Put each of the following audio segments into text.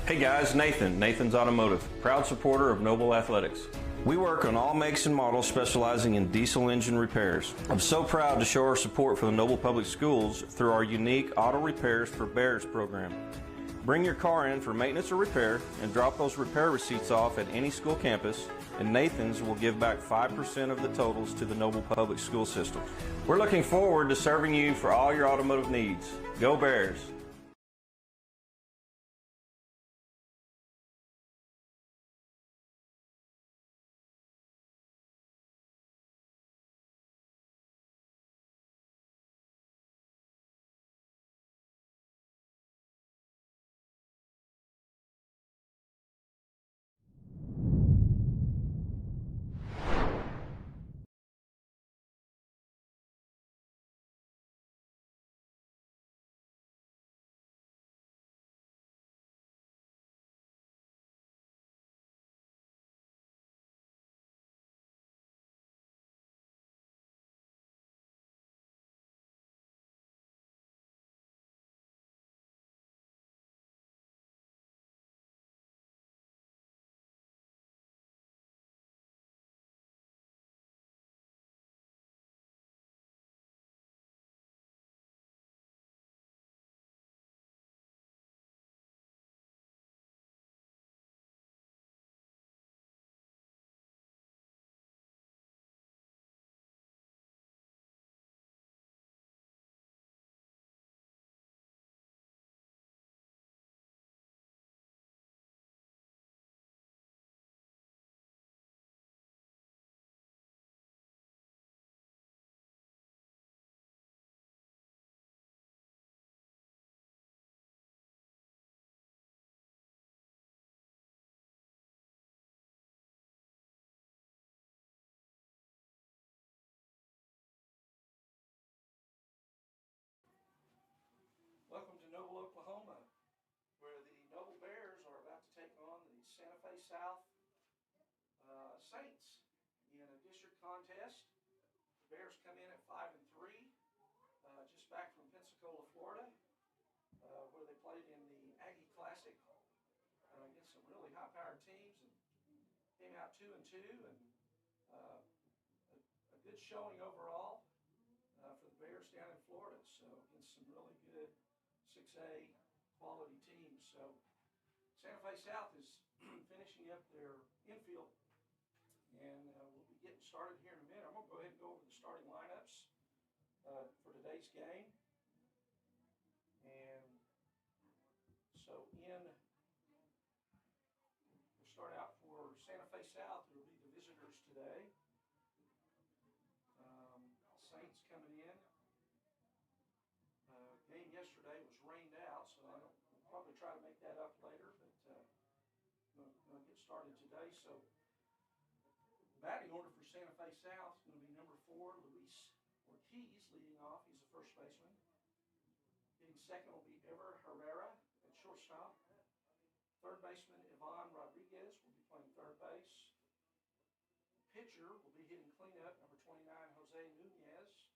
Hey guys, Nathan's Automotive, proud supporter of Noble Athletics. We work on all makes and models specializing in diesel engine repairs. I'm so proud to show our support for the Noble Public Schools through our unique Auto Repairs for Bears program. Bring your car in for maintenance or repair and drop those repair receipts off at any school campus, and Nathan's will give back 5% of the totals to the Noble Public School System. We're looking forward to serving you for all your automotive needs. Go Bears! Welcome to Noble, Oklahoma, where the Noble Bears are about to take on the Santa Fe South Saints in a district contest. The Bears come in at 5-3, just back from Pensacola, Florida, where they played in the Aggie Classic against some really high-powered teams and came out 2-2, and a good showing overall for the Bears down in Florida. So against some really good 6A quality teams. So Santa Fe South is finishing up their infield, and we'll be getting started here in a minute. I'm going to go ahead and go over the starting lineups for today's game. And so we'll start out for Santa Fe South. It will be the visitors today. Saints coming in. Game yesterday was rained out, so we'll probably try to make that up later, but going to get started today. So batting order for Santa Fe South is going to be number 4, Luis Ortiz leading off. He's the first baseman. Hitting second will be Ever Herrera at shortstop. Third baseman Ivan Rodriguez will be playing third base. Pitcher will be hitting cleanup, number 29, Jose Nunez.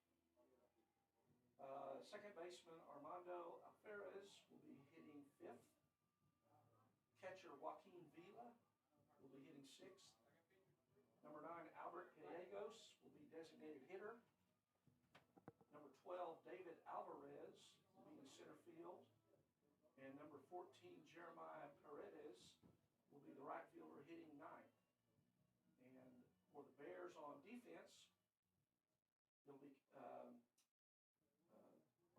Second baseman Armando Alvarez will be hitting fifth. Catcher Joaquin Vila will be hitting sixth. Number 9, Albert Gallegos will be designated hitter. Number 12, David Alvarez will be in center field. And number 14, Jeremiah Paredes will be the right fielder hitting ninth. And for the Bears on defense, it'll be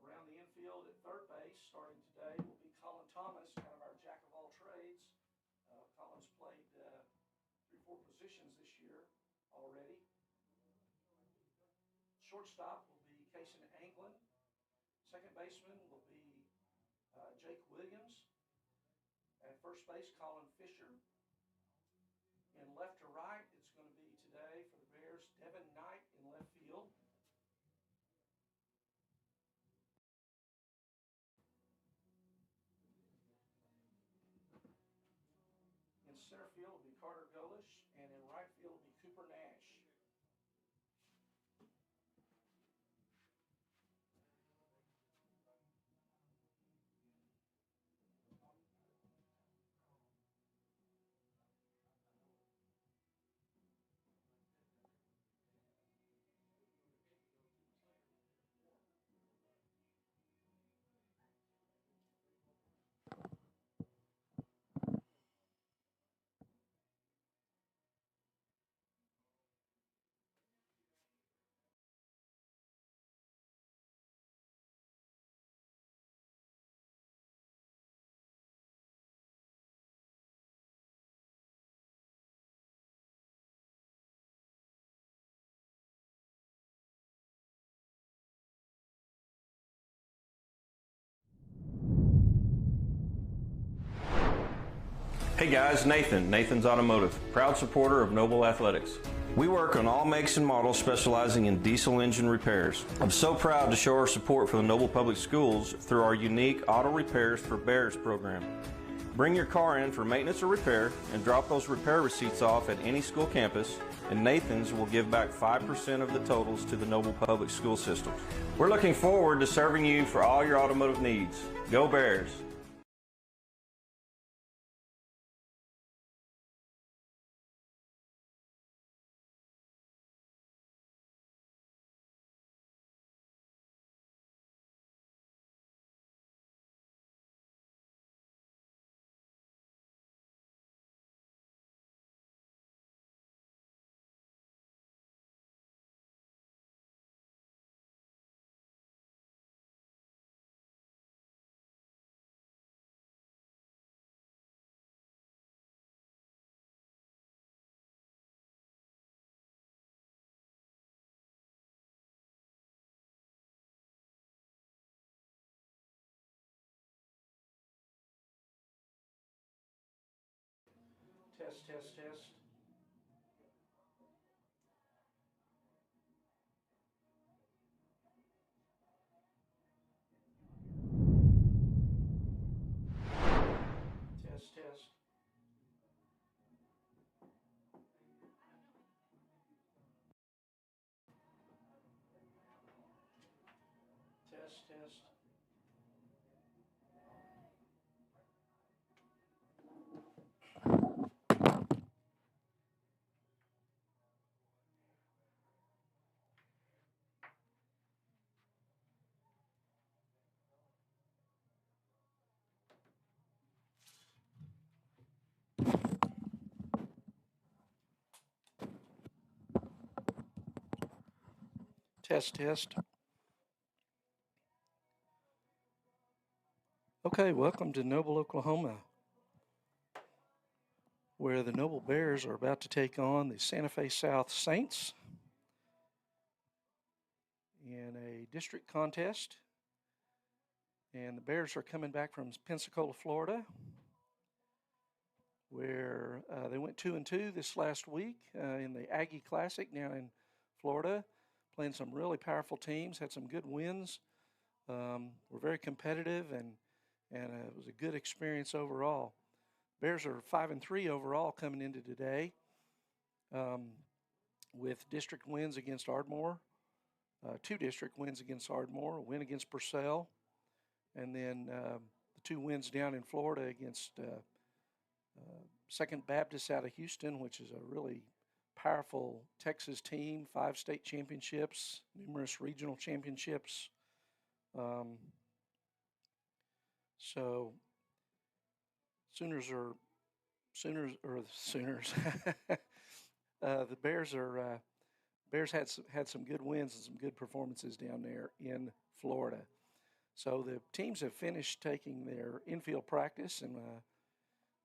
around the infield at third base starting today will be Colin Thomas, kind of our jack of all trades. Colin's played 3-4 positions this year already. Shortstop will be Kason Anglin. Second baseman will be Jake Williams. At first base, Colin Fisher. In left to right, it's going to be today for the Bears, Devin Knight in left field. In center field will be Carter Golish, and in right field will be Cooper Nash. Hey guys, Nathan's Automotive, proud supporter of Noble Athletics. We work on all makes and models specializing in diesel engine repairs. I'm so proud to show our support for the Noble Public Schools through our unique Auto Repairs for Bears program. Bring your car in for maintenance or repair and drop those repair receipts off at any school campus, and Nathan's will give back 5% of the totals to the Noble Public School system. We're looking forward to serving you for all your automotive needs. Go Bears! Test, test, test. Test, test. Test, test. Test, test. Okay, welcome to Noble, Oklahoma, where the Noble Bears are about to take on the Santa Fe South Saints in a district contest. And the Bears are coming back from Pensacola, Florida, where they went 2-2 this last week in the Aggie Classic down in Florida, playing some really powerful teams, had some good wins. Were very competitive, and it was a good experience overall. Bears are 5-3 overall coming into today, with district wins against Ardmore, 2 district wins against Ardmore, a win against Purcell, and then the 2 wins down in Florida against Second Baptist out of Houston, which is a really powerful Texas team, 5 state championships, numerous regional championships. So Sooners. The Bears had some good wins and some good performances down there in Florida. So the teams have finished taking their infield practice, and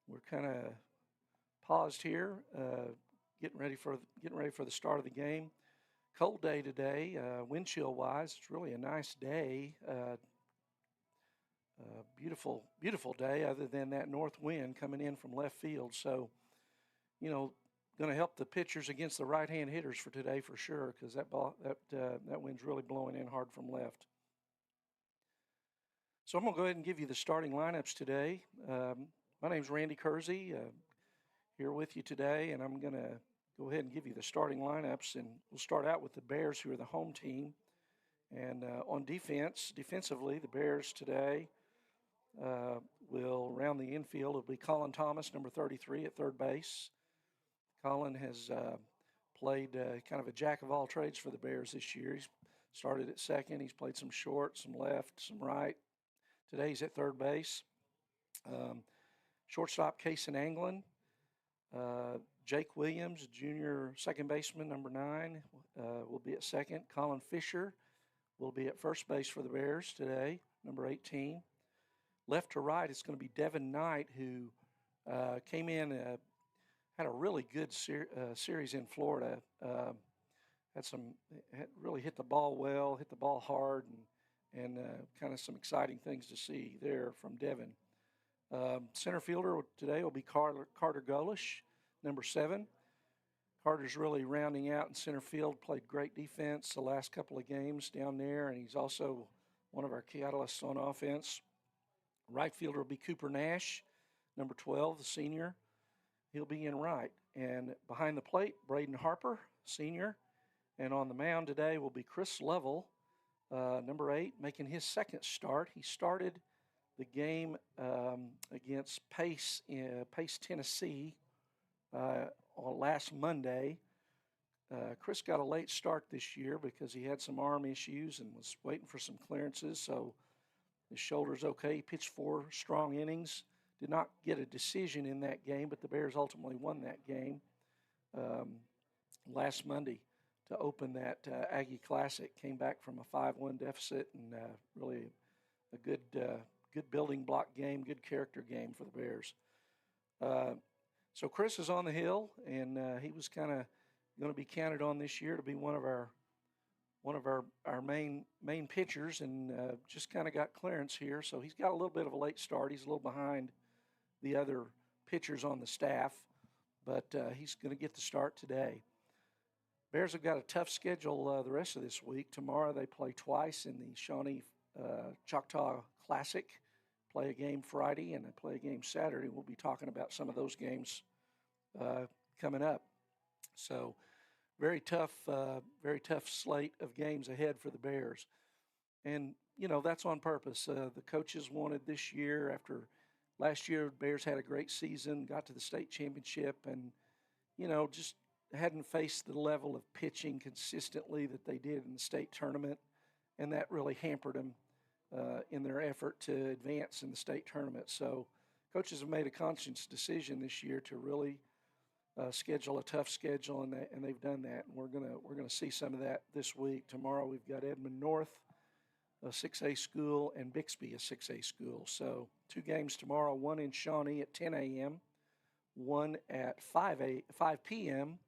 we're kind of paused here, getting ready for the start of the game. Cold day today, wind chill wise. It's really a nice day. Beautiful day, other than that north wind coming in from left field. So, going to help the pitchers against the right-hand hitters for today for sure, because that wind's really blowing in hard from left. So I'm going to go ahead and give you the starting lineups today. My name's Randy Kersey, here with you today, and I'm going to go ahead and give you the starting lineups, and we'll start out with the Bears, who are the home team. And on defensively, the Bears today will round the infield. It'll be Colin Thomas, number 33, at third base. Colin has played kind of a jack of all trades for the Bears this year. He's started at second. He's played some short, some left, some right. Today he's at third base. Shortstop, Kason Anglin. Jake Williams, junior second baseman, number 9, will be at second. Colin Fisher will be at first base for the Bears today, number 18. Left to right, it's going to be Devin Knight, who came in, had a really good series in Florida. Really hit the ball well, hit the ball hard, and kind of some exciting things to see there from Devin. Center fielder today will be Carter Golish, number 7. Carter's really rounding out in center field, played great defense the last couple of games down there, and he's also one of our catalysts on offense. Right fielder will be Cooper Nash, number 12, the senior. He'll be in right. And behind the plate, Braden Harper, senior. And on the mound today will be Chris Lovell, number 8, making his second start. He started the game against Pace, Tennessee, on last Monday. Chris got a late start this year because he had some arm issues and was waiting for some clearances, so his shoulder's okay. He pitched 4 strong innings, did not get a decision in that game, but the Bears ultimately won that game last Monday to open that Aggie Classic. Came back from a 5-1 deficit, and really a good building block game, good character game for the Bears. So Chris is on the hill, and he was kind of going to be counted on this year to be one of our main pitchers, and just kind of got clearance here. So he's got a little bit of a late start. He's a little behind the other pitchers on the staff, but he's going to get the start today. Bears have got a tough schedule the rest of this week. Tomorrow they play twice in the Shawnee Choctaw Classic. Play a game Friday and they play a game Saturday. We'll be talking about some of those games coming up. So very tough slate of games ahead for the Bears. And, you know, that's on purpose. The coaches wanted this year, after last year, the Bears had a great season, got to the state championship, and, you know, just hadn't faced the level of pitching consistently that they did in the state tournament, and that really hampered them in their effort to advance in the state tournament. So coaches have made a conscious decision this year to really schedule a tough schedule, and they've done that. And we're gonna see some of that this week. Tomorrow we've got Edmond North, a 6A school, and Bixby, a 6A school. So 2 games tomorrow, one in Shawnee at 10 a.m., one at 5 p.m.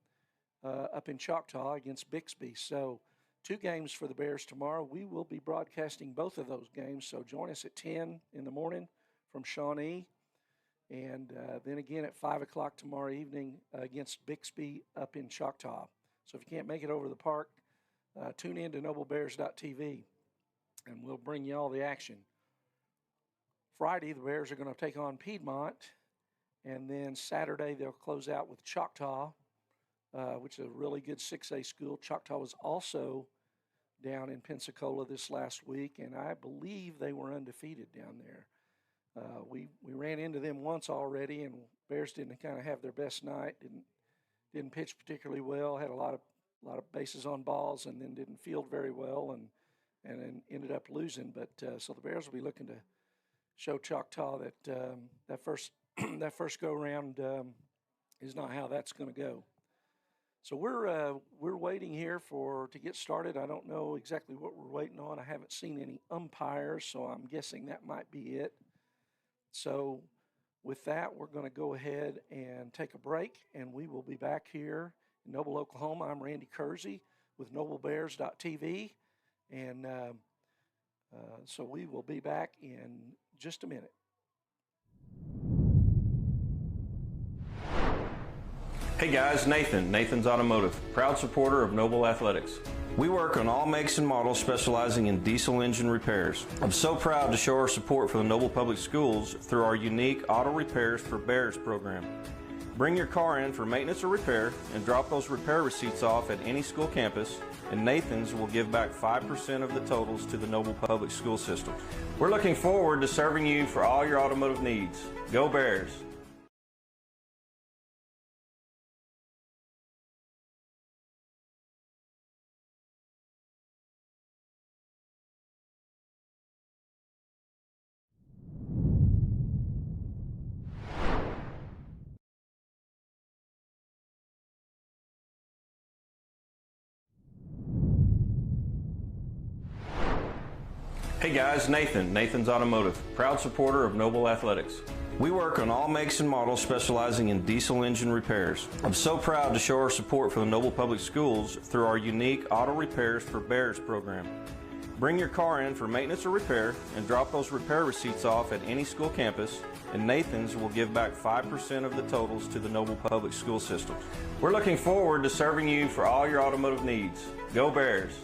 Up in Choctaw against Bixby. So 2 games for the Bears tomorrow. We will be broadcasting both of those games, so join us at 10 in the morning from Shawnee, and then again at 5 o'clock tomorrow evening against Bixby up in Choctaw. So if you can't make it over to the park, tune in to NobleBears.tv, and we'll bring you all the action. Friday, the Bears are going to take on Piedmont, and then Saturday they'll close out with Choctaw, which is a really good 6A school. Choctaw was also down in Pensacola this last week, and I believe they were undefeated down there. We ran into them once already, and Bears didn't kind of have their best night. Didn't pitch particularly well. Had a lot of bases on balls, and then didn't field very well, and then ended up losing. But so the Bears will be looking to show Choctaw that that first go round is not how that's going to go. So we're waiting here to get started. I don't know exactly what we're waiting on. I haven't seen any umpires, so I'm guessing that might be it. So with that, we're going to go ahead and take a break, and we will be back here in Noble, Oklahoma. I'm Randy Kersey with NobleBears.tv, and so we will be back in just a minute. Hey guys, Nathan's Automotive, proud supporter of Noble Athletics. We work on all makes and models specializing in diesel engine repairs. I'm so proud to show our support for the Noble Public Schools through our unique Auto Repairs for Bears program. Bring your car in for maintenance or repair and drop those repair receipts off at any school campus, and Nathan's will give back 5% of the totals to the Noble Public School System. We're looking forward to serving you for all your automotive needs. Go Bears! Hey guys, Nathan's Automotive, proud supporter of Noble Athletics. We work on all makes and models specializing in diesel engine repairs. I'm so proud to show our support for the Noble Public Schools through our unique Auto Repairs for Bears program. Bring your car in for maintenance or repair and drop those repair receipts off at any school campus, and Nathan's will give back 5% of the totals to the Noble Public School System. We're looking forward to serving you for all your automotive needs. Go Bears!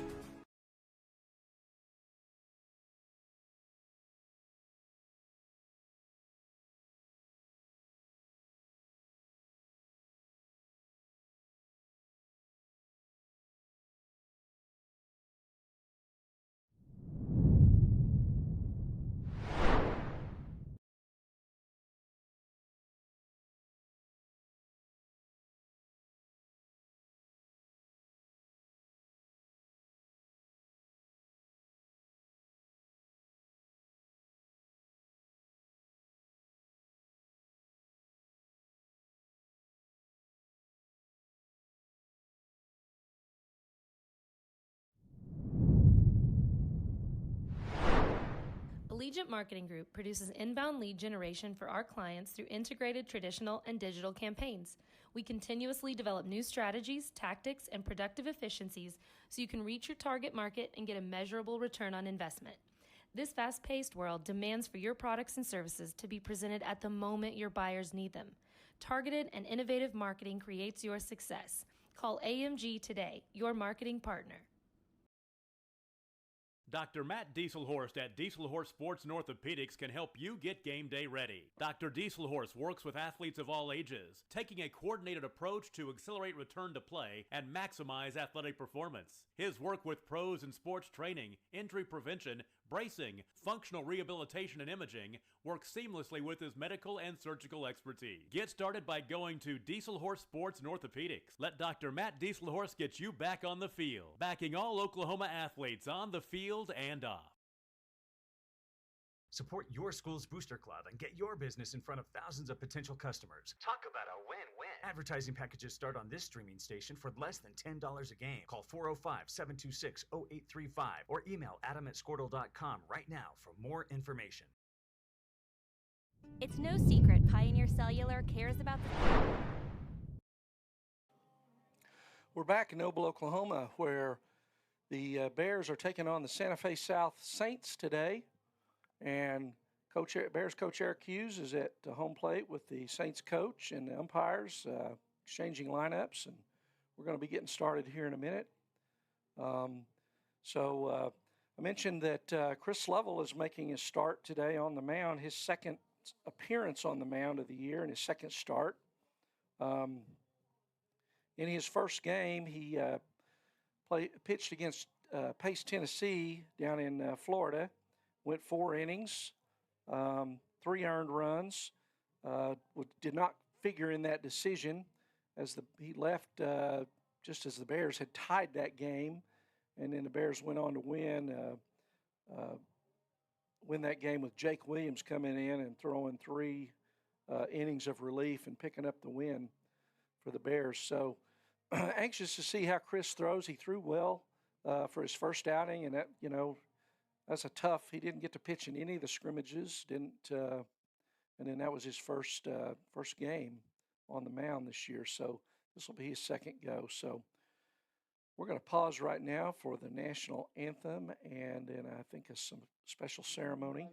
Allegiant Marketing Group produces inbound lead generation for our clients through integrated traditional and digital campaigns. We continuously develop new strategies, tactics, and productive efficiencies so you can reach your target market and get a measurable return on investment. This fast-paced world demands for your products and services to be presented at the moment your buyers need them. Targeted and innovative marketing creates your success. Call AMG today, your marketing partner. Dr. Matt Dieselhorst at Dieselhorst Sports and Orthopedics can help you get game day ready. Dr. Dieselhorst works with athletes of all ages, taking a coordinated approach to accelerate return to play and maximize athletic performance. His work with pros in sports training, injury prevention, bracing, functional rehabilitation, and imaging works seamlessly with his medical and surgical expertise. Get started by going to Dieselhorst Sports and Orthopedics. Let Dr. Matt Dieselhorst get you back on the field, backing all Oklahoma athletes on the field and off. Support your school's booster club and get your business in front of thousands of potential customers. Talk about a win-win. Advertising packages start on this streaming station for less than $10 a game. Call 405-726-0835 or email adam@squirtle.com right now for more information. It's no secret Pioneer Cellular cares about the... We're back in Noble, Oklahoma, where the Bears are taking on the Santa Fe South Saints today. And Bears coach Eric Hughes is at home plate with the Saints coach and the umpires exchanging lineups. And we're going to be getting started here in a minute. I mentioned that Chris Lovell is making his start today on the mound, his second appearance on the mound of the year and his second start. In his first game, he pitched against Pace, Tennessee down in Florida. Went 4 innings, 3 earned runs. Did not figure in that decision as he left just as the Bears had tied that game, and then the Bears went on to win that game with Jake Williams coming in and throwing 3 innings of relief and picking up the win for the Bears. So anxious to see how Chris throws. He threw well for his first outing, and that that's a tough. He didn't get to pitch in any of the scrimmages. And then that was his first game on the mound this year. So this will be his second go. So we're going to pause right now for the national anthem and then I think some special ceremony.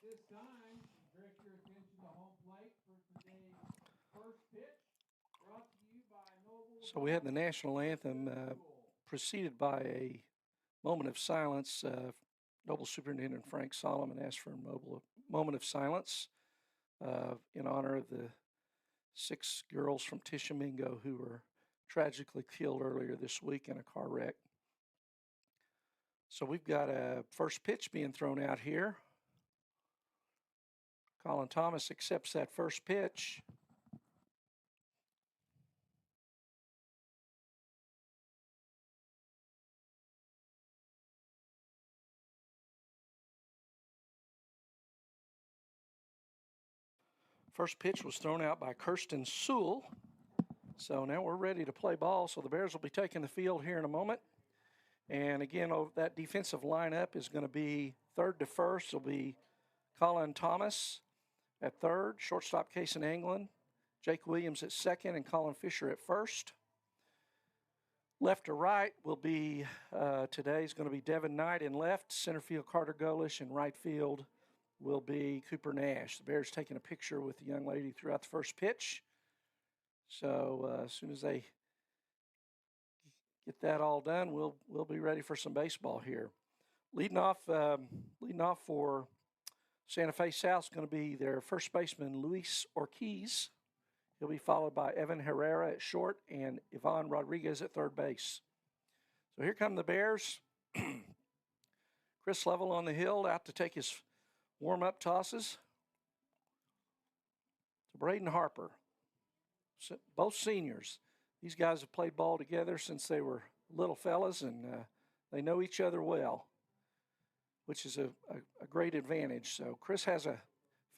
this time, direct your attention to home plate for today's first pitch, brought to you by Noble. So we had the national anthem preceded by a moment of silence. Noble Superintendent Frank Solomon asked for a moment of silence in honor of the 6 girls from Tishomingo who were tragically killed earlier this week in a car wreck. So we've got a first pitch being thrown out here. Colin Thomas accepts that first pitch. First pitch was thrown out by Kirsten Sewell. So now we're ready to play ball. So the Bears will be taking the field here in a moment. And again, that defensive lineup is going to be third to first. It'll be Colin Thomas at third, shortstop Cason Anglin, Jake Williams at second, and Colin Fisher at first. Left to right will be, today's going to be Devin Knight in left, center field Carter Golish, and right field will be Cooper Nash. The Bears taking a picture with the young lady throughout the first pitch. So as soon as they get that all done, we'll be ready for some baseball here. Leading off for Santa Fe South is going to be their first baseman Luis Ortiz. He'll be followed by Evan Herrera at short and Ivan Rodriguez at third base. So here come the Bears. Chris Level on the hill out to take his warm-up tosses to Braden Harper. Both seniors. These guys have played ball together since they were little fellas, and they know each other well, which is a great advantage. So Chris has a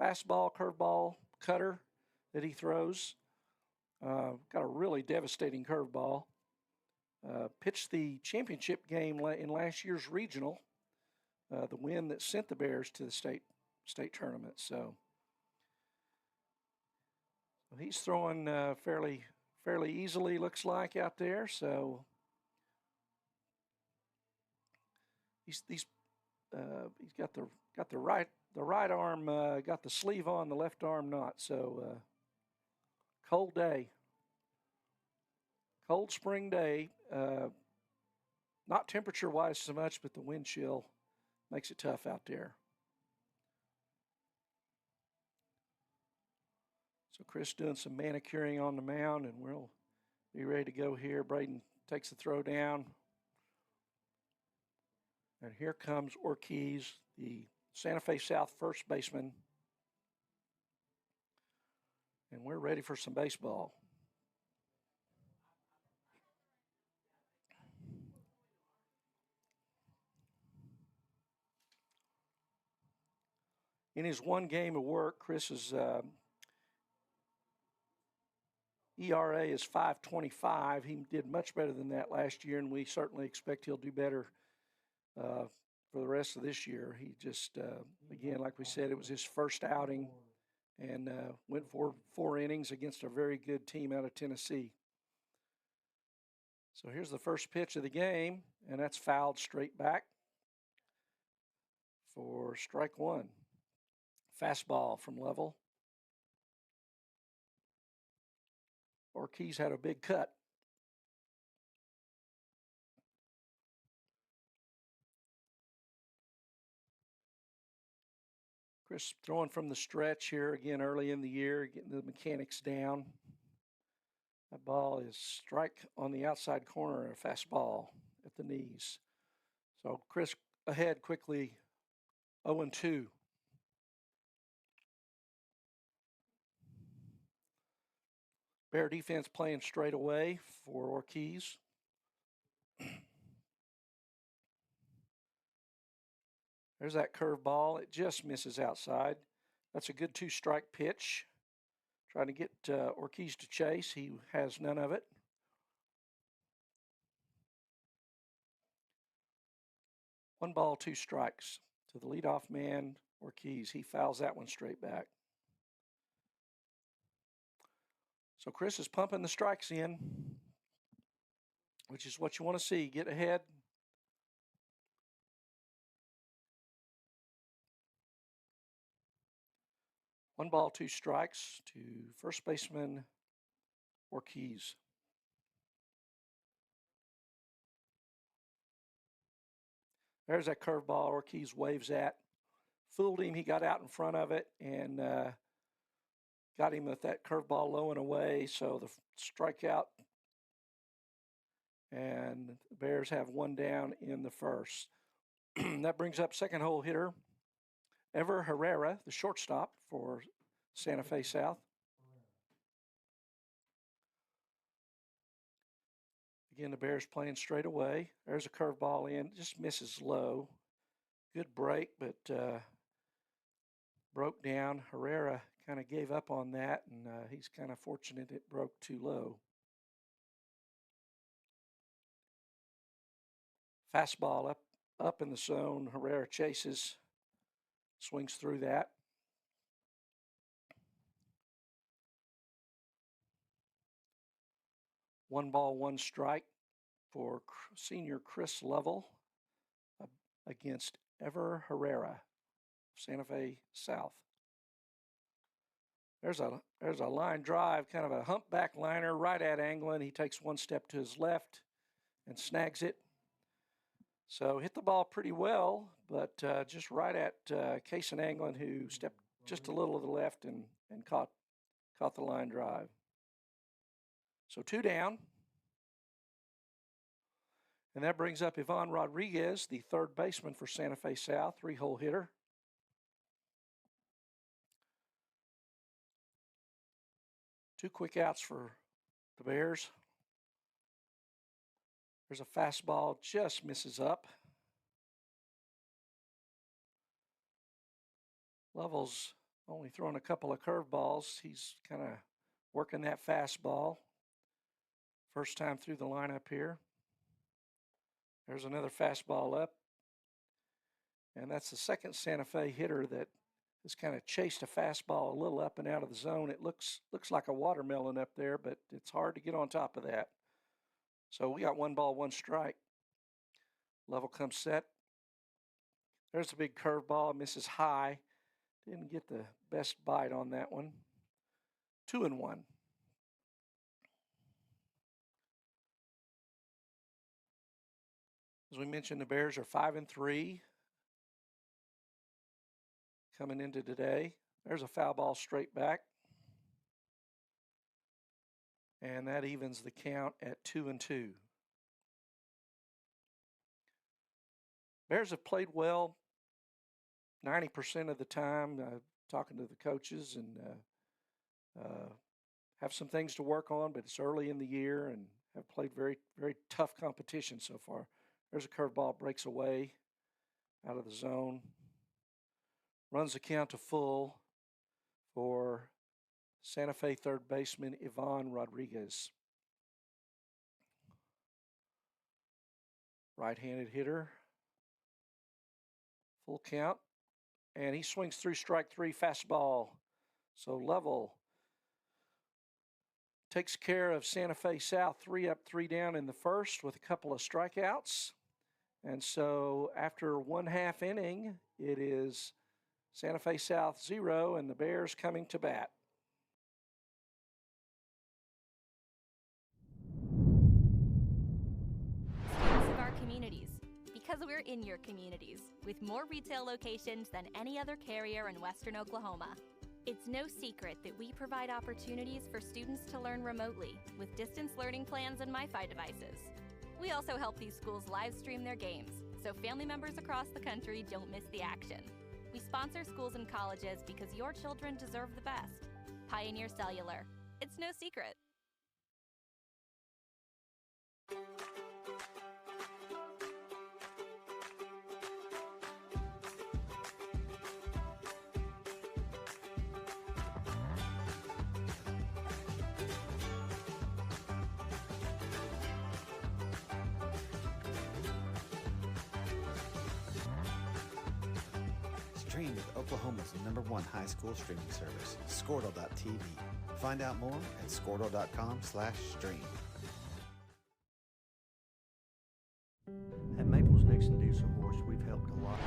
fastball, curveball, cutter that he throws. Got a really devastating curveball. Pitched the championship game in last year's regional, the win that sent the Bears to the state tournament. So he's throwing fairly easily, looks like, out there. So he's got the right arm got the sleeve on, the left arm not. So cold day, cold spring day. Not temperature wise so much, but the wind chill makes it tough out there. So Chris doing some manicuring on the mound, and we'll be ready to go here. Braden takes the throw down. And here comes Ortiz, the Santa Fe South first baseman. And we're ready for some baseball. In his one game of work, Chris's ERA is 5.25. He did much better than that last year, and we certainly expect he'll do better for the rest of this year. He just, again, like we said, it was his first outing, and went for 4 innings against a very good team out of Tennessee. So here's the first pitch of the game, and that's fouled straight back for strike 1. Fastball from Level. Ortiz had a big cut. Chris throwing from the stretch here again early in the year, getting the mechanics down. That ball is strike on the outside corner and a fastball at the knees. So Chris ahead quickly, 0-2. Bear defense playing straight away for Ortiz. There's that curve ball. It just misses outside. That's a good 2-strike pitch. Trying to get Ortiz to chase. He has none of it. One ball, 2 strikes to the leadoff man, Ortiz. He fouls that one straight back. So Chris is pumping the strikes in, which is what you want to see. Get ahead. 1 ball, 2 strikes to first baseman Ortiz. There's that curveball Ortiz waves at. Fooled him. He got out in front of it and got him with that curveball low and away. So the strikeout. And the Bears have 1 down in the first. That brings up second hole hitter, Ever Herrera, the shortstop for Santa Fe South. Again, the Bears playing straight away. There's a curveball in, just misses low. Good break, but broke down. Herrera kind of gave up on that, and he's kind of fortunate it broke too low. Fastball up in the zone. Herrera chases, swings through that. One ball, 1 strike for senior Chris Lovell against Ever Herrera, Santa Fe South. There's a line drive, kind of a humpback liner right at Anglin. He takes 1 step to his left and snags it. So hit the ball pretty well, but just right at Cason Anglin, who stepped just a little to the left and caught the line drive. So 2 down. And that brings up Ivan Rodriguez, the third baseman for Santa Fe South, 3-hole hitter. Two quick outs for the Bears. There's a fastball, just misses up. Lovell's only throwing a couple of curveballs. He's kind of working that fastball. First time through the lineup here. There's another fastball up. And that's the second Santa Fe hitter that has kind of chased a fastball a little up and out of the zone. It looks like a watermelon up there, but it's hard to get on top of that. So we got 1 ball, 1 strike. Lovell comes set. There's a big curveball, misses high. Didn't get the best bite on that one. 2-1. As we mentioned, the Bears are 5-3 coming into today. There's a foul ball straight back. And that evens the count at 2-2. Bears have played well 90% of the time, talking to the coaches, and have some things to work on, but it's early in the year and have played very, very tough competition so far. There's a curveball, breaks away out of the zone. Runs the count to full for Santa Fe third baseman Ivan Rodriguez. Right-handed hitter. Full count. And he swings through strike 3, fastball. So Lovell takes care of Santa Fe South 3 up, 3 down in the first with a couple of strikeouts. And so after 1/2 inning, it is Santa Fe South 0 and the Bears coming to bat. Students of our communities, because we're in your communities, with more retail locations than any other carrier in Western Oklahoma. It's no secret that we provide opportunities for students to learn remotely with distance learning plans and MiFi devices. We also help these schools live stream their games, so family members across the country don't miss the action. We sponsor schools and colleges because your children deserve the best. Pioneer Cellular. It's no secret. Stream with Oklahoma's #1 high school streaming service, Squirtle.tv. Find out more at Squirtle.com/stream. At Maples Nixon Diesel Horse, we've helped a lot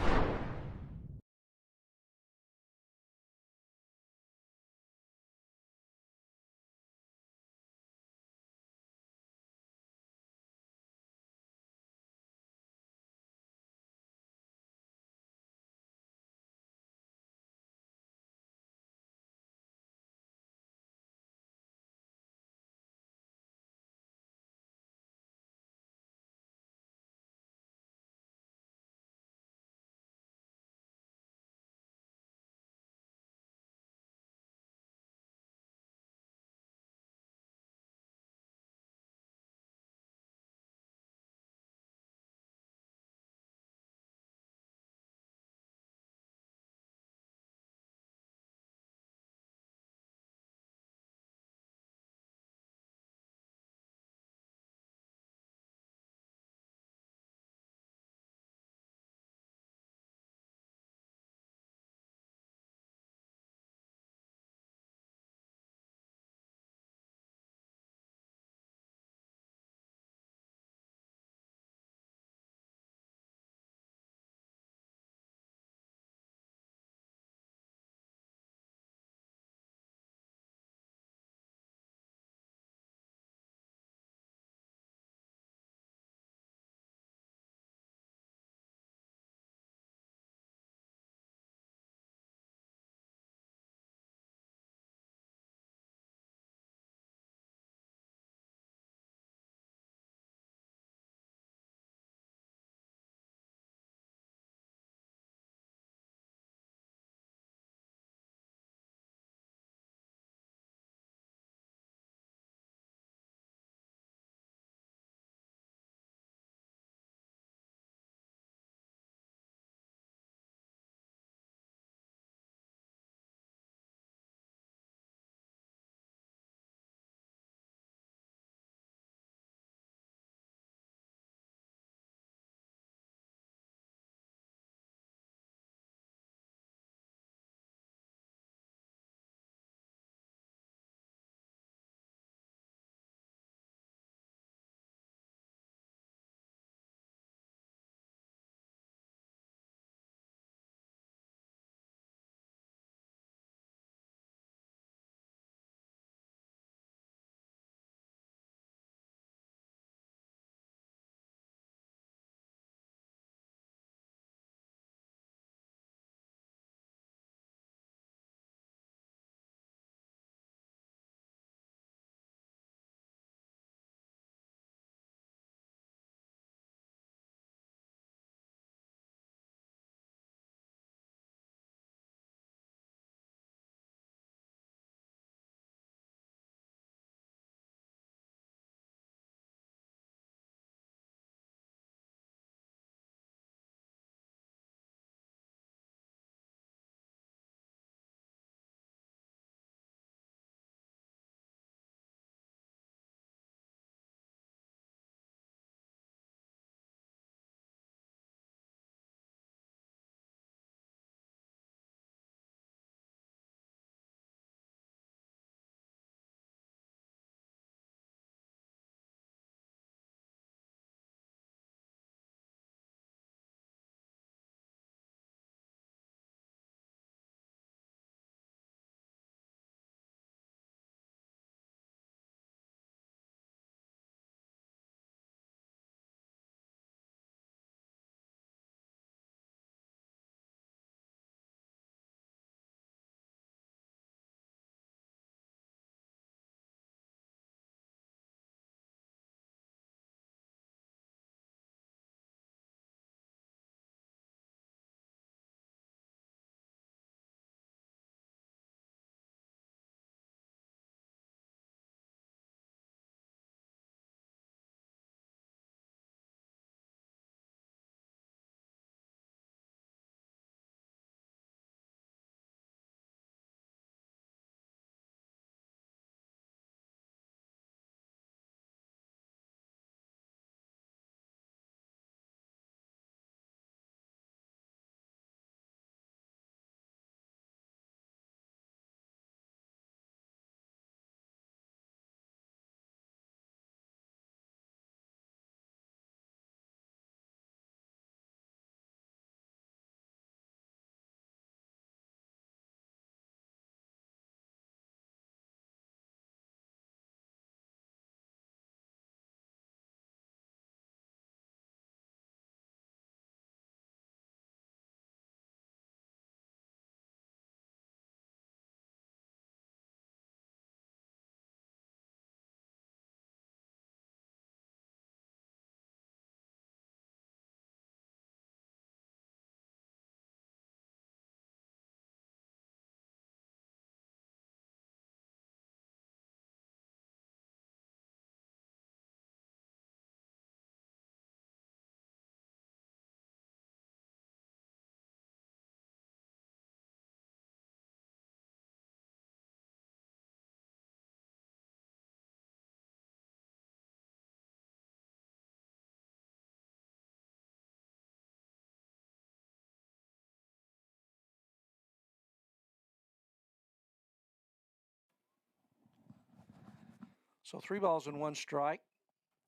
So 3 balls and 1 strike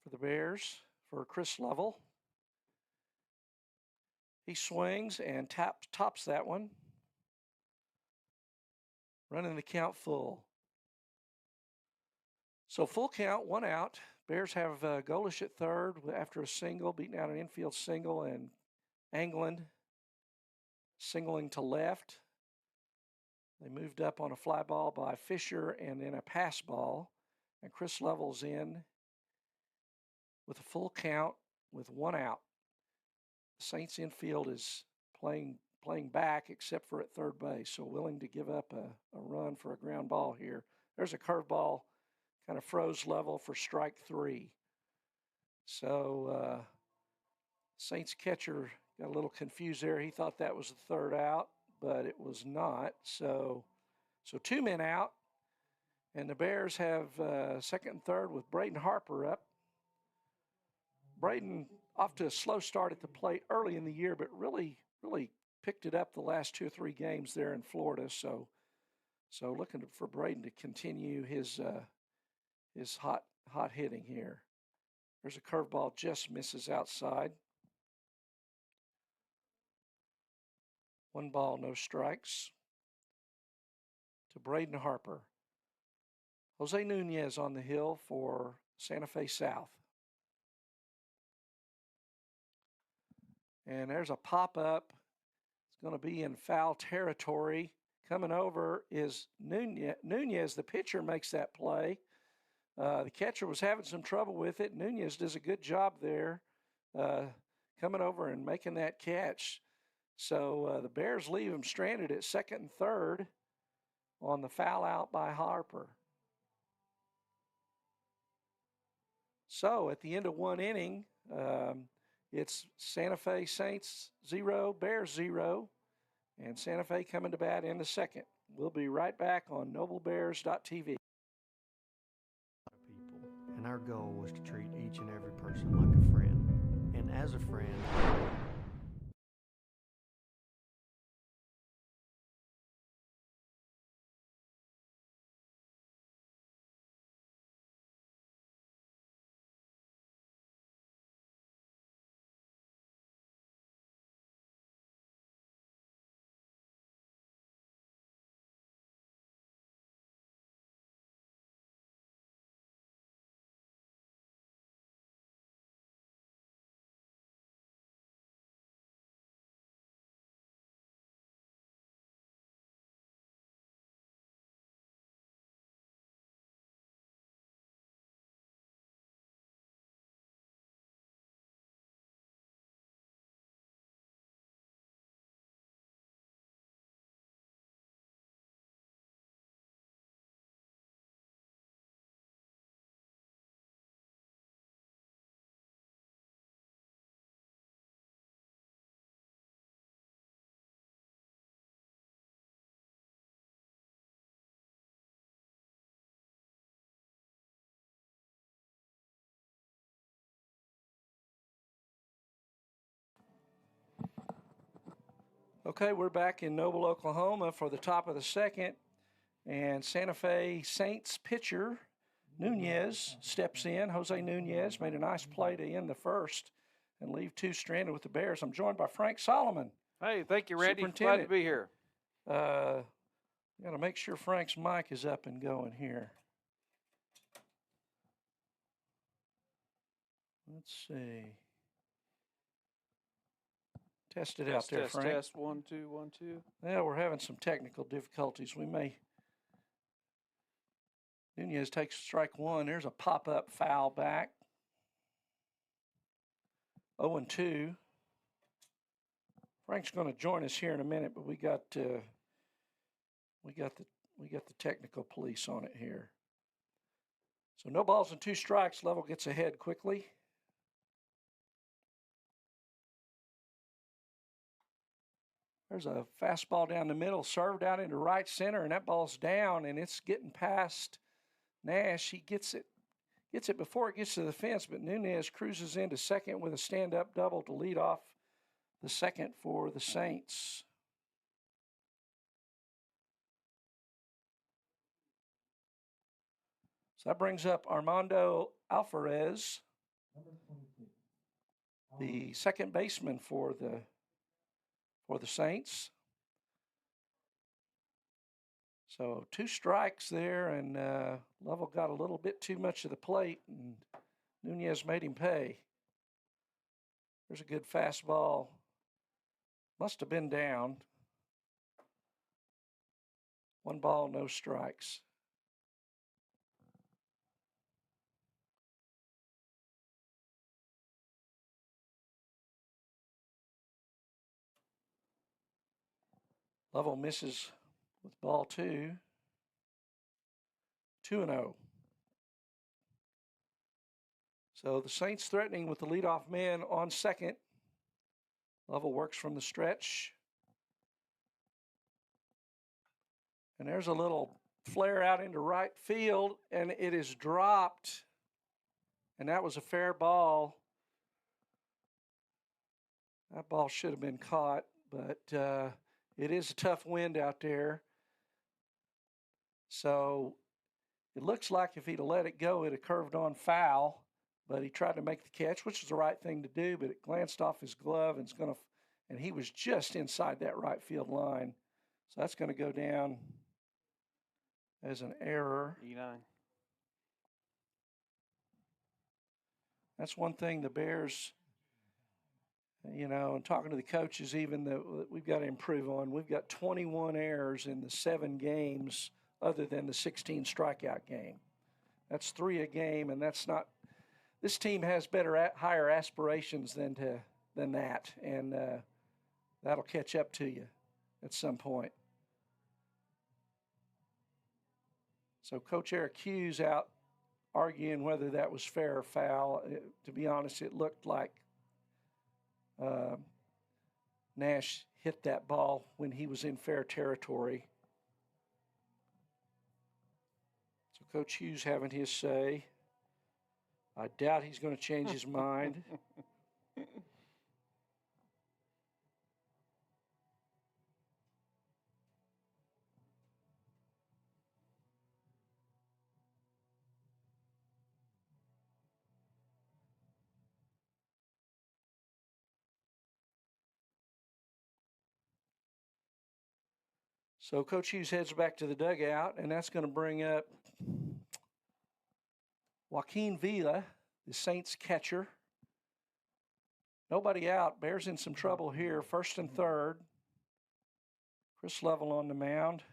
for the Bears for Chris Lovell. He swings and tops that one. Running the count full. So full count, 1 out. Bears have Golish at third after a single, beating out an infield single, and Anglin singling to left. They moved up on a fly ball by Fisher and then a pass ball. And Chris Lovell's in with a full count with 1 out. The Saints infield is playing back except for at third base, so willing to give up a run for a ground ball here. There's a curveball, kind of froze Lovell for strike 3. So Saints catcher got a little confused there. He thought that was the third out, but it was not. So 2 men out, and the Bears have second and third with Braden Harper up. Braden off to a slow start at the plate early in the year, but really picked it up the last 2 or 3 games there in Florida. So looking for Braden to continue his hot hitting here. There's a curveball, just misses outside. 1 ball, no strikes to Braden Harper. Jose Nunez on the hill for Santa Fe South. And there's a pop-up. It's going to be in foul territory. Coming over is Nunez. Nunez, the pitcher, makes that play. The catcher was having some trouble with it. Nunez does a good job there coming over and making that catch. So the Bears leave him stranded at second and third on the foul out by Harper. So at the end of 1 inning, it's Santa Fe Saints 0, Bears 0, and Santa Fe coming to bat in the second. We'll be right back on NobleBears.tv. And our goal was to treat each and every person like a friend. And as a friend, Okay, we're back in Noble, Oklahoma for the top of the second. And Santa Fe Saints pitcher Nunez steps in. Jose Nunez made a nice play to end the first and leave 2 stranded with the Bears. I'm joined by Frank Solomon. Hey, thank you, Randy. Glad to be here. Got to make sure Frank's mic is up and going here. Let's see. Test it out there, Frank. Test, 1, 2, 1, 2. Yeah, we're having some technical difficulties. Nunez takes strike 1. There's a pop-up foul back. 0-2. Frank's going to join us here in a minute, but we got the technical police on it here. So no balls and 2 strikes. Lovell gets ahead quickly. There's a fastball down the middle, served out into right center, and that ball's down, and it's getting past Nash. He gets it before it gets to the fence, but Nunez cruises into second with a stand-up double to lead off the second for the Saints. So that brings up Armando Alvarez, the second baseman for the Saints. So 2 strikes there, and Lovell got a little bit too much of the plate, and Nunez made him pay. There's a good fastball. Must have been down. 1 ball, no strikes. Lovell misses with ball 2. 2-0. So the Saints threatening with the leadoff man on second. Lovell works from the stretch. And there's a little flare out into right field, and it is dropped. And that was a fair ball. That ball should have been caught, but it is a tough wind out there. So it looks like if he'd have let it go, it'd have curved on foul. But he tried to make the catch, which is the right thing to do, but it glanced off his glove and he was just inside that right field line. So that's going to go down as an error. E9. That's one thing the Bears, and talking to the coaches even, that we've got to improve on. We've got 21 errors in the 7 games other than the 16 strikeout game. That's 3 a game, and that's not. This team has higher aspirations than that, and that'll catch up to you at some point. So Coach Eric Hughes out arguing whether that was fair or foul. To be honest, it looked like Nash hit that ball when he was in fair territory. So Coach Hughes having his say. I doubt he's going to change his mind. So Coach Hughes heads back to the dugout, and that's going to bring up Joaquin Villa, the Saints catcher. Nobody out. Bears in some trouble here. 1st and 3rd. Chris Lovell on the mound.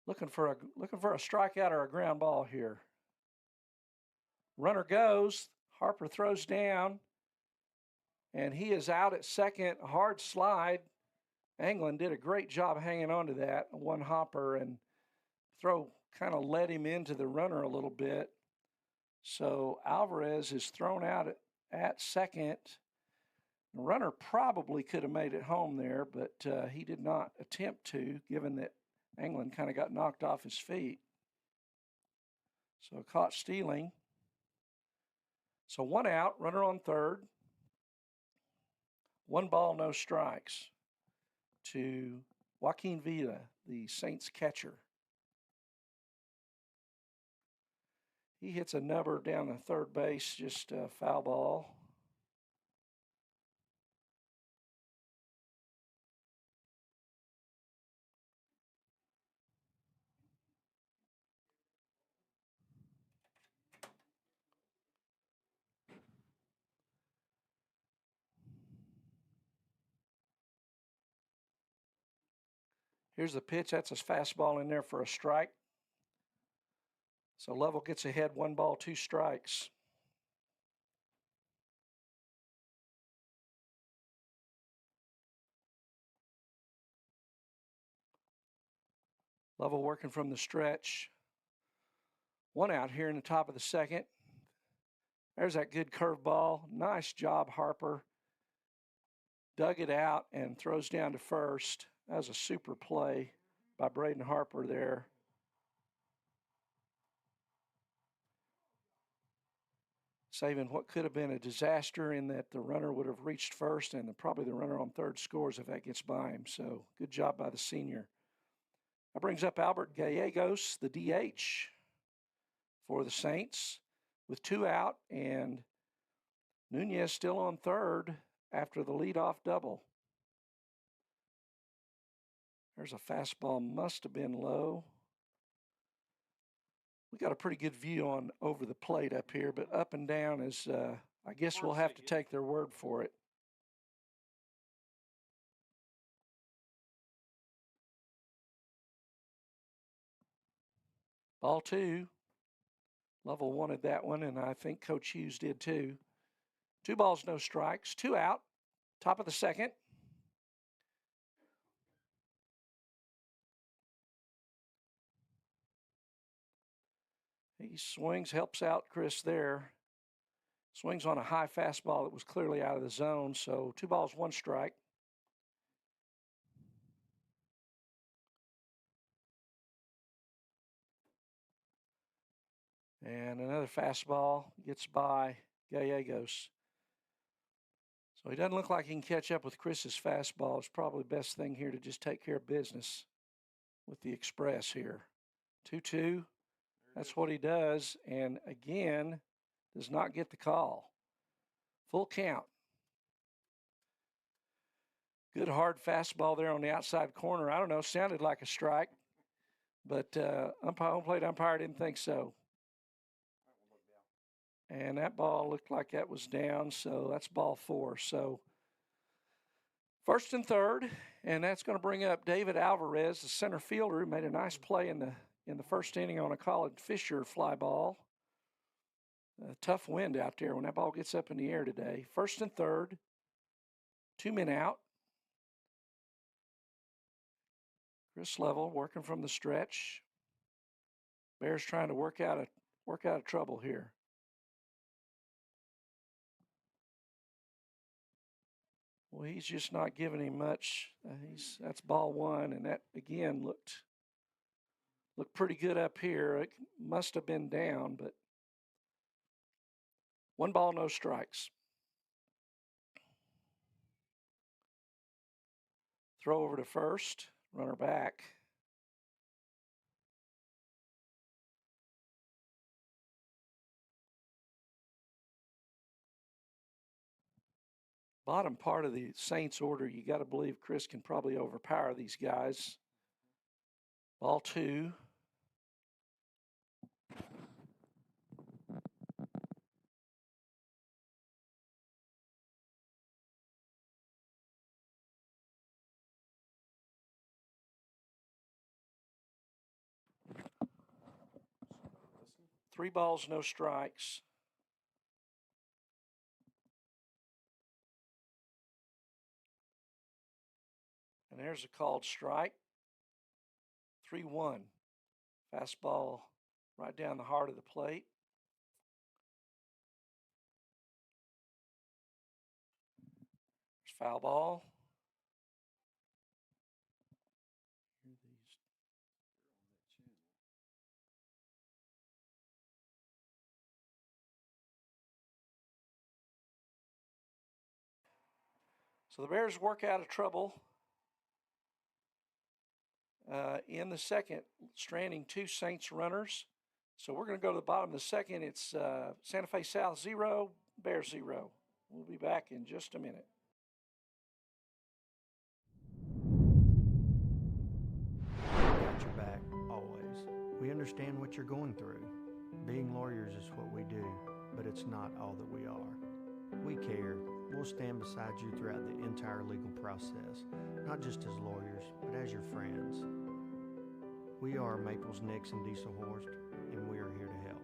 Looking for a strikeout or a ground ball here. Runner goes. Harper throws down. And he is out at second. A hard slide. Anglin did a great job hanging on to that. 1 hopper, and throw kind of led him into the runner a little bit. So Alvarez is thrown out at second. The runner probably could have made it home there, but he did not attempt to, given that Anglin kind of got knocked off his feet. So caught stealing. So 1 out, runner on 3rd. 1 ball, no strikes to Joaquin Villa, the Saints catcher. He hits a number down the third base, just a foul ball. Here's the pitch. That's a fastball in there for a strike. So Lovell gets ahead, 1 ball, 2 strikes. Lovell working from the stretch. 1 out here in the top of the 2nd. There's that good curveball. Nice job, Harper. Dug it out and throws down to first. That was a super play by Braden Harper there. Saving what could have been a disaster in that the runner would have reached first, and probably the runner on 3rd scores if that gets by him. So good job by the senior. That brings up Albert Gallegos, the DH for the Saints, with 2 out, and Nunez still on third after the leadoff double. There's a fastball, must have been low. We got a pretty good view on over the plate up here, but up and down is, I guess we'll have to take their word for it. Ball 2. Lovell wanted that one, and I think Coach Hughes did too. 2 balls, no strikes, 2 out. Top of the second. He swings, helps out Chris there. Swings on a high fastball that was clearly out of the zone, so 2 balls, 1 strike. And another fastball gets by Gallegos. So he doesn't look like he can catch up with Chris's fastball. It's probably the best thing here to just take care of business with the Express here. 2-2. That's what he does. And again, does not get the call. Full count. Good hard fastball there on the outside corner. I don't know, sounded like a strike. But home plate umpire didn't think so. And that ball looked like that was down, so that's ball 4. So first and third, and that's going to bring up David Alvarez, the center fielder, who made a nice play in the first inning on a Colin Fisher fly ball. A tough wind out there when that ball gets up in the air today. First and third, 2 men out. Chris Lovell working from the stretch. Bears trying to work out of trouble here. Well, he's just not giving him much. That's ball 1, and that again looked pretty good up here. It must have been down, but 1 ball, no strikes. Throw over to first, runner back. Bottom part of the Saints order, you got to believe Chris can probably overpower these guys. Ball 2. Three balls, no strikes. And there's a called strike. 3-1. Fastball right down the heart of the plate. There's foul ball. So the Bears work out of trouble in the second, stranding 2 Saints runners. So we're going to go to the bottom of the second. It's Santa Fe South 0, Bears 0. We'll be back in just a minute. Got your back, always. We understand what you're going through. Being lawyers is what we do, but it's not all that we are. We care. We'll stand beside you throughout the entire legal process, not just as lawyers, but as your friends. We are Maples, Nix, and Dieselhorst, and we are here to help.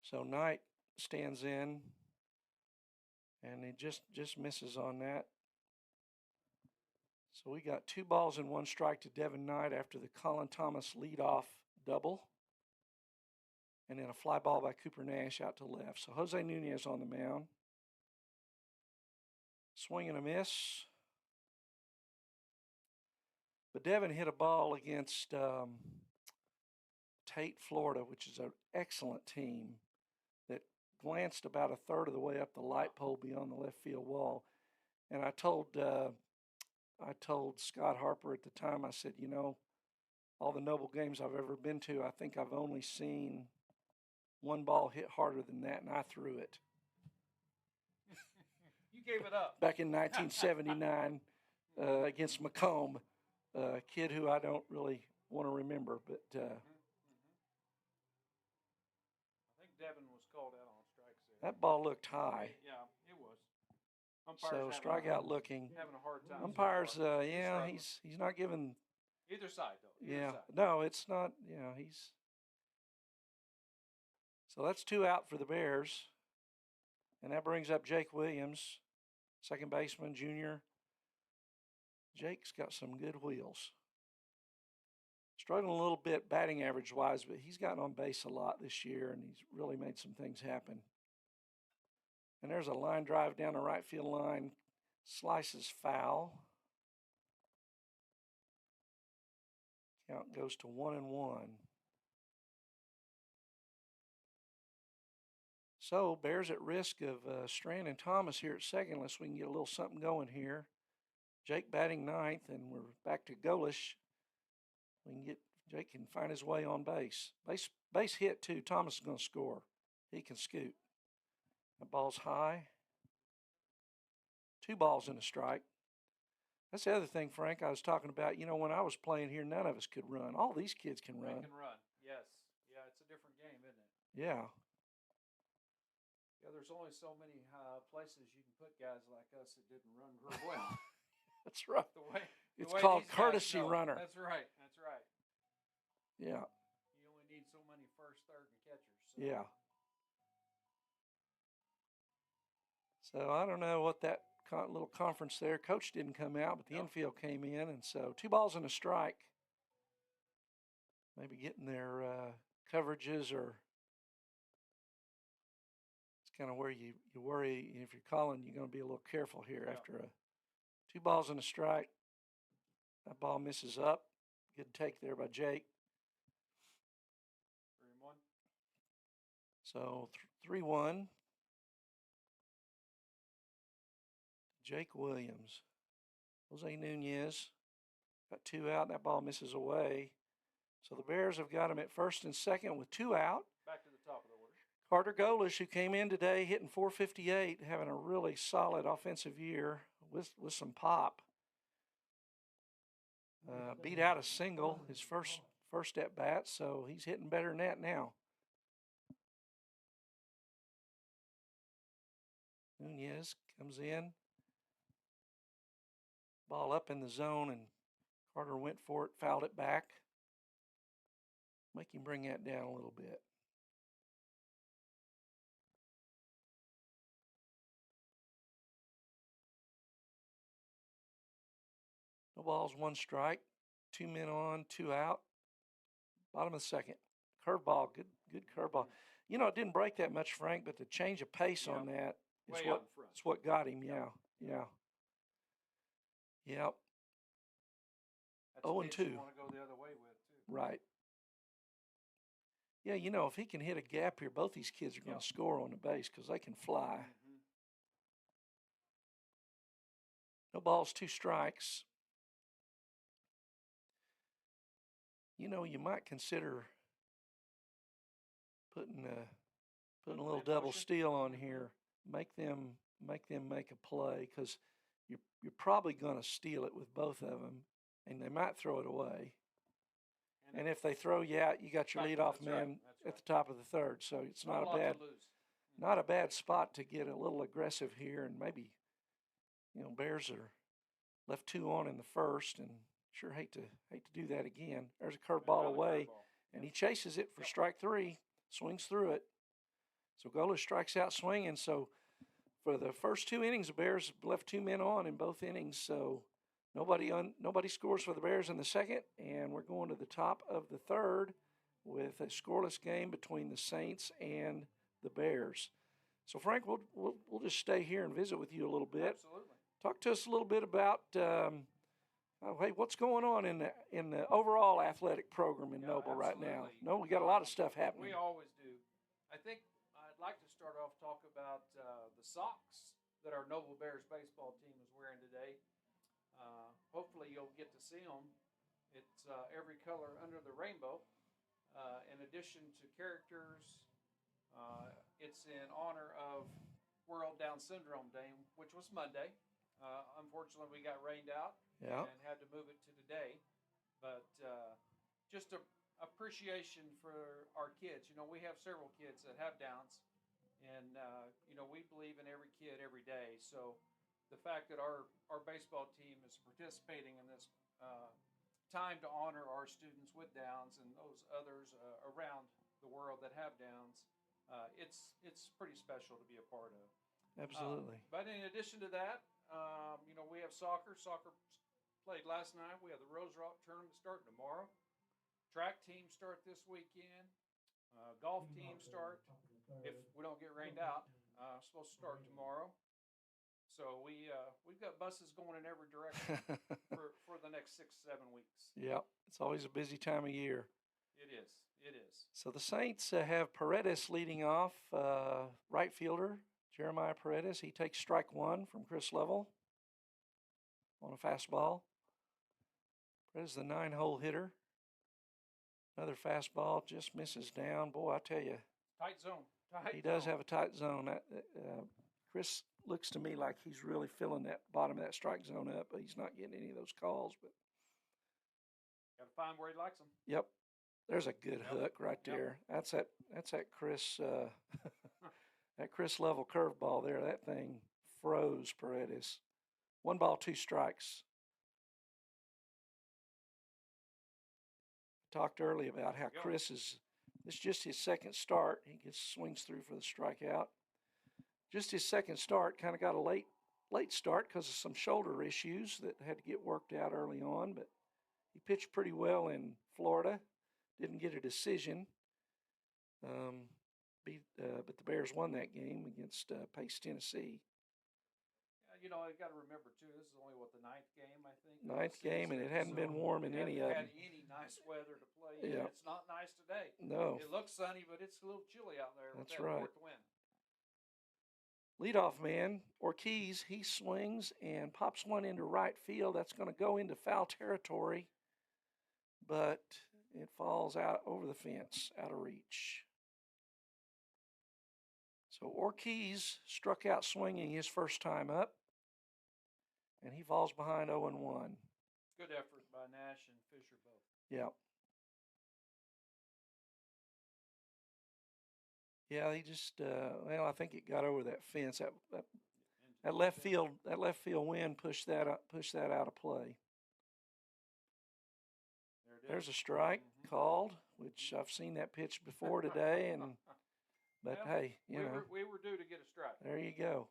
So Knight stands in, and he just misses on that. So we got 2 balls and 1 strike to Devin Knight after the Colin Thomas leadoff double. And then a fly ball by Cooper Nash out to left. So Jose Nunez on the mound. Swing and a miss. But Devin hit a ball against Tate, Florida, which is an excellent team, that glanced about a third of the way up the light pole beyond the left field wall. And I told Scott Harper at the time, I said, you know, all the Noble games I've ever been to, I think I've only seen one ball hit harder than that, and I threw it. You gave it up. Back in 1979 against Macomb, a kid who I don't really want to remember, but I think Devin was called out on strikes there. that ball looked high. Yeah, it was. So strikeout looking. Having a hard time. Umpires, so far. yeah, he's not giving. Either side though. Either Yeah, side. no, it's not. Yeah, he's. So that's 2 out for the Bears, and that brings up Jake Williams, second baseman, junior. Jake's got some good wheels. Struggling a little bit batting average wise, but he's gotten on base a lot this year, and he's really made some things happen. And there's a line drive down the right field line, slices foul. Count goes to 1-1. So Bears at risk of Strand and Thomas here at second, unless we can get a little something going here. Jake batting ninth, and we're back to Golish. Jake can find his way on base. Base hit too. Thomas is going to score. He can scoot. That ball's high. 2 balls and a strike. That's the other thing, Frank, I was talking about. You know, when I was playing here, none of us could run. All these kids can run. They can run. Yes. Yeah, it's a different game, isn't it? Yeah. Yeah, there's only so many places you can put guys like us that didn't run very well. That's right. It's called courtesy runner. That's right. That's right. Yeah. You only need so many first, third, and catchers. So. Yeah. So I don't know what that little conference there. Coach didn't come out, but the infield came in, and so 2 balls and a strike. Maybe getting their coverages, or it's kind of where you worry. If you're calling, you're going to be a little careful here after a 2 balls and a strike. That ball misses up. Good take there by Jake. 3-1. So 3-1. Jake Williams. Jose Nunez got 2 out, and that ball misses away. So the Bears have got him at first and second with 2 out. Back to the top of the order. Carter Golish, who came in today hitting .458, having a really solid offensive year with some pop. Beat out a single his first at bat, so he's hitting better than that now. Nunez comes in. Ball up in the zone, and Carter went for it, fouled it back. Make him bring that down a little bit. No balls, 1 strike. 2 men on, 2 out. Bottom of the second. Curveball, good curveball. You know, it didn't break that much, Frank, but the change of pace on that is what got him. Yeah. Yep. That's 0-2. You want to go the other way with too. Right. Yeah, you know, if he can hit a gap here, both these kids are going to score on the base because they can fly. Mm-hmm. No balls, 2 strikes. You know, you might consider putting a little double steal on here. Make them make a play, because you're probably going to steal it with both of them, and they might throw it away. And if they throw you out, you got your leadoff man at the top of the third. So it's not a bad spot to get a little aggressive here, and maybe, you know, Bears are left 2 on in the first, and sure hate to do that again. There's a curveball away, and he chases it for strike 3, swings through it. So Gola strikes out swinging. So for the first 2 innings, the Bears left 2 men on in both innings. So nobody scores for the Bears in the second, and we're going to the top of the third with a scoreless game between the Saints and the Bears. So Frank, we'll just stay here and visit with you a little bit. Absolutely. Talk to us a little bit about hey, what's going on in the overall athletic program in Noble right now? Absolutely. No, we got a lot of stuff happening. We always do. I think I'd like to start off talk about the socks that our Noble Bears baseball team is wearing today. Hopefully you'll get to see them. It's every color under the rainbow. In addition to characters, it's in honor of World Down Syndrome Day, which was Monday. Unfortunately, we got rained out and had to move it to today. But just a appreciation for our kids. You know, we have several kids that have Downs, and you know, we believe in every kid every day. So the fact that our baseball team is participating in this time to honor our students with Downs and those others around the world that have Downs, it's pretty special to be a part of. Absolutely. But in addition to that, you know, we have soccer. Soccer played last night. We have the Rose Rock tournament starting tomorrow. Track teams start this weekend. Golf teams start, if we don't get rained out, supposed to start tomorrow. So we've got buses going in every direction for the next 6-7 weeks. Yep, it's always a busy time of year. It is. It is. So the Saints have Paredes leading off, right fielder, Jeremiah Paredes. He takes strike one from Chris Level on a fastball. Paredes, the 9-hole hitter. Another fastball just misses down. Boy, I tell you. Tight zone. He does have a tight zone. Chris looks to me like he's really filling that bottom of that strike zone up, but he's not getting any of those calls. But got to find where he likes them. Yep. There's a good hook right there. That's that Chris that Chris Level curveball there. That thing froze Paredes. 1 ball, 2 strikes. I talked earlier about how Chris this is just his second start. He swings through for the strikeout. Just his second start, kind of got a late start because of some shoulder issues that had to get worked out early on, but he pitched pretty well in Florida. Didn't get a decision, but the Bears won that game against Pace, Tennessee. You know, I got to remember too. This is only the 9th game, I think. 9th game, and it hadn't been warm in any of them. Had any nice weather to play in. Yeah. It's not nice today. No. It looks sunny, but it's a little chilly out there. That's with that right. North wind. Leadoff man, Ortiz, he swings and pops one into right field. That's going to go into foul territory, but it falls out over the fence, out of reach. So Ortiz struck out swinging his first time up, and he falls behind 0-1. Good effort by Nash and Fisher both. Yep. Yeah, he just I think it got over that fence. That left field wind pushed that out of play. There's a strike called, which I've seen that pitch before today, but well, hey, you know, we were due to get a strike. There you go.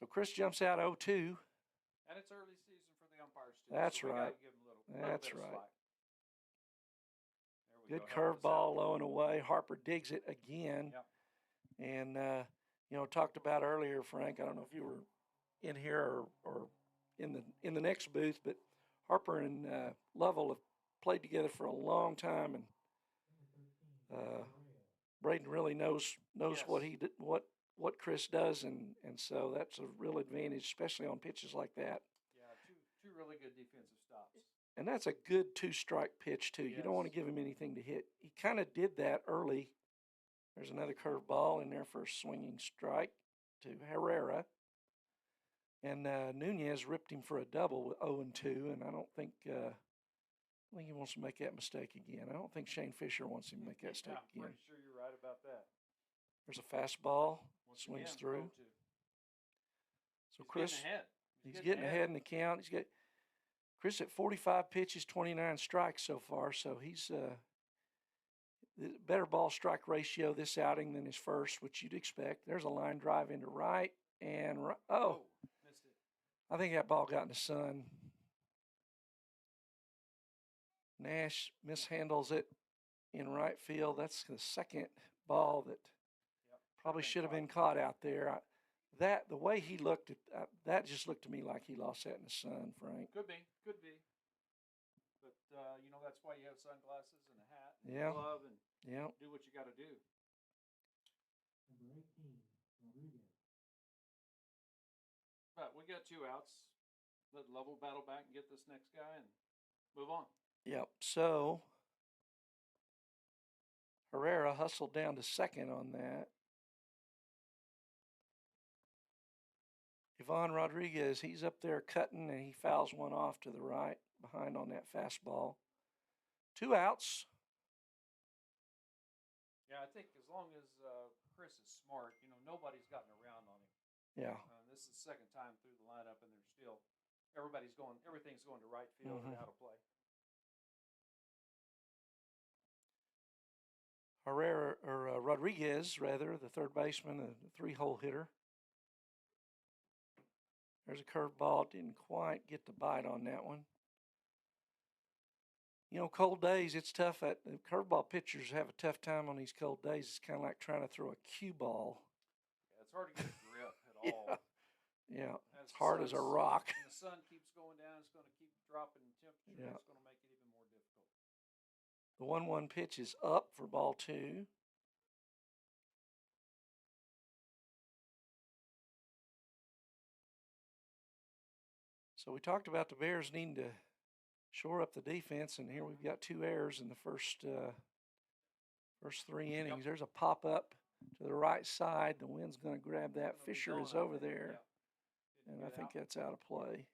So Chris jumps out 0-2. And it's early season for the umpires too. That's so we right. gotta give them a little That's bit of right. slack. There we Good go. Helped us curveball out. low and away. Harper digs it again. Yep. And, you know, talked about earlier, Frank, I don't know if you were in here or in the next booth, but Harper and Lovell have played together for a long time, and Braden really knows Yes. what Chris does, and so that's a real advantage, especially on pitches like that. Yeah, two really good defensive stops. And that's a good 2-strike pitch, too. You don't want to give him anything to hit. He kind of did that early. There's another curveball in there for a swinging strike to Herrera. And Nunez ripped him for a double with 0-2, and I don't think he wants to make that mistake again. I don't think Shane Fisher wants him to make that mistake I'm again. pretty sure you're right about that. There's a fastball, Once swings again, through. 0-2. So He's Chris, getting ahead. he's getting ahead in the count. Chris at 45 pitches, 29 strikes so far. So he's better ball strike ratio this outing than his first, which you'd expect. There's a line drive into right, and Missed it. I think that ball got in the sun. Nash mishandles it in right field. That's the second ball that probably should have been caught out there. The way he looked at that just looked to me like he lost that in the sun, Frank. Could be. But that's why you have sunglasses and a hat and Yeah. a glove and Yeah. do what you got to do. Number 18, Rodriguez. But we got 2 outs. Let Lovell battle back and get this next guy and move on. Yep. So Herrera hustled down to second on that. Ivan Rodriguez, he's up there cutting, and he fouls one off to the right behind on that fastball. 2 outs. Yeah, I think as long as Chris is smart, nobody's gotten around on him. Yeah. This is the second time through the lineup, and they're still everything's going to right field and out of play. Rodriguez, the third baseman, a 3-hole hitter. There's a curveball. Didn't quite get the bite on that one. Cold days, it's tough. The curveball pitchers have a tough time on these cold days. It's kind of like trying to throw a cue ball. Yeah, it's hard to get a grip at all. Yeah, As it's the hard as a sun's- rock. And the sun keeps going down. It's going to keep dropping in temperature. Yeah. It's going to make it even more difficult. The 1-1 pitch is up for ball 2. So we talked about the Bears needing to shore up the defense, and here we've got 2 errors in the first 3 innings. There's a pop up to the right side. The wind's going to grab that. Fisher is over there, and I think that's out of play.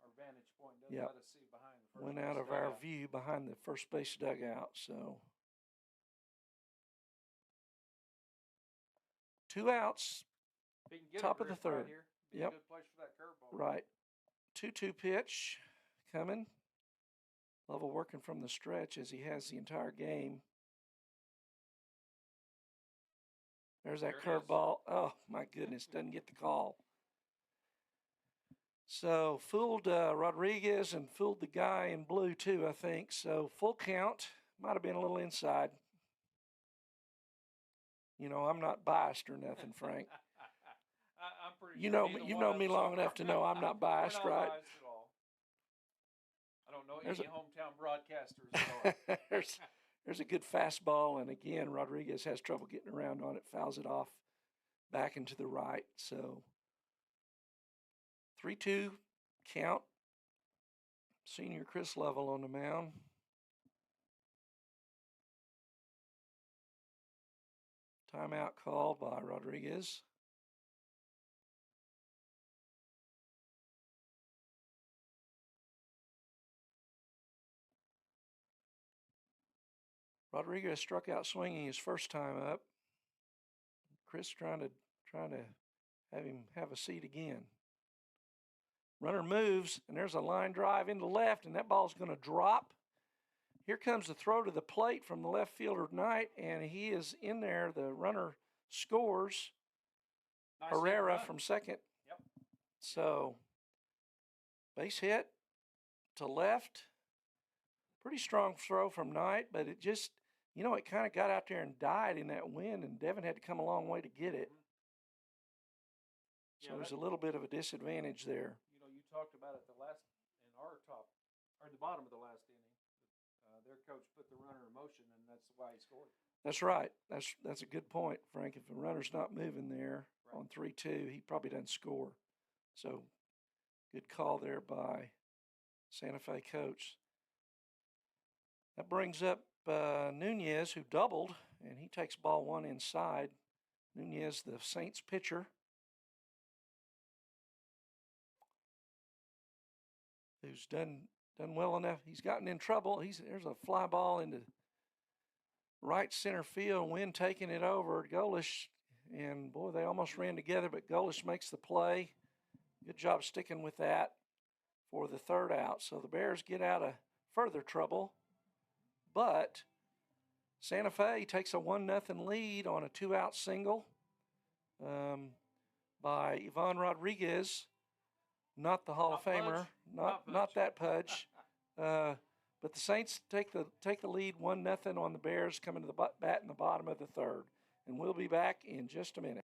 Our vantage point doesn't Yep. let us see behind the first Went base out of our dugout. view behind the first base dugout. So 2 outs. If he can get Top a of the grip right third. here, be Yep. a good place for that curveball. Right. 2-2 pitch coming. Lovell working from the stretch as he has the entire game. There's that There it is. curveball. Oh, my goodness. Doesn't get the call. So fooled Rodriguez and fooled the guy in blue, too, I think. So full count. Might have been a little inside. I'm not biased or nothing, Frank. I'm pretty You sure know, neither you've one known of me us long are. enough to know I'm not biased, We're not right? biased at all. I don't know There's any hometown broadcasters at all. there's a good fastball, and again, Rodriguez has trouble getting around on it, fouls it off back into the right. So 3-2 count. Senior Chris Lovell on the mound. Timeout called by Rodriguez. Rodriguez struck out swinging his first time up. Chris trying to have him have a seat again. Runner moves, and there's a line drive into left, and that ball's going to drop. Here comes the throw to the plate from the left fielder Knight, and he is in there. The runner scores. Nice hit Herrera run. from second. Yep. So, base hit to left. Pretty strong throw from Knight, but it just, it kind of got out there and died in that wind, and Devin had to come a long way to get it. So Yeah, there's that- a little bit of a disadvantage there. You talked about it in the bottom of the last inning. Their coach put the runner in motion, and that's why he scored. That's right. That's a good point, Frank. If the runner's not moving there on 3-2, he probably doesn't score. So good call there by Santa Fe coach. That brings up Nunez, who doubled, and he takes ball 1 inside. Nunez, the Saints pitcher, who's done well enough. He's gotten in trouble. There's a fly ball into right center field. Wind taking it over. Golish, and boy, they almost ran together, but Golish makes the play. Good job sticking with that for the third out. So the Bears get out of further trouble, but Santa Fe takes a 1-0 lead on a 2-out single by Yvonne Rodriguez, not the Hall of Famer, not that Pudge. But the Saints take the lead 1-0 on the Bears coming to the bat in the bottom of the third. And we'll be back in just a minute.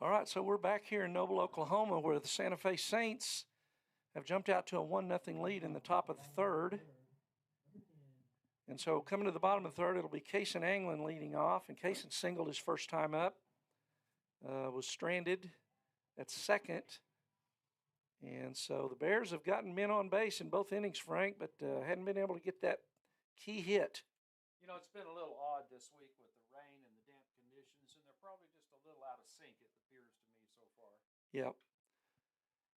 All right, so we're back here in Noble, Oklahoma, where the Santa Fe Saints have jumped out to a 1-0 lead in the top of the third. And so coming to the bottom of the third, it'll be Kaysen Anglin leading off. And Kaysen singled his first time up, was stranded at second. And so the Bears have gotten men on base in both innings, Frank, but hadn't been able to get that key hit. You know, it's been a little odd this week with the rain and the damp conditions, and they're probably just a little out of sync, it appears to me so far. Yep.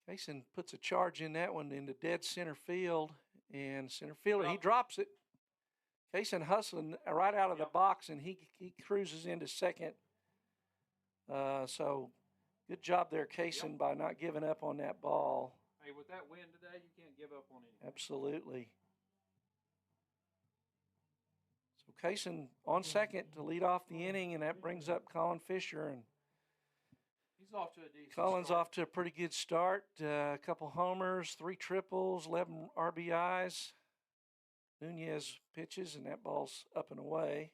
Kaysen puts a charge in that one into dead center field, and center fielder, he drops it. Kaysen hustling right out of the box, and he cruises into second. So good job there, Kaysen, by not giving up on that ball. Hey, with that win today, you can't give up on anything. Absolutely. So Kaysen on second to lead off the inning, and that brings up Colin Fisher. And he's off to a decent Colin's start. off to a pretty good start. A couple homers, 3 triples, 11 RBIs. Nunez pitches, and that ball's up and away.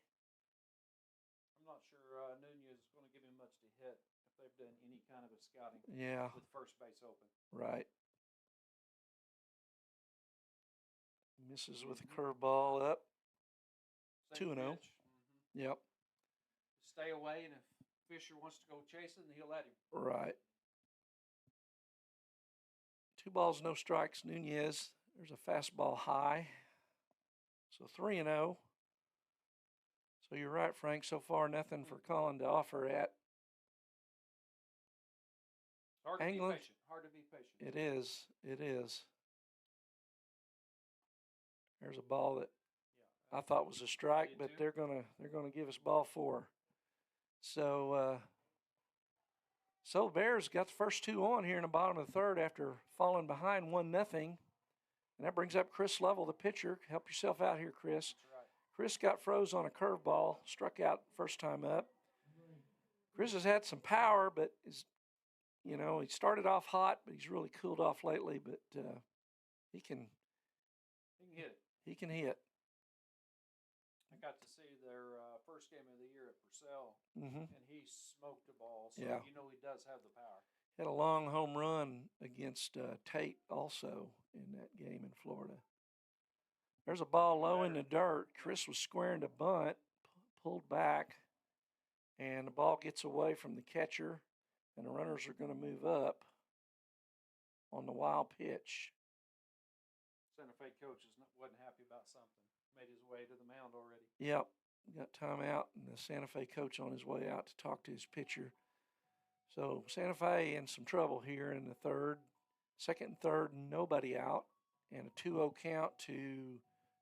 I'm not sure Nunez is going to give him much to hit if they've done any kind of a scouting with first base open. Right. Misses with a curveball up. 2-0. Yep. Stay away, and if Fisher wants to go chasing, he'll let him. Right. 2 balls, no strikes. Nunez. There's a fastball high. So 3-0. So you're right, Frank. So far, nothing for Colin to offer at. Hard to be patient. Hard to be patient. It is. It is. There's a ball that I thought was a strike, but they're gonna give us ball 4. So so Bears got the first 2 on here in the bottom of the third after falling behind 1-0. And that brings up Chris Lovell, the pitcher. Help yourself out here, Chris. That's right. Chris got froze on a curveball, struck out first time up. Chris has had some power, but he started off hot, but he's really cooled off lately. But he can hit it. He can hit. I got to see their first game of the year at Purcell, Mm-hmm. and he smoked the ball. So Yeah. you know he does have the power. Had a long home run against Tate also in that game in Florida. There's a ball low in the dirt. Chris was squaring to bunt, pulled back, and the ball gets away from the catcher, and the runners are going to move up on the wild pitch. Santa Fe coach wasn't happy about something. Made his way to the mound already. Yep, got timeout, and the Santa Fe coach on his way out to talk to his pitcher. So Santa Fe in some trouble here in the third. Second and third, nobody out, and a 2-0 count to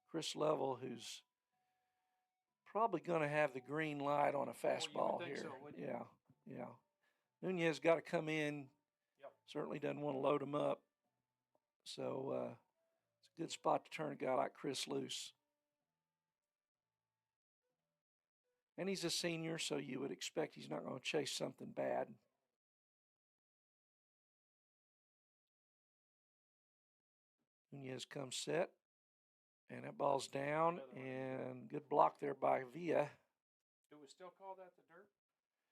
Chris Lovell, who's probably going to have the green light on a fastball think here. so, wouldn't you? Yeah. Nunez got to come in. Yep. Certainly doesn't want to load him up. So it's a good spot to turn a guy like Chris loose. And he's a senior, so you would expect he's not going to chase something bad. Nunez comes set, and that ball's down, and good block there by Villa. Do we still call that the dirt?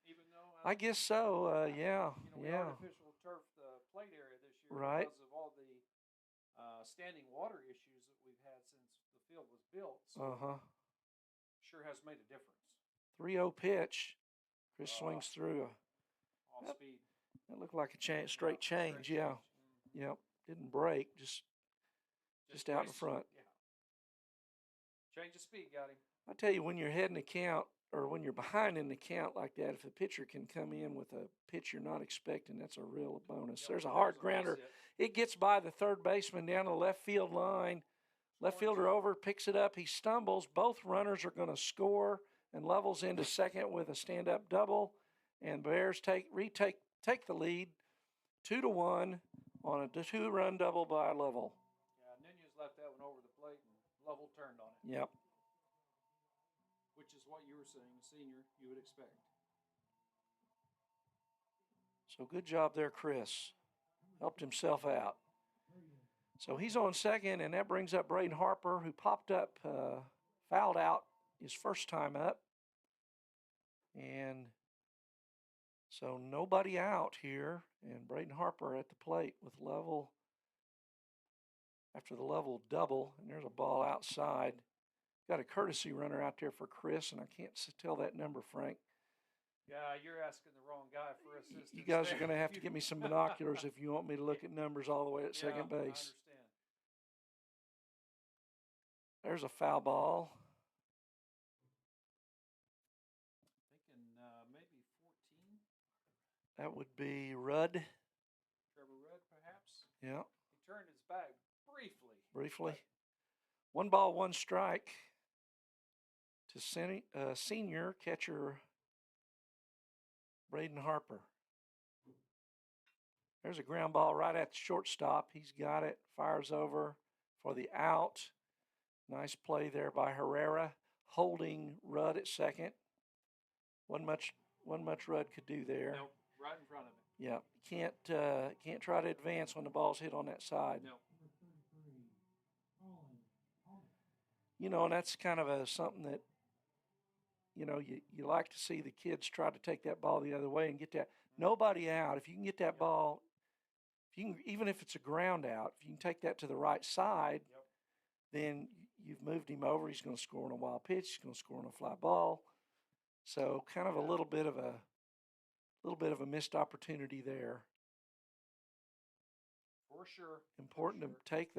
Even though I guess so. Yeah. we artificial turf the plate area this year Right. because of all the standing water issues that we've had since the field was built. So Uh-huh. sure has made a difference. 3-0 pitch. Chris swings through. Off Yep. speed. That looked like a straight change. Straight Yeah. change. Yep. Didn't break. Just out in raced- front. Yeah. Change of speed got him. I tell you, when you're heading the count or when you're behind in the count like that, if a pitcher can come in with a pitch you're not expecting, that's a real bonus. Yep, There's a there's hard base grounder. hit. It gets by the third baseman down to the left field line. Left fielder over, picks it up. He stumbles. Both runners are going to score and levels into second with a stand-up double. And Bears take the lead 2-1 on a 2-run double by Level. Yeah, Nunez left that one over the plate and Level turned on it. Yep. Which is what you were saying, senior, you would expect. So good job there, Chris. Helped himself out. So he's on second, and that brings up Braden Harper, who popped up, fouled out his first time up. And so nobody out here, and Braden Harper at the plate with Level after the Level double, and there's a ball outside. Got a courtesy runner out there for Chris, and I can't tell that number, Frank. Yeah, you're asking the wrong guy for assistance. You guys there. are going to have to give me some binoculars if you want me to look at numbers all the way at second Yeah, I base. understand. There's a foul ball. Thinking maybe 14. That would be Rudd. Trevor Rudd, perhaps. Yeah, He turned his back briefly. 1 ball, 1 strike to senior catcher Braden Harper. There's a ground ball right at the shortstop. He's got it. Fires over for the out. Nice play there by Herrera, holding Rudd at second. Wasn't much Rudd could do there. Nope, right in front of him. Yeah, can't try to advance when the ball's hit on that side. No. You know, and that's kind of something that, you know, you like to see the kids try to take that ball the other way and get that. Nobody out. If you can get that ball, even if it's a ground out, if you can take that to the right side, then you've moved him over. He's going to score on a wild pitch. He's going to score on a fly ball. So kind of a little bit of a missed opportunity there. For sure. Important to take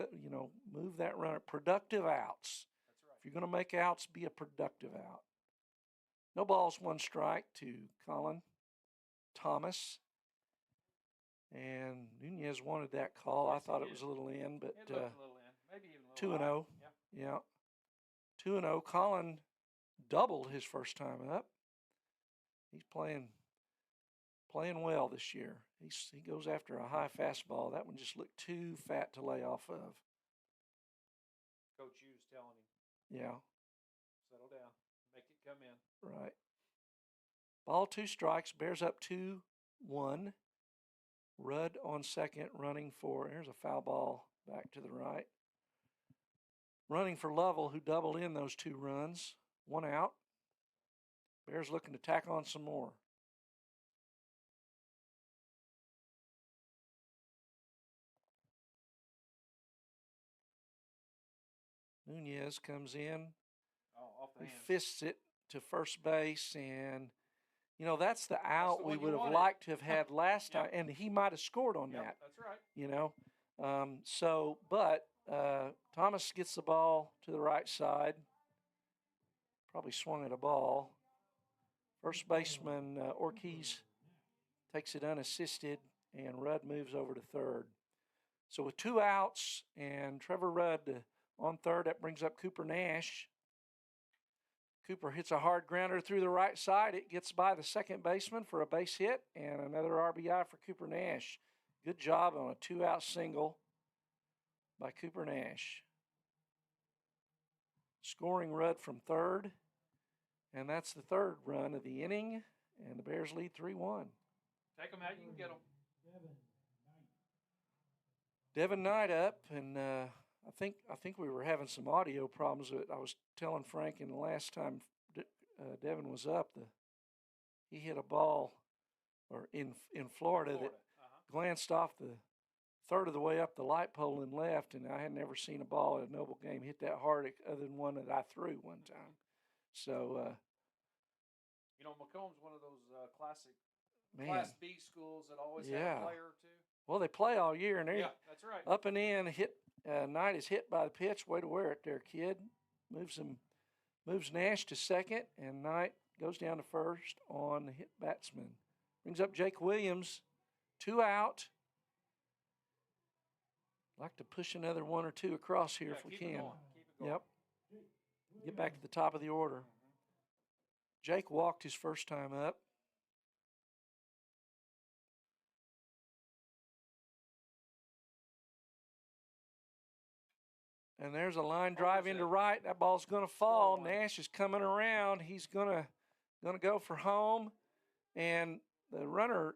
move that runner. Productive outs. That's right. If you're going to make outs, be a productive out. No balls, 1 strike to Colin Thomas. And Nunez wanted that call. Yes, I thought he it was did. a little in, but It looked a little in. Maybe even a little 2-0. high. Yeah. 2-0. Colin doubled his first time up. He's playing well this year. He goes after a high fastball. That one just looked too fat to lay off of. Coach Hughes telling him, Yeah, settle down, make it come in. right. Ball, 2 strikes. Bears up 2-1. Rudd on second, running for, here's a foul ball back to the right. Running for Lovell, who doubled in those 2 runs. 1 out. Bears looking to tack on some more. Nunez comes in. Oh, off the He hands. fists it to first base, and you know that's the out the we one you would have wanted. liked to have had last Yep. time, and he might have scored on Yep, that. that's right. You know, but Thomas gets the ball to the right side. Probably swung at a ball. First baseman Ortiz takes it unassisted, and Rudd moves over to third. So with 2 outs and Trevor Rudd on third, that brings up Cooper Nash. Cooper hits a hard grounder through the right side. It gets by the second baseman for a base hit and another RBI for Cooper Nash. Good job on a 2-out single by Cooper Nash. Scoring Rudd from third, and that's the 3rd run of the inning, and the Bears lead 3-1. Take them out, you can get them. Devin Knight up, and I think we were having some audio problems. I was telling Frank, and the last time Devin was up, he hit a ball, or in Florida, that glanced off the third of the way up the light pole and left, and I had never seen a ball at a Noble game hit that hard other than one that I threw one time. So, You know, Macomb's one of those classic man. Class B schools that always have Yeah. a player or two. Well, they play all year, and they're Yeah, that's right. up and in. Knight is hit by the pitch. Way to wear it there, kid. Moves Nash to second, and Knight goes down to first on the hit batsman. Brings up Jake Williams, 2 out. Like to push another 1 or 2 across here if we keep can. It going. Keep it going. Yep. Get back to the top of the order. Jake walked his first time up. And there's a line drive into right. That ball's going to fall. Nash is coming around. He's going to go for home. And the runner,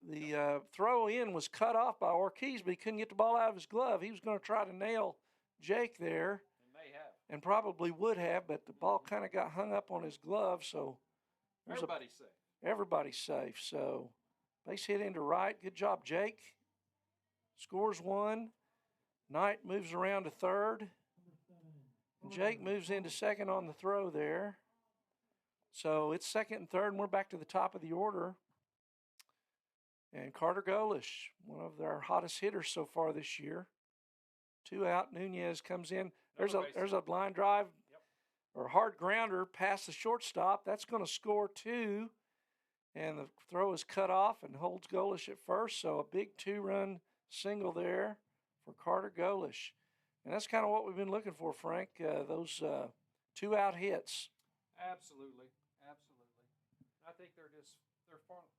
the throw in was cut off by Ortiz, but he couldn't get the ball out of his glove. He was going to try to nail Jake there. He may have. And probably would have, but the ball kind of got hung up on his glove. So Everybody's safe. everybody's safe. So base hit into right. Good job, Jake. Scores 1. Knight moves around to third. Jake moves into second on the throw there. So it's second and third, and we're back to the top of the order. And Carter Golish, one of their hottest hitters so far this year. 2 out. Nunez comes in. There's a line drive or hard grounder past the shortstop. That's going to score 2. And the throw is cut off and holds Golish at first. So a big 2-run single there for Carter Golish. And that's kind of what we've been looking for, Frank, those 2-out hits. Absolutely. I think they're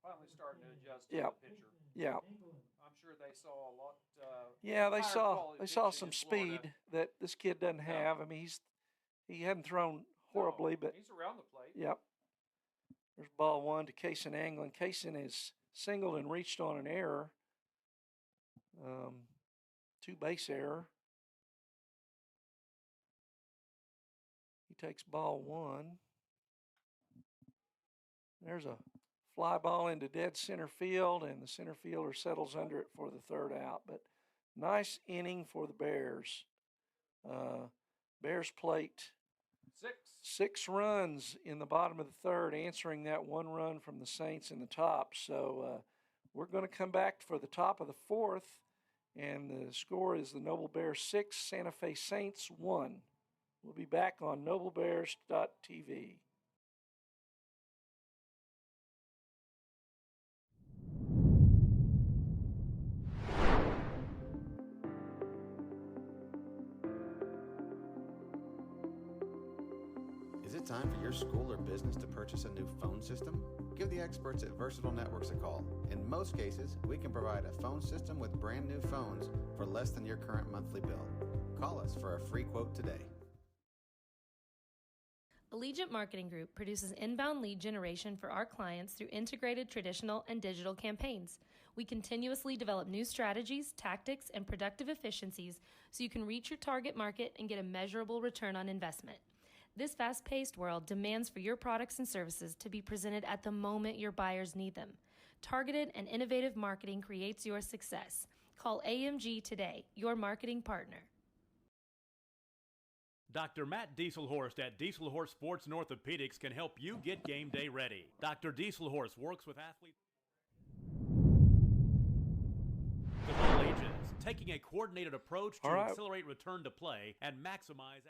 finally starting to adjust to Yep. the pitcher. Yeah. I'm sure they saw a lot. They saw some speed that this kid doesn't have. I mean, he hadn't thrown horribly, but he's around the plate. Yep. There's ball 1 to Kaysen Anglin. Kaysen is singled and reached on an error. 2-base error. He takes ball 1. There's a fly ball into dead center field, and the center fielder settles under it for the 3rd out. But nice inning for the Bears. Bears plate 6 runs in the bottom of the 3rd, answering that 1 run from the Saints in the top. So we're going to come back for the top of the 4th, and the score is the Noble Bears 6, Santa Fe Saints 1. We'll be back on noblebears.tv. Is it time for your school or business to purchase a new phone system? Give the experts at Versatile Networks a call. In most cases, we can provide a phone system with brand new phones for less than your current monthly bill. Call us for a free quote today. Allegiant Marketing Group produces inbound lead generation for our clients through integrated traditional and digital campaigns. We continuously develop new strategies, tactics, and productive efficiencies so you can reach your target market and get a measurable return on investment. This fast-paced world demands for your products and services to be presented at the moment your buyers need them. Targeted and innovative marketing creates your success. Call AMG today, your marketing partner. Dr. Matt Dieselhorst at Dieselhorst Sports and Orthopedics can help you get game day ready. Dr. Dieselhorst works with athletes of all ages, taking a coordinated approach to accelerate return to play and maximize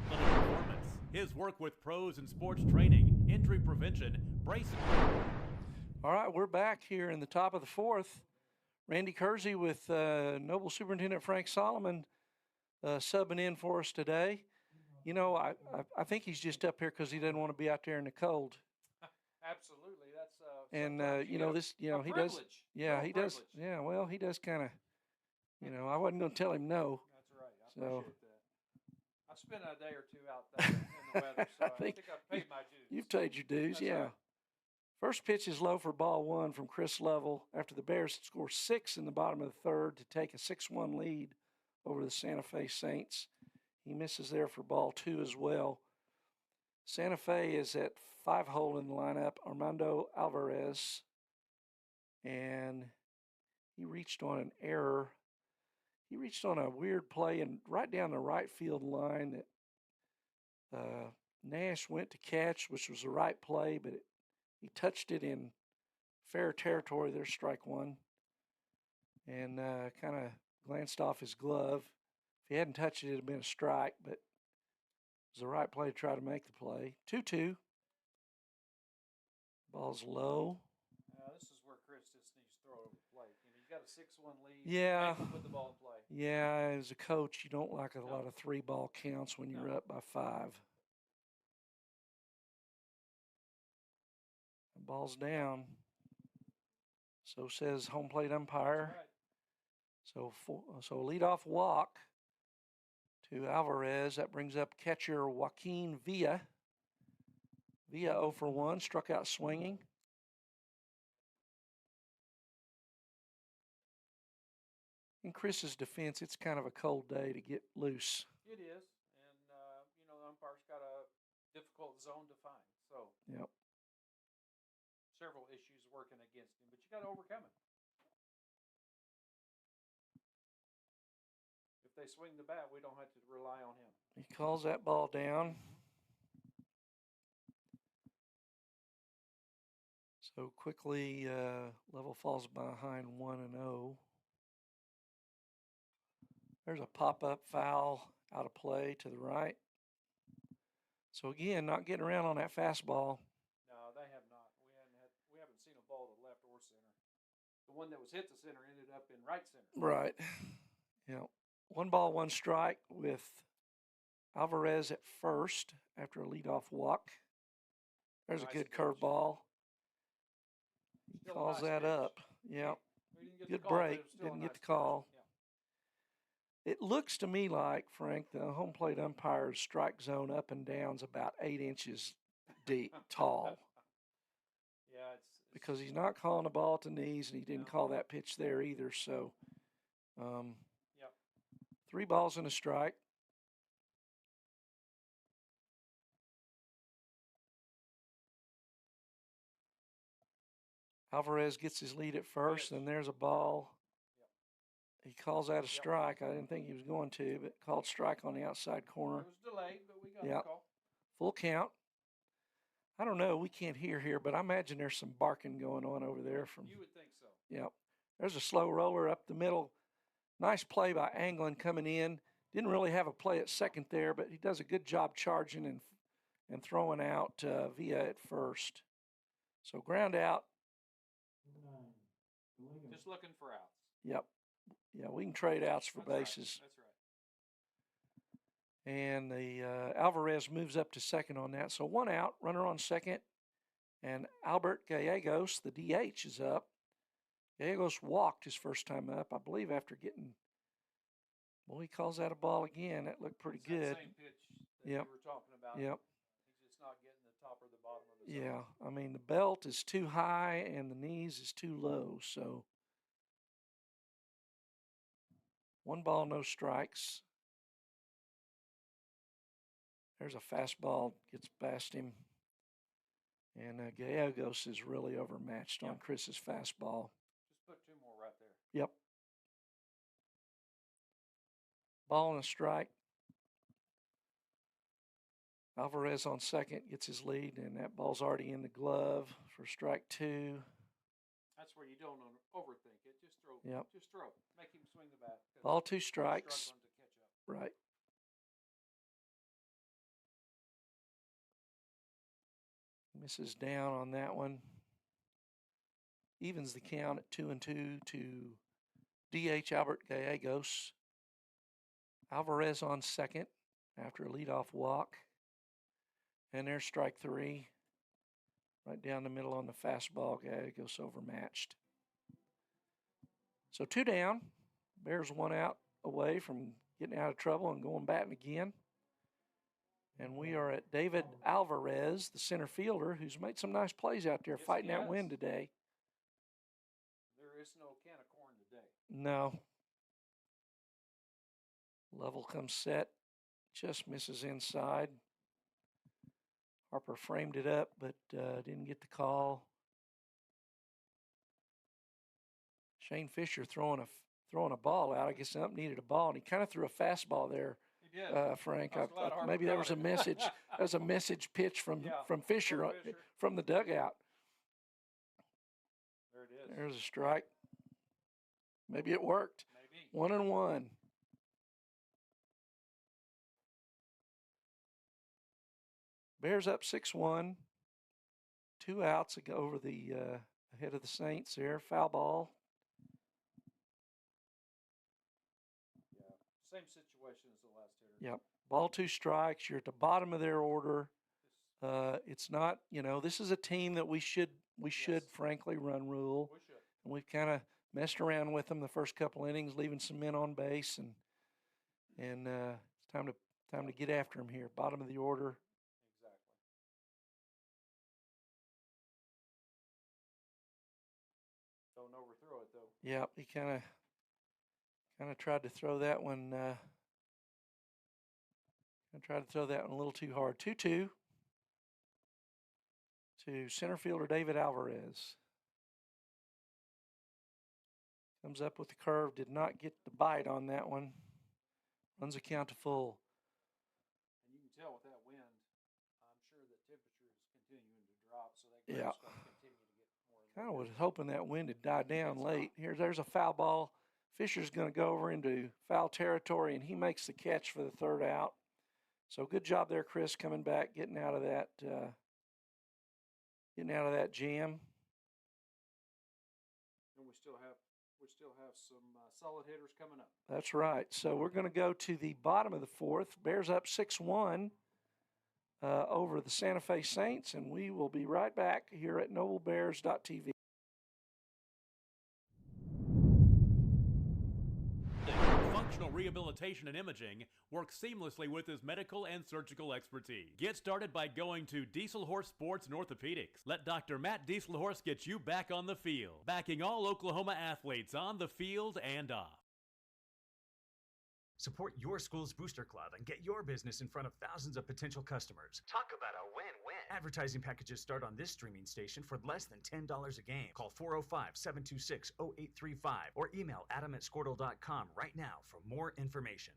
performance. His work with pros in sports training, injury prevention, bracing. All right, we're back here in the top of the 4th. Randy Kersey with Noble Superintendent Frank Solomon subbing in for us today. You know, I think he's just up here because he doesn't want to be out there in the cold. Absolutely, that's And you know this, you know he does. Yeah, he does. Yeah, well, he does kind of. You know, I wasn't going to tell him no. That's right. I appreciate that. I've spent a day or 2 out there in the weather, so I think I've paid my dues. You've paid your dues, That's yeah. right. First pitch is low for ball 1 from Chris Lovell after the Bears score 6 in the bottom of the 3rd to take a 6-1 lead over the Santa Fe Saints. He misses there for ball 2 as well. Santa Fe is at 5-hole in the lineup. Armando Alvarez, and he reached on an error. He reached on a weird play and right down the right field line that Nash went to catch, which was the right play, but he touched it in fair territory. There's strike one, and kind of glanced off his glove. If he hadn't touched it, it'd have been a strike, but it was the right play to try to make the play. 2-2. Ball's low. This is where Chris just needs to throw it over the plate. You know, you got a 6-1 lead. Yeah. Make him put the ball in play. Yeah, as a coach, you don't like a lot of 3-ball counts when you're up by 5. The ball's down. So says home plate umpire. Right. So leadoff walk to Alvarez. That brings up catcher Joaquin Villa. Villa 0 for 1, struck out swinging. In Chris's defense, it's kind of a cold day to get loose. It is, and you know, the umpire's got a difficult zone to find. So Yep. several issues working against him, but you got to overcome it. If they swing the bat, we don't have to rely on him. He calls that ball down. So quickly, level falls behind 1-0. There's a pop-up foul out of play to the right. So again, not getting around on that fastball. No, they have not. We haven't seen a ball to left or center. The one that was hit the center ended up in right center. Right. Yeah. 1 ball, 1 strike with Alvarez at first after a leadoff walk. There's Nice a good pitch. curveball. He Still a calls nice that pitch. up. Yep. We didn't get Good the call, but break. it was still a Didn't get nice the call. pitch. Yeah. It looks to me like, Frank, the home plate umpire's strike zone up and down's about 8 inches deep, tall. Yeah, Because he's not calling the ball to knees, and he didn't No. call that pitch there either. So, Yep. 3 balls and a strike. Alvarez gets his lead at first, Pitch. and there's a ball. Yep. He calls that a strike. I didn't think he was going to, but called strike on the outside corner. It was delayed, but we got Yep. the call. Full count. I don't know. We can't hear here, but I imagine there's some barking going on over there from. You would think so. Yep. There's a slow roller up the middle. Nice play by Anglin coming in. Didn't really have a play at second there, but he does a good job charging and throwing out Villa at first. So ground out. Just looking for outs. Yep. Yeah, we can trade outs for That's right. bases. That's right. And the Alvarez moves up to second on that. So 1 out, runner on second. And Albert Gallegos, the DH, is up. Gallegos walked his first time up, I believe, after getting. Well, he calls that a ball again. That looked pretty It's good. That same pitch that Yep. you were talking about. Yep. He's just not getting the top or the bottom of his zone. Yeah. I mean, the belt is too high and the knees is too low. So 1 ball, no strikes. There's a fastball, gets past him. And Gallegos is really overmatched on Yep. Chris's fastball. Just put 2 more right there. Yep. Ball and a strike. Alvarez on second gets his lead, and that ball's already in the glove for strike 2. That's where you don't overthink it. Just throw. Yep. Just throw. Make him swing the bat. 'Cause Ball, 2 he's strikes. struggling to catch up. Right. Misses down on that one. Evens the count at 2-2 to DH Albert Gallegos. Alvarez on second after a leadoff walk. And there's strike 3. Right down the middle on the fastball. Gallegos overmatched. So 2 down. Bears 1 out away from getting out of trouble and going batting again. And we are at David Alvarez, the center fielder, who's made some nice plays out there Yes, fighting he that has. win today. There is no can of corn today. No. Level comes set. Just misses inside. Harper framed it up, but didn't get the call. Shane Fisher throwing a ball out. I guess something needed a ball, and he kind of threw a fastball there. He did. Frank, I was glad Harper maybe there was caught a it. message. That was a message pitch from Yeah, Fisher, from Fisher. from the dugout. There it is. There's a strike. Maybe it worked. Maybe. 1-1. Bears up 6-1. 2 outs over the ahead of the Saints there. Foul ball. Yeah. Same situation as the last hitter. Yep. Ball 2 strikes. You're at the bottom of their order. It's not, this is a team that we should frankly run rule. We should. And we've kind of messed around with them the first couple innings, leaving some men on base, and it's time to get after them here. Bottom of the order. Exactly. Don't overthrow it though. Yep, he kind of tried to throw that one. Tried to throw that one a little too hard. 2-2 to center fielder David Alvarez. Comes up with the curve. Did not get the bite on that one. Runs the count to full. And you can tell with that wind, I'm sure the temperature is continuing to drop, so that curve's Yeah. going to continue to get more. Kind of was hoping that wind had died down late. There's a foul ball. Fisher's going to go over into foul territory, and he makes the catch for the 3rd out. So good job there, Chris, coming back, getting out of that jam. And we still have some solid hitters coming up. That's right. So we're going to go to the bottom of the 4th. Bears up 6-1 over the Santa Fe Saints, and we will be right back here at NobleBears.tv. Functional Rehabilitation and Imaging works seamlessly with his medical and surgical expertise. Get started by going to Dieselhorse Sports and Orthopedics. Let Dr. Matt Dieselhorse get you back on the field, backing all Oklahoma athletes on the field and off. Support your school's booster club and get your business in front of thousands of potential customers. Talk about a win-win. Advertising packages start on this streaming station for less than $10 a game. Call 405-726-0835 or email adam@squirtle.com right now for more information.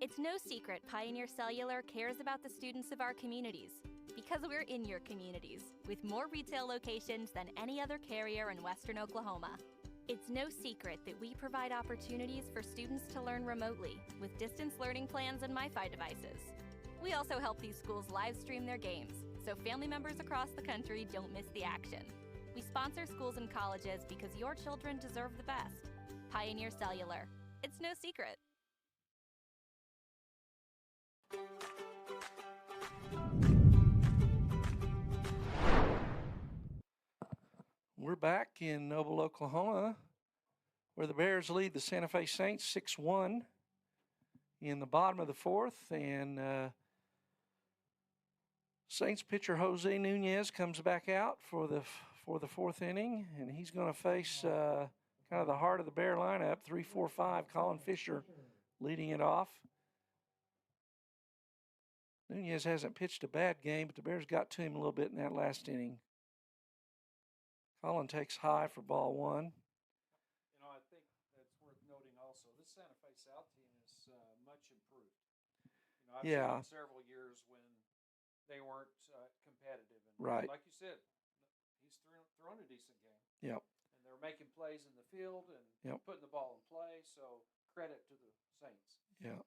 It's no secret Pioneer Cellular cares about the students of our communities because we're in your communities with more retail locations than any other carrier in Western Oklahoma. It's no secret that we provide opportunities for students to learn remotely with distance learning plans and MiFi devices. We also help these schools live stream their games, so family members across the country don't miss the action. We sponsor schools and colleges because your children deserve the best. Pioneer Cellular. It's no secret. We're back in Noble, Oklahoma, where the Bears lead the Santa Fe Saints 6-1 in the bottom of the 4th. And Saints pitcher Jose Nunez comes back out for the 4th inning, and he's going to face kind of the heart of the Bear lineup, 3-4-5, Colin Fisher leading it off. Nunez hasn't pitched a bad game, but the Bears got to him a little bit in that last inning. Colin takes high for ball 1. I think that's worth noting also. This Santa Fe South team is much improved. I've seen several years when they weren't competitive. And right. Like you said, he's thrown a decent game. Yep. And they're making plays in the field and putting the ball in play. So credit to the Saints. Yeah.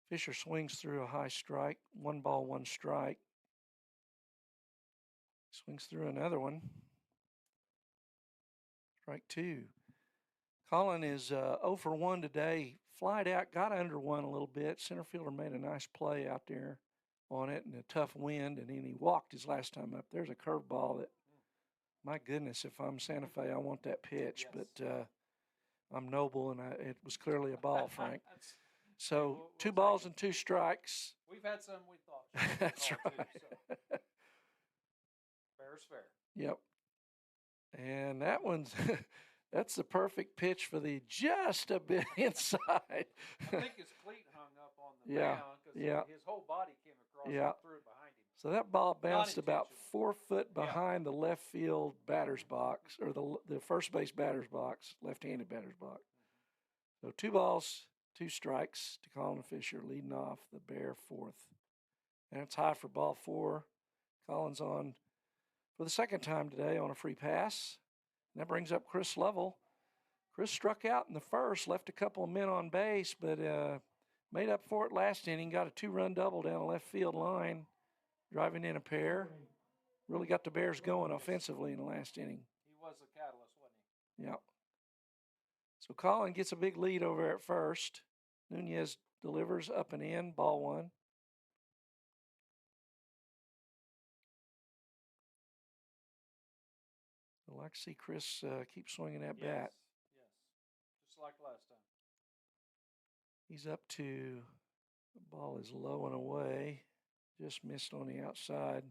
Fisher swings through a high strike. 1 ball, 1 strike. Swings through another one. Strike 2. Colin is 0 for 1 today. Flied out, got under one a little bit. Center fielder made a nice play out there on it in a tough wind, and then he walked his last time up. There's a curveball that, my goodness, if I'm Santa Fe, I want that pitch. Yes. But I'm Noble, and it was clearly a ball, Frank. So 2 balls and 2 strikes. We've had some we thought. That's right. Too, so. Fair's fair. Yep. And that one's that's the perfect pitch for the just a bit inside. I think his cleat hung up on the mound because his whole body came across and threw it behind him. So that ball bounced about Non-intentional. 4 foot Yeah. behind the left field batter's box, or the first base batter's box, left-handed batter's box. So 2 balls, 2 strikes to Colin Fisher, leading off the Bear fourth. And it's high for ball 4. Colin's on for the second time today on a free pass. And that brings up Chris Lovell. Chris struck out in the first, left a couple of men on base, but made up for it last inning. Got a 2-run double down the left field line, driving in a pair. Really got the Bears going offensively in the last inning. He was the catalyst, wasn't he? Yeah. So Colin gets a big lead over at first. Nunez delivers up and in, ball 1. I'd like to see Chris keep swinging that bat. Yes. Just like last time. He's up to, the ball is low and away. Just missed on the outside.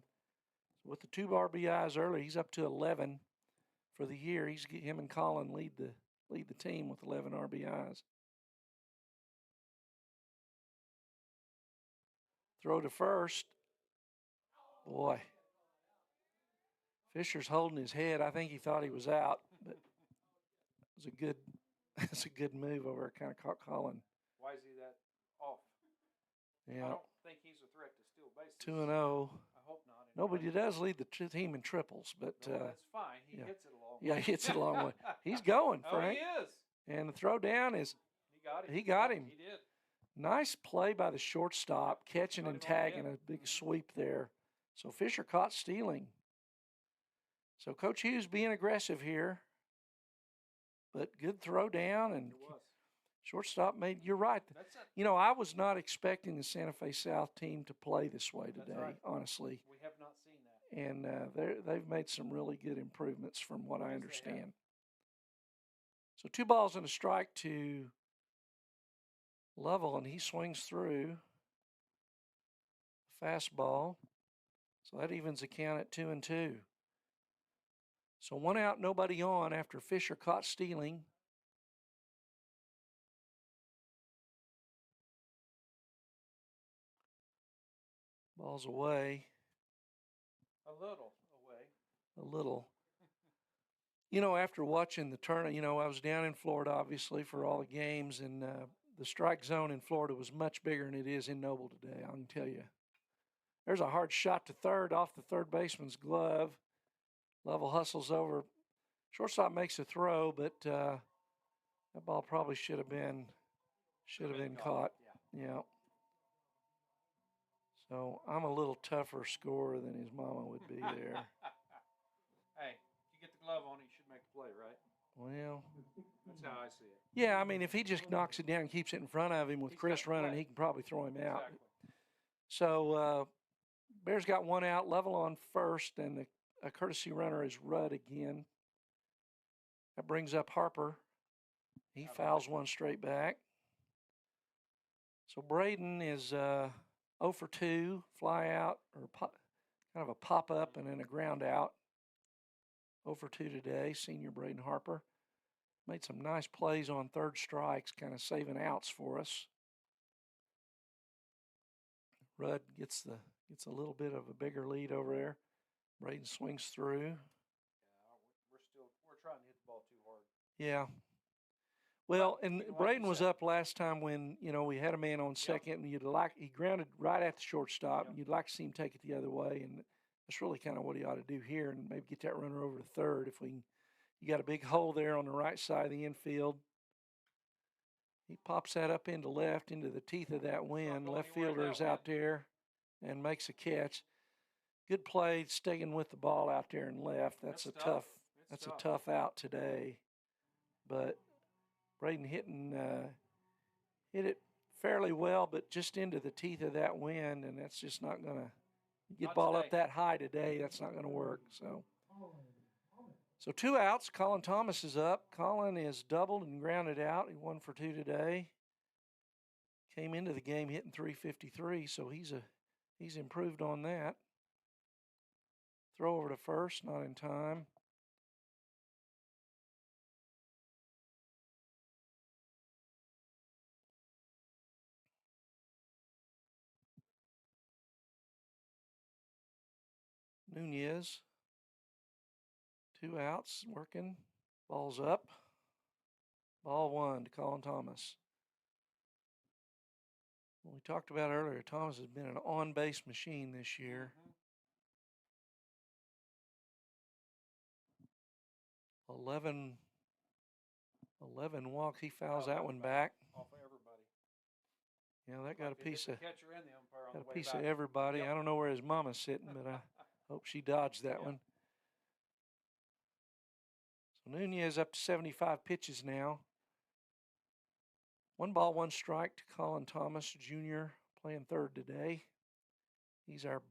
With the 2 RBIs early, he's up to 11 for the year. Him and Colin lead the team with 11 RBIs. Throw to first. Boy. Fisher's holding his head. I think he thought he was out, but it was it's a good move over. It kind of caught Colin. Why is he that off? Yeah. I don't think he's a threat to steal bases. 2-0. I hope not. Nobody does lead the team in triples, but No, that's fine. He yeah. hits it a long way. Yeah, he hits it a long way. He's going, Oh, Frank. he is. And the throw down is He got him. him. He did. Nice play by the shortstop, catching and tagging a big sweep there. So Fisher caught stealing. So Coach Hughes being aggressive here, but good throw down, and shortstop made. You're right. You know, I was not expecting the Santa Fe South team to play this way today. right. Honestly, We have not seen that. and they've made some really good improvements from what I understand. So 2 balls and a strike to Lovell, and he swings through. Fastball. So that evens the count at 2-2. So 1 out, nobody on after Fisher caught stealing. Ball's away. A little away. A little. You know, after watching the tournament, you know, I was down in Florida, obviously, for all the games, and the strike zone in Florida was much bigger than it is in Noble today, I can tell you. There's a hard shot to third off the third baseman's glove. Lovell hustles over. Shortstop makes a throw, but that ball probably should have been caught. Yeah. So I'm a little tougher scorer than his mama would be there. Hey, if you get the glove on, you should make the play, right? Well, That's how I see it. yeah, I mean, if he just knocks it down and keeps it in front of him with He's Chris got the running, play. he can probably throw him out. Exactly. So Bears got 1 out, Level on first, and a courtesy runner is Rudd again. That brings up Harper. He fouls 1 straight back. So Braden is 0 for 2, fly out, or kind of a pop up and then a ground out. 0 for 2 today, senior Braden Harper. Made some nice plays on third strikes, kind of saving outs for us. Rudd gets a little bit of a bigger lead over there. Braden swings through. Yeah, we're trying to hit the ball too hard. Yeah. Well, and like Braden you was said. up last time when, you know, we had a man on second, and he grounded right at the shortstop, and you'd like to see him take it the other way, and that's really kind of what he ought to do here, and maybe get that runner over to third if we can. You got a big hole there on the right side of the infield. He pops that up into left, into the teeth of that wind. going Left anywhere fielder is that out there and makes a catch. Good play, staying with the ball out there and left. That's a tough. That's a tough out today. But Braden hit it fairly well, but just into the teeth of that wind, and that's just not going to get Not ball today. up that high today. That's not going to work. So 2 outs. Colin Thomas is up. Colin is doubled and grounded out. He 1 for 2 today. Came into the game hitting .353, so he's improved on that. Throw over to first, not in time. Nunez. 2 outs, working. Ball's up. Ball 1 to Colin Thomas. Well, we talked about earlier, Thomas has been an on-base machine this year. 11 walks. He fouls that one back. Off of everybody. Yeah, that got a piece of catcher and the umpire on got the a way piece back. of everybody. Yep. I don't know where his mama's sitting, but I hope she dodged that Yeah. one. So Nunez up to 75 pitches now. 1 ball, 1 strike to Colin Thomas Jr. playing third today. He's our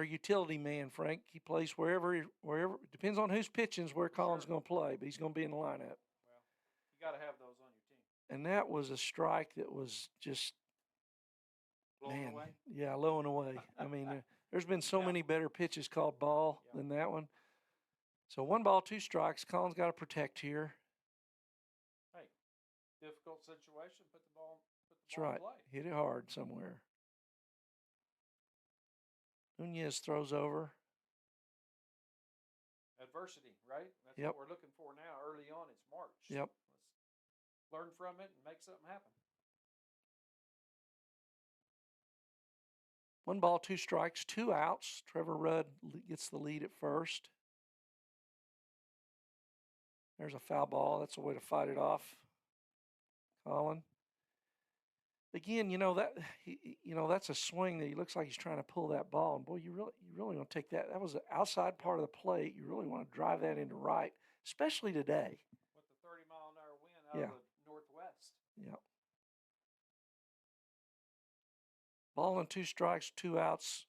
utility man, Frank. He plays wherever. Depends on who's pitching is where Colin's going to play, but he's going to be in the lineup. Well, you got to have those on your team. And that was a strike that was just Blowing away. Yeah, low and away. I mean, there's been so many better pitches called ball than that one. So 1 ball, 2 strikes. Colin's got to protect here. Hey, difficult situation. Put the ball. That's right. In play. Hit it hard somewhere. Nunez throws over. Adversity, right? That's Yep. what we're looking for now. Early on, it's March. Yep. Let's learn from it and make something happen. 1 ball, 2 strikes, 2 outs. Trevor Rudd gets the lead at first. There's a foul ball. That's a way to fight it off. Colin. Again, that's a swing that he looks like he's trying to pull that ball. And boy, you really want to take that. That was the outside part of the plate. You really want to drive that into right, especially today. With the 30-mile-an-hour wind out of the northwest. Yeah. Ball and 2 strikes, 2 outs.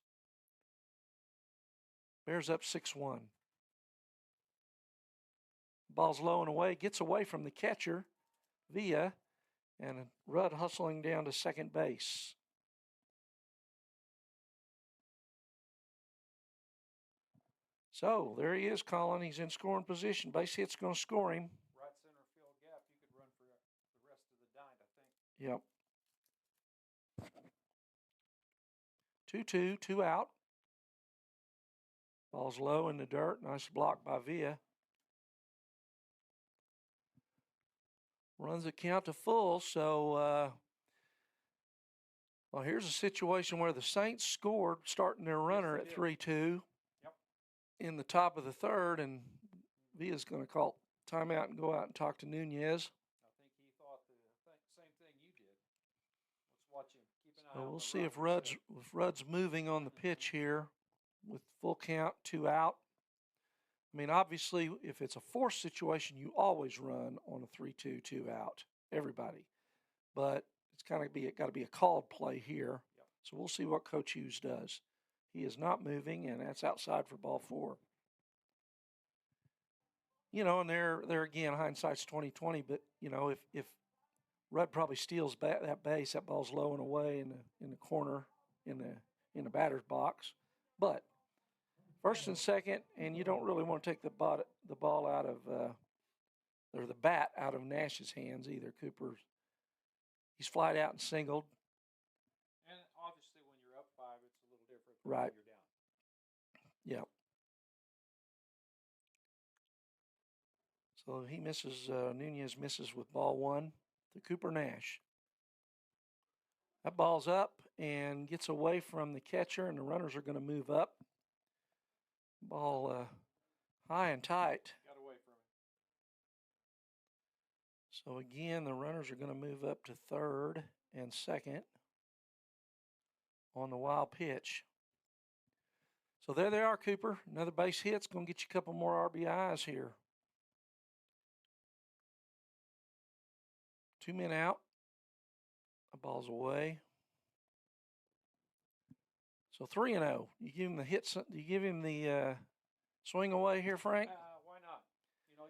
Bears up 6-1. Ball's low and away. Gets away from the catcher, Villa, and Rudd hustling down to second base. So there he is, Colin. He's in scoring position. Base hit's going to score him. Right center field gap. You could run for the rest of the night, I think. Yep. 2-2, 2 out. Ball's low in the dirt. Nice block by Villa. Runs the count to full. So, well, here's a situation where the Saints scored, starting their runner at 3-2 in the top of the third, and Villa's going to call timeout and go out and talk to Nunez. I think he thought the same thing you did. Let's watch him. Keep an eye So on we'll the see if runner. Rudd's moving on the pitch here with full count, 2 out. I mean, obviously, if it's a forced situation, you always run on a 3-2, 2 out, everybody. But it's got to be a called play here. Yep. So we'll see what Coach Hughes does. He is not moving, and that's outside for ball 4. And there again, hindsight's 20/20. But if Rudd probably steals that base, that ball's low and away in the corner in the batter's box. But first and second, and you don't really want to take the ball out of or the bat out of Nash's hands either. Cooper, he's flied out and singled. And obviously, when you're up 5, it's a little different than Right. when you're down. Yep. So he misses. Nunez misses with ball 1 to Cooper Nash. That ball's up and gets away from the catcher, and the runners are going to move up. Ball high and tight. Got away from it. So again, the runners are going to move up to third and second on the wild pitch. So there they are, Cooper. Another base hit's going to get you a couple more RBIs here. 2 men out. The ball's away. So 3-0. You give him the hits. You give him the swing away here, Frank. Why not?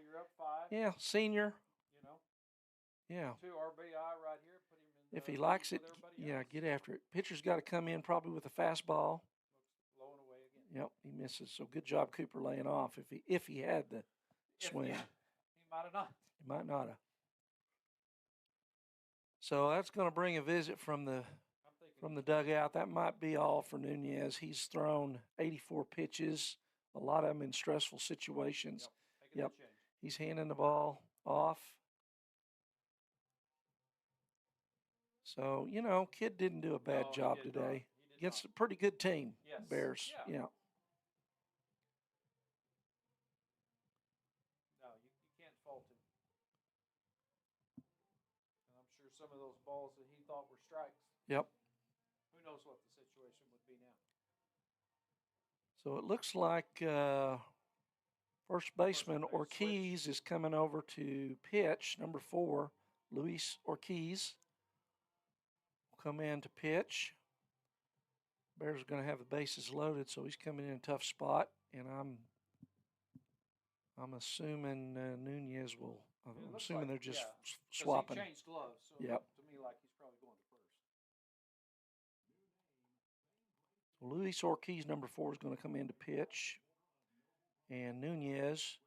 You're up 5. Yeah, senior. Yeah. 2 RBI right here. Put him in. If he likes it, get after it. Pitcher's got to come in probably with a fastball. Looks low and away again. Yep, he misses. So good job, Cooper, laying off. If he had the swing, He might have not. he might not have. So that's going to bring a visit from the from the dugout. That might be all for Nunez. He's thrown 84 pitches, a lot of them in stressful situations. Yep. Making the change. He's handing the ball off. So, kid didn't do a bad No, he job did today not. He did against not. a pretty good team, Yes. Bears. Yeah. Yeah. No, you can't fault him. And I'm sure some of those balls that he thought were strikes, Yep. who knows what the situation would be now. So it looks like first baseman base Ortiz is coming over to pitch. Number 4, Luis Ortiz will come in to pitch. Bears are going to have the bases loaded, so he's coming in a tough spot, and I'm assuming Nunez will. It I'm looks assuming like- they're just yeah, 'cause swapping. He changed gloves, so it Yep. looked to me like he's probably going to first. Luis Ortiz, number 4, is going to come in to pitch, and Nunez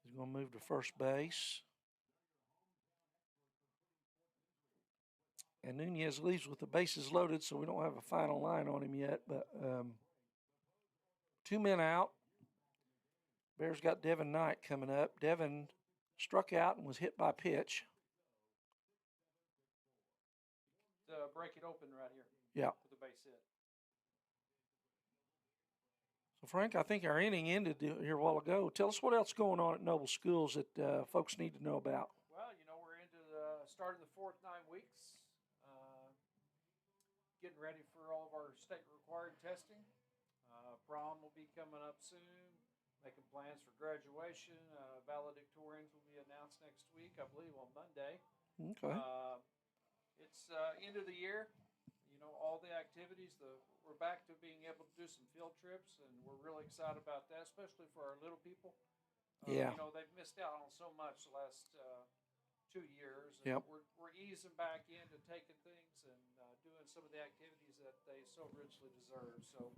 is going to move to first base. And Nunez leaves with the bases loaded, so we don't have a final line on him yet. But 2 men out. Bears got Devin Knight coming up. Devin struck out and was hit by pitch. Break it open right here. Yeah. With the base hit. So, Frank, I think our inning ended here a while ago. Tell us what else is going on at Noble Schools that folks need to know about. Well, we're into the start of the 4th 9 weeks. Getting ready for all of our state-required testing. Prom will be coming up soon. Making plans for graduation. Valedictorians will be announced next week, I believe, on Monday. Okay. It's end of the year. All the activities. We're back to being able to do some field trips, and we're really excited about that, especially for our little people. Yeah. They've missed out on so much the last 2 years. And Yep. We're easing back into taking things and doing some of the activities that they so richly deserve. So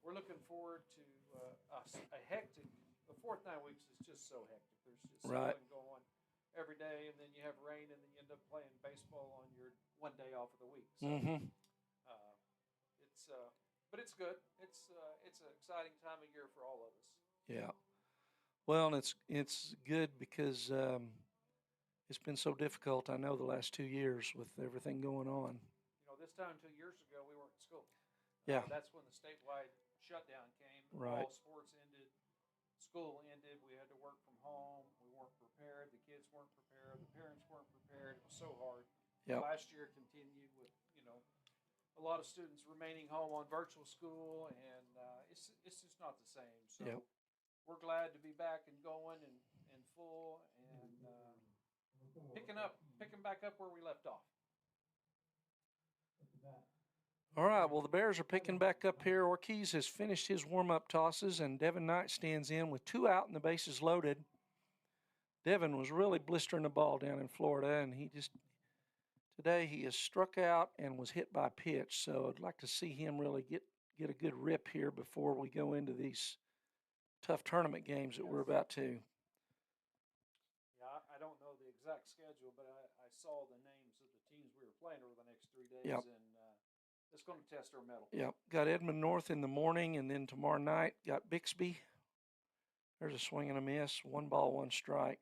we're looking forward to a hectic. The 4th 9 weeks is just so hectic. There's just Right. something going every day, and then you have rain, and then you end up playing baseball on your one day off of the week. So Mm-hmm. but it's good. It's an exciting time of year for all of us. Yeah. Well, and it's good because it's been so difficult, I know, the last 2 years with everything going on. This time 2 years ago, we weren't in school. Yeah. That's when the statewide shutdown came. Right. All sports ended. School ended. We had to work from home. We weren't prepared. The kids weren't prepared. The parents weren't prepared. It was so hard. Yep. Last year continued with, a lot of students remaining home on virtual school, and it's just not the same. So Yep. we're glad to be back and going and full and picking back up where we left off. All right, well, the Bears are picking back up here. Ortiz has finished his warm-up tosses, and Devin Knight stands in with 2 out and the bases loaded. Devin was really blistering the ball down in Florida, and today he has struck out and was hit by pitch. So I'd like to see him really get a good rip here before we go into these tough tournament games that we're about to. Yeah, I don't know the exact schedule, but I saw the names of the teams we were playing over the next 3 days, Yep. and it's going to test our mettle. Yep, got Edmond North in the morning, and then tomorrow night got Bixby. There's a swing and a miss, 1 ball, 1 strike.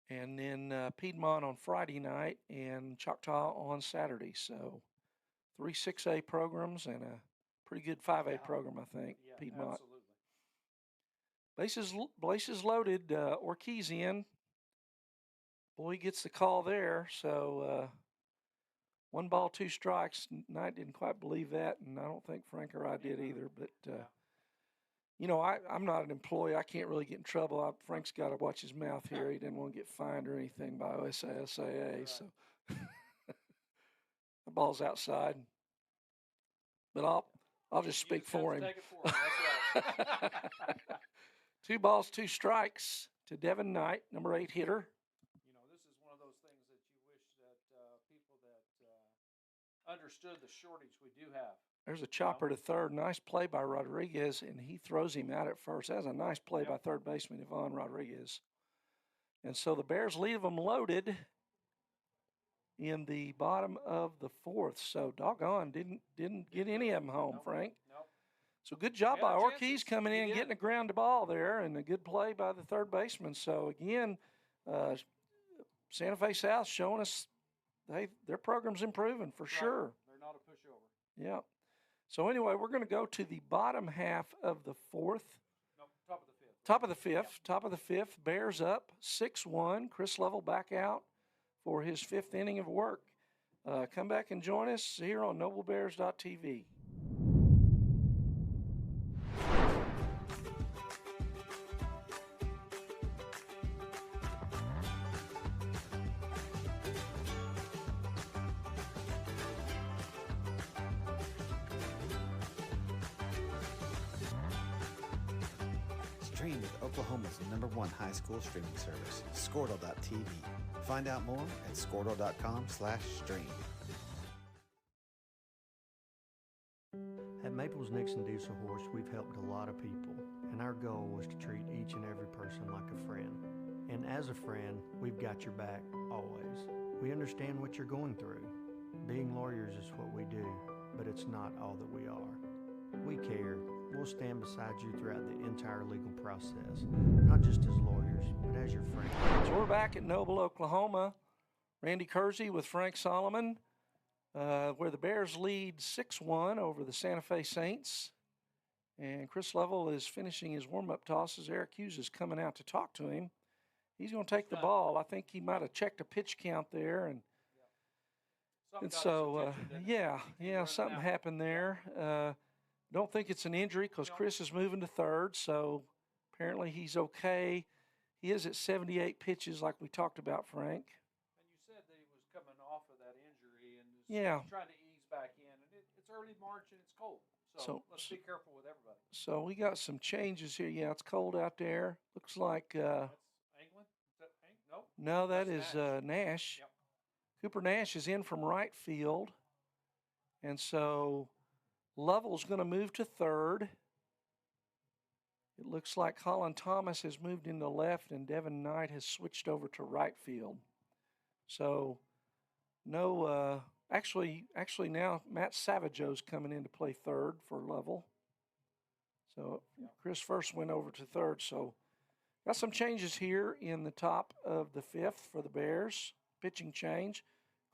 And then Piedmont on Friday night and Choctaw on Saturday. So 3 6A programs and a pretty good 5A program, I think, Yeah, Piedmont. absolutely. Bases loaded, Ortiz in. Boy, he gets the call there. So 1 ball, 2 strikes. Knight didn't quite believe that, and I don't think Frank or I did either. But, I'm not an employee. I can't really get in trouble. Frank's got to watch his mouth here. He didn't want to get fined or anything by OSASAA. Right. So the ball's outside. But I'll just speak for him. Take it for him. That's right. 2 balls, 2 strikes to Devin Knight, number 8 hitter. This is one of those things that you wish that people that understood the shortage we do have. There's a chopper to third. Nice play by Rodriguez, and he throws him out at first. That was a nice play by third baseman Yvonne Rodriguez. And so the Bears leave them loaded in the bottom of the fourth. So doggone, didn't get any of them home, Nope. Frank. Nope. So good job Had by our Ortiz chances. coming He in and did. getting a ground to ball there, and a good play by the third baseman. So again, Santa Fe South showing us their program's improving for Right. sure. They're not a pushover. Yeah. So anyway, we're going to go to the bottom half of the fourth. Nope. Top of the fifth. Top of the fifth. Top of the fifth. Bears up 6-1. Chris Level back out for his fifth inning of work. Come back and join us here on NobleBears.tv. Stream with Oklahoma's #1 high school streaming service, Squirtle.tv. Find out more at Squirtle.com/stream. At Maples Nixon Diesel Horse, we've helped a lot of people, and our goal was to treat each and every person like a friend. And as a friend, we've got your back always. We understand what you're going through. Being lawyers is what we do, but it's not all that we are. We care. We'll stand beside you throughout the entire legal process, not just as lawyers, but as your friend. So we're back at Noble, Oklahoma. Randy Kersey with Frank Solomon, where the Bears lead 6-1 over the Santa Fe Saints. And Chris Level is finishing his warm-up tosses. Eric Hughes is coming out to talk to him. He's going to take the ball. I think he might have checked a pitch count there. And Something got his so, attention, didn't it? yeah, something out. happened there. Don't think it's an injury because Chris is moving to third, so apparently he's okay. He is at 78 pitches like we talked about, Frank. And you said that he was coming off of that injury and is Yeah. trying to ease back in. And it's early March and it's cold. So, So- let's be careful with everybody. So we got some changes here. Yeah, it's cold out there. Looks like That's England? Is that Nope. no, that That's is Nash. Yep. Cooper Nash is in from right field. And so Lovell's going to move to third. It looks like Colin Thomas has moved into left and Devin Knight has switched over to right field. So no, actually now Matt Savageau's coming in to play third for Lovell. So Chris first went over to third. So got some changes here in the top of the fifth for the Bears. Pitching change.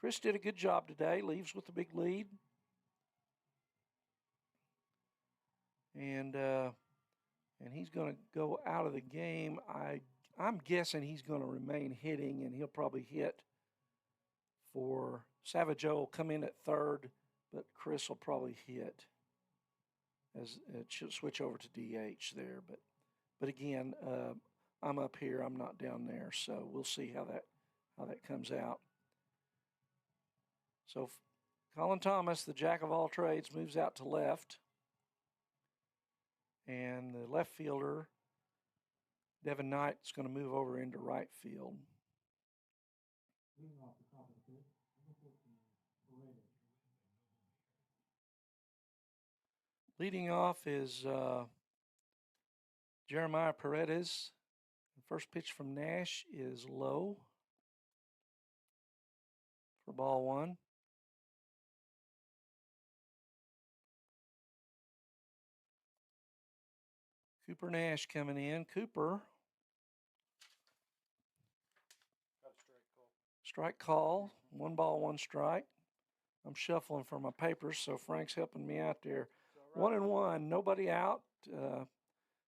Chris did a good job today. Leaves with a big lead. And he's going to go out of the game. I'm guessing he's going to remain hitting, and he'll probably hit for Savageau will come in at third, but Chris will probably hit as it should switch over to DH there. But again, I'm up here. I'm not down there, so we'll see how that comes out. So Colin Thomas, the jack of all trades, moves out to left. And the left fielder, Devin Knight, is going to move over into right field. Leading off is Jeremiah Paredes. The first pitch from Nash is low for ball one. Cooper Nash coming in. Cooper. Got a straight call. Strike call. 1 ball, 1 strike. I'm shuffling for my papers, so Frank's helping me out there. 1-1. Nobody out. The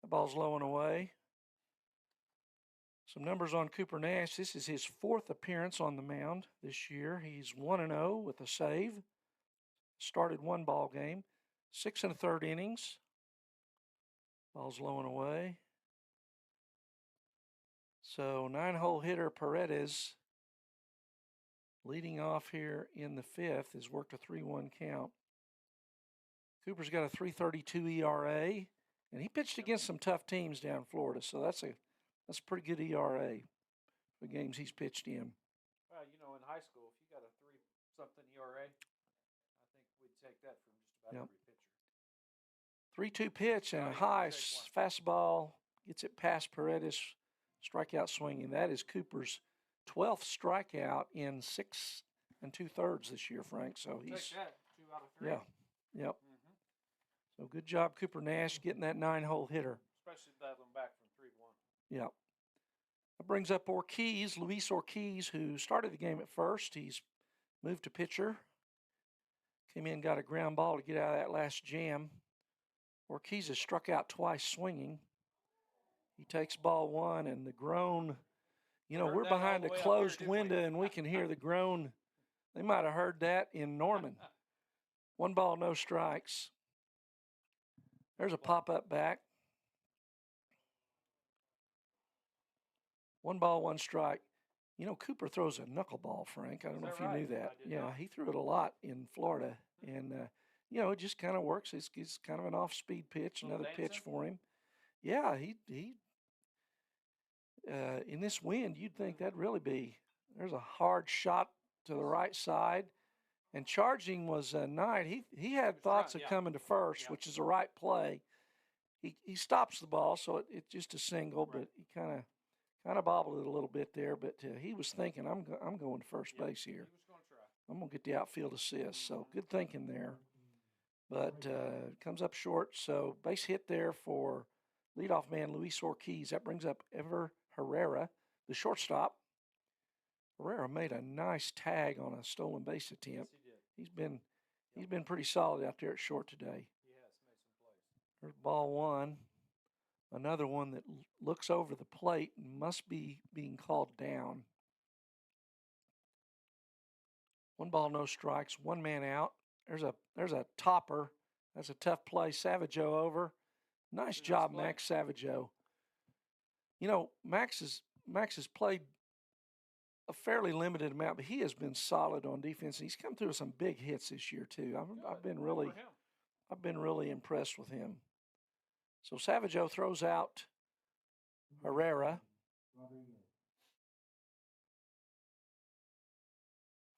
ball's low and away. Some numbers on Cooper Nash. This is his 4th appearance on the mound this year. He's 1-0 with a save. Started 1 ball game. 6 1/3 innings. Ball's low and away. So 9-hole hitter Paredes leading off here in the 5th has worked a 3-1 count. Cooper's got a 3.32 ERA, and he pitched against some tough teams down in Florida, so that's a pretty good ERA for the games he's pitched in. Well, in high school, if you got a 3-something ERA, I think we'd take that from just about Yep. every pitcher. 3-2 pitch and a high fastball gets it past Paredes. Strikeout swinging. That is Cooper's 12th strikeout in 6 2/3 this year, Frank. So Take he's that, 2 out of 3. yeah, yep. Mm-hmm. So good job, Cooper Nash, getting that 9-hole hitter. Especially battling back from 3-1. Yeah. That brings up Ortiz, Luis Ortiz, who started the game at first. He's moved to pitcher. Came in, got a ground ball to get out of that last jam. Ortiz has struck out twice swinging. He takes ball 1, and the groan, you know, Heard we're that all behind the a way out closed there, didn't we? window, and we can hear the groan. They might have heard that in Norman. 1 ball, no strikes. There's a pop-up back. 1 ball, 1 strike. You know, Cooper throws a knuckleball, Frank. I don't know if you knew that. I did Yeah, not. he threw it a lot in Florida. And, you know, it just kind of works. It's kind of an off-speed pitch, Little another pitch dancing? for him. Yeah, he in this wind, you'd think that'd really be, there's a hard shot to the right side. And charging was Knight. He had thoughts of yeah. coming to first, Yeah. which is a right play. He stops the ball, so it's just a single, but he kind of bobbled it a little bit there. But he was thinking, I'm going to first base He here. was going to try. I'm going to get the outfield assist. So good thinking there. But comes up short. So base hit there for leadoff man Luis Ortiz. That brings up Ever Herrera, the shortstop. Herrera made a nice tag on a stolen base Yes, attempt. he did. He's been pretty solid out there at short today. He has made some plays. There's ball 1. Another one that looks over the plate and must be being called down. 1 ball, no strikes. 1 man out. There's a topper. That's a tough play. Savageau over. Nice job, play. Max Savageau. You know, Max has played a fairly limited amount, but he has been solid on defense. He's come through with some big hits this year too. I've been really impressed with him. So Savageau throws out Herrera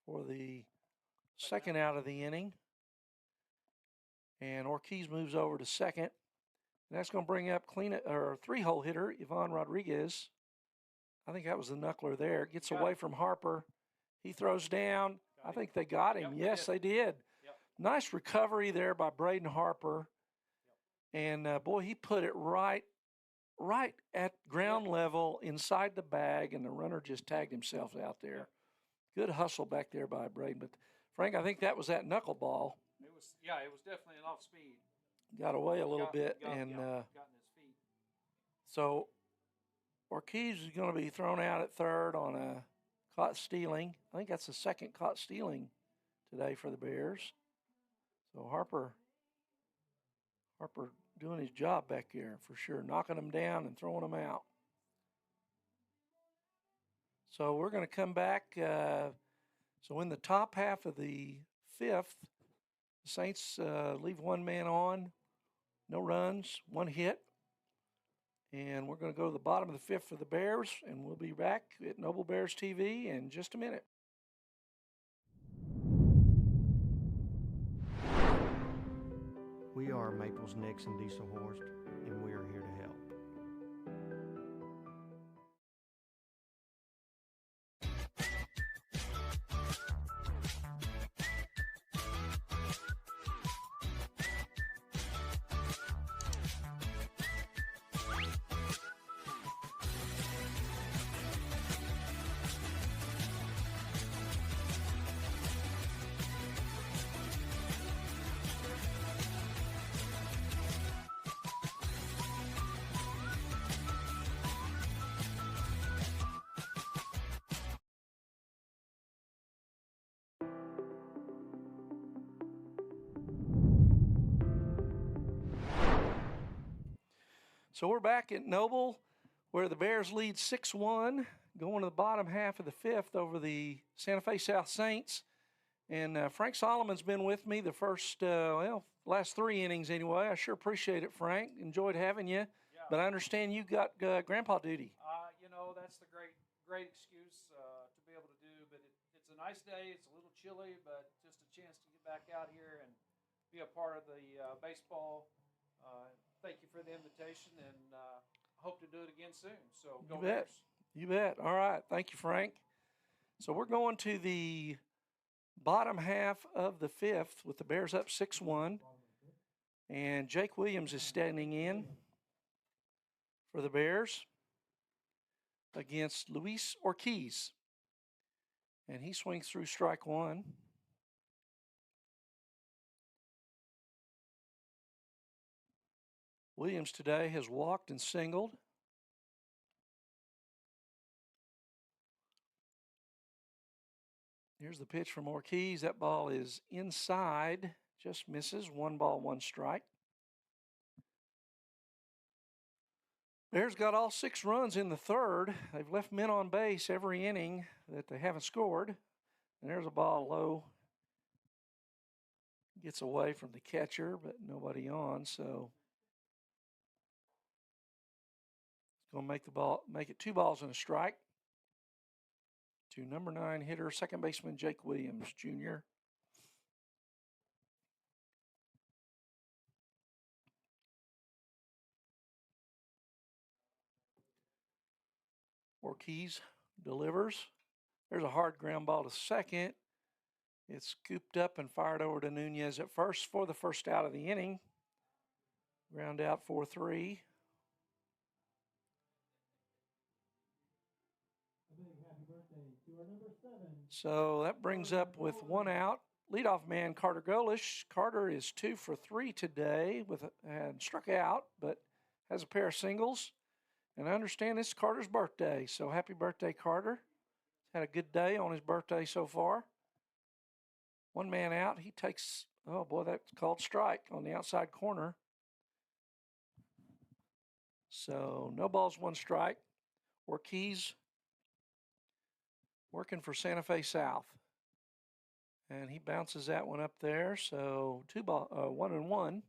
for the second out of the inning. And Ortiz moves over to second. And that's going to bring up 3-hole hitter Ivan Rodriguez. I think that was the knuckler there. Gets away from Harper. He throws down. I think they got him. Yep, Yes, they they did. Yep. Nice recovery there by Braden Harper. And, boy, he put it right at ground level inside the bag, and the runner just tagged himself out there. Good hustle back there by Braden. But, Frank, I think that was that knuckleball. It was definitely an off speed. Got away a little bit. Got And in his feet. so Ortiz is going to be thrown out at third on a caught stealing. I think that's the second caught stealing today for the Bears. So Harper doing his job back there for sure, knocking them down and throwing them out. So we're going to come back. So in the top half of the 5th, the Saints leave 1 man on, no runs, 1 hit. And we're going to go to the bottom of the 5th for the Bears, and we'll be back at Noble Bears TV in just a minute. We are Maples, Nix, and Diesel Horst, and we are here to help. So we're back at Noble, where the Bears lead 6-1, going to the bottom half of the 5th over the Santa Fe South Saints. And Frank Solomon's been with me the last 3 innings anyway. I sure appreciate it, Frank. Enjoyed having you. Yeah. But I understand you got grandpa duty. That's the great excuse to be able to do. But it's a nice day. It's a little chilly, but just a chance to get back out here and be a part of the baseball. Thank you for the invitation, and hope to do it again soon. So go You bet. Bears. You bet. All right. Thank you, Frank. So we're going to the Bottom half of the fifth with the Bears up 6-1. And Jake Williams is standing in for the Bears against Luis Ortiz. And he swings through strike one. Williams today has walked and singled. Here's the pitch from Ortiz. That ball is inside, just misses. 1 ball, 1 strike. Bears got all 6 runs in the third. They've left men on base every inning that they haven't scored. And there's a ball low. Gets away from the catcher, but nobody on, so it's going to make it 2 balls and a strike to number 9 hitter, second baseman Jake Williams, Jr. Ortiz delivers. There's a hard ground ball to second. It's scooped up and fired over to Nunez at first for the first out of the inning. Ground out 4-3. So that brings up with 1 out. Leadoff man Carter Golish. Carter is 2 for 3 today and struck out, but has a pair of singles. And I understand this is Carter's birthday, so happy birthday, Carter. He's had a good day on his birthday so far. 1 man out. He takes, oh boy, that's called strike on the outside corner. So no balls, 1 strike. Ortiz working for Santa Fe South. And he bounces that one up there. So 1-1.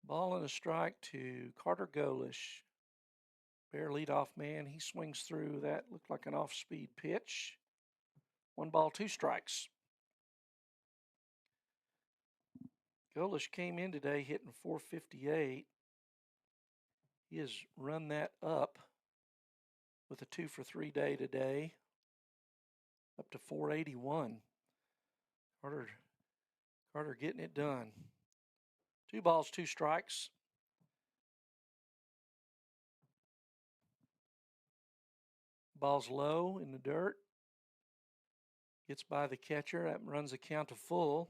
Ball and a strike to Carter Golish. Bear leadoff man. He swings through that. Looked like an off-speed pitch. 1 ball, 2 strikes. Golish came in today hitting .458. He has run that up with a 2 for 3 day today, up to .481. Carter getting it done. 2 balls, 2 strikes. Ball's low in the dirt. Gets by the catcher. That runs the count to full.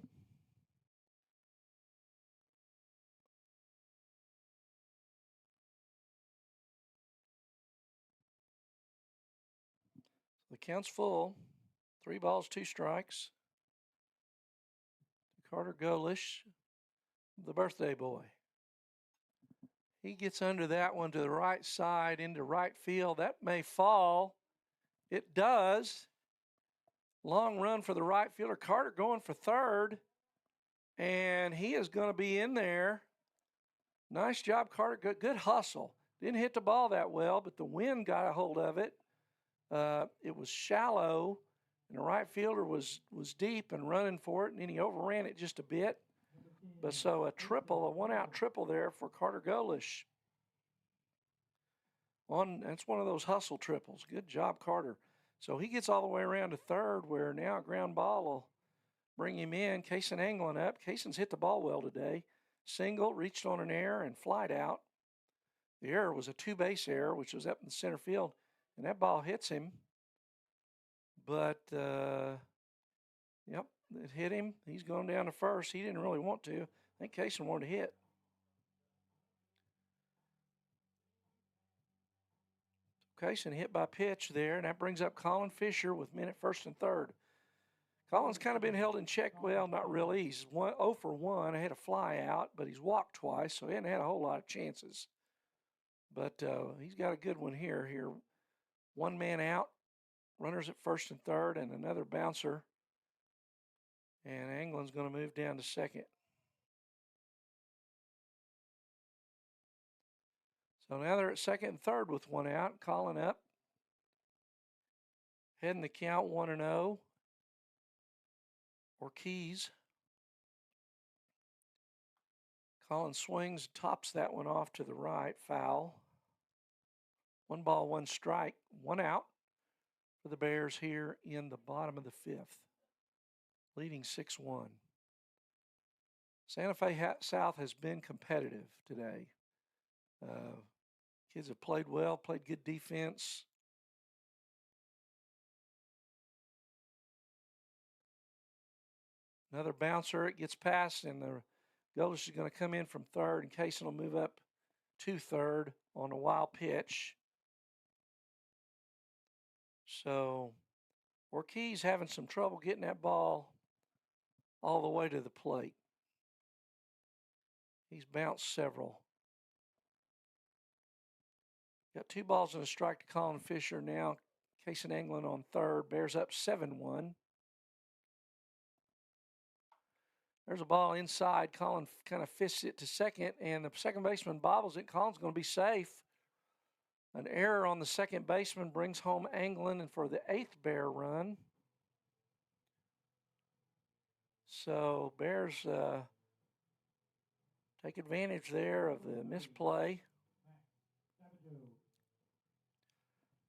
The count's full. 3 balls, 2 strikes. Carter Golish, the birthday boy. He gets under that one to the right side into right field. That may fall. It does. Long run for the right fielder. Carter going for third. And he is going to be in there. Nice job, Carter. Good hustle. Didn't hit the ball that well, but the wind got a hold of it. It was shallow, and the right fielder was deep and running for it, and then he overran it just a bit. But so a 1-out triple there for Carter Golish. That's one of those hustle triples. Good job, Carter. So he gets all the way around to third, where now a ground ball will bring him in. Kaysen angling up. Kaysen's hit the ball well today. Single, reached on an error, and flied out. The error was a 2-base error, which was up in the center field. And that ball hits him, but, yep, it hit him. He's going down to first. He didn't really want to. I think Kaysen wanted to hit. Kaysen hit by pitch there, and that brings up Colin Fisher with men at first and third. Colin's kind of been held in check. Well, not really. He's 0 for 1. I had a fly out, but he's walked twice, so he hasn't had a whole lot of chances. But he's got a good one here. 1 man out, runners at first and third, and another bouncer. And Anglin's going to move down to second. So now they're at second and third with 1 out. Colin up. Heading the count 1-0. Ortiz. Colin swings, tops that one off to the right, foul. 1 ball, 1 strike, 1 out for the Bears here in the bottom of the 5th, leading 6-1. Santa Fe South has been competitive today. Kids have played well, played good defense. Another bouncer, it gets past, and the Golders is going to come in from third, and Kaysen will move up to third on a wild pitch. So Ortiz having some trouble getting that ball all the way to the plate. He's bounced several. Got 2 balls and a strike to Colin Fisher now. Kaysen Anglin on third. Bears up 7-1. There's a ball inside. Colin kind of fists it to second, and the second baseman bobbles it. Colin's going to be safe. An error on the second baseman brings home Anglin and for the 8th Bear run. So Bears take advantage there of the misplay.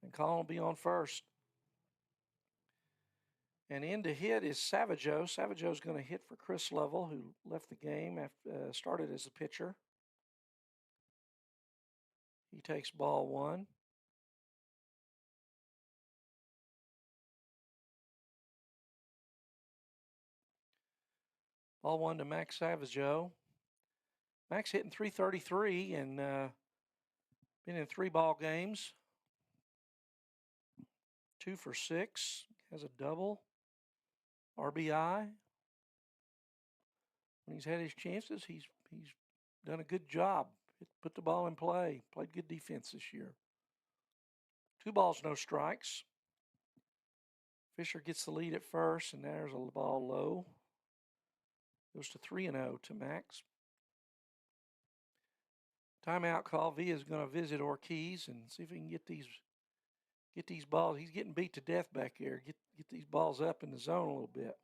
And Colin will be on first. And in to hit is Savageau. Savageau's going to hit for Chris Lovell, who left the game after started as a pitcher. He takes ball 1. Ball 1 to Max Savageau. Max hitting .333 and been in 3 ball games. 2 for 6. Has a double. RBI. When he's had his chances, he's done a good job. Put the ball in play. Played good defense this year. 2 balls, no strikes. Fisher gets the lead at first, and there's a ball low. Goes to 3-0 to Max. Timeout call. Villa's going to visit Ortiz and see if he can get these balls. He's getting beat to death back here. Get these balls up in the zone a little bit.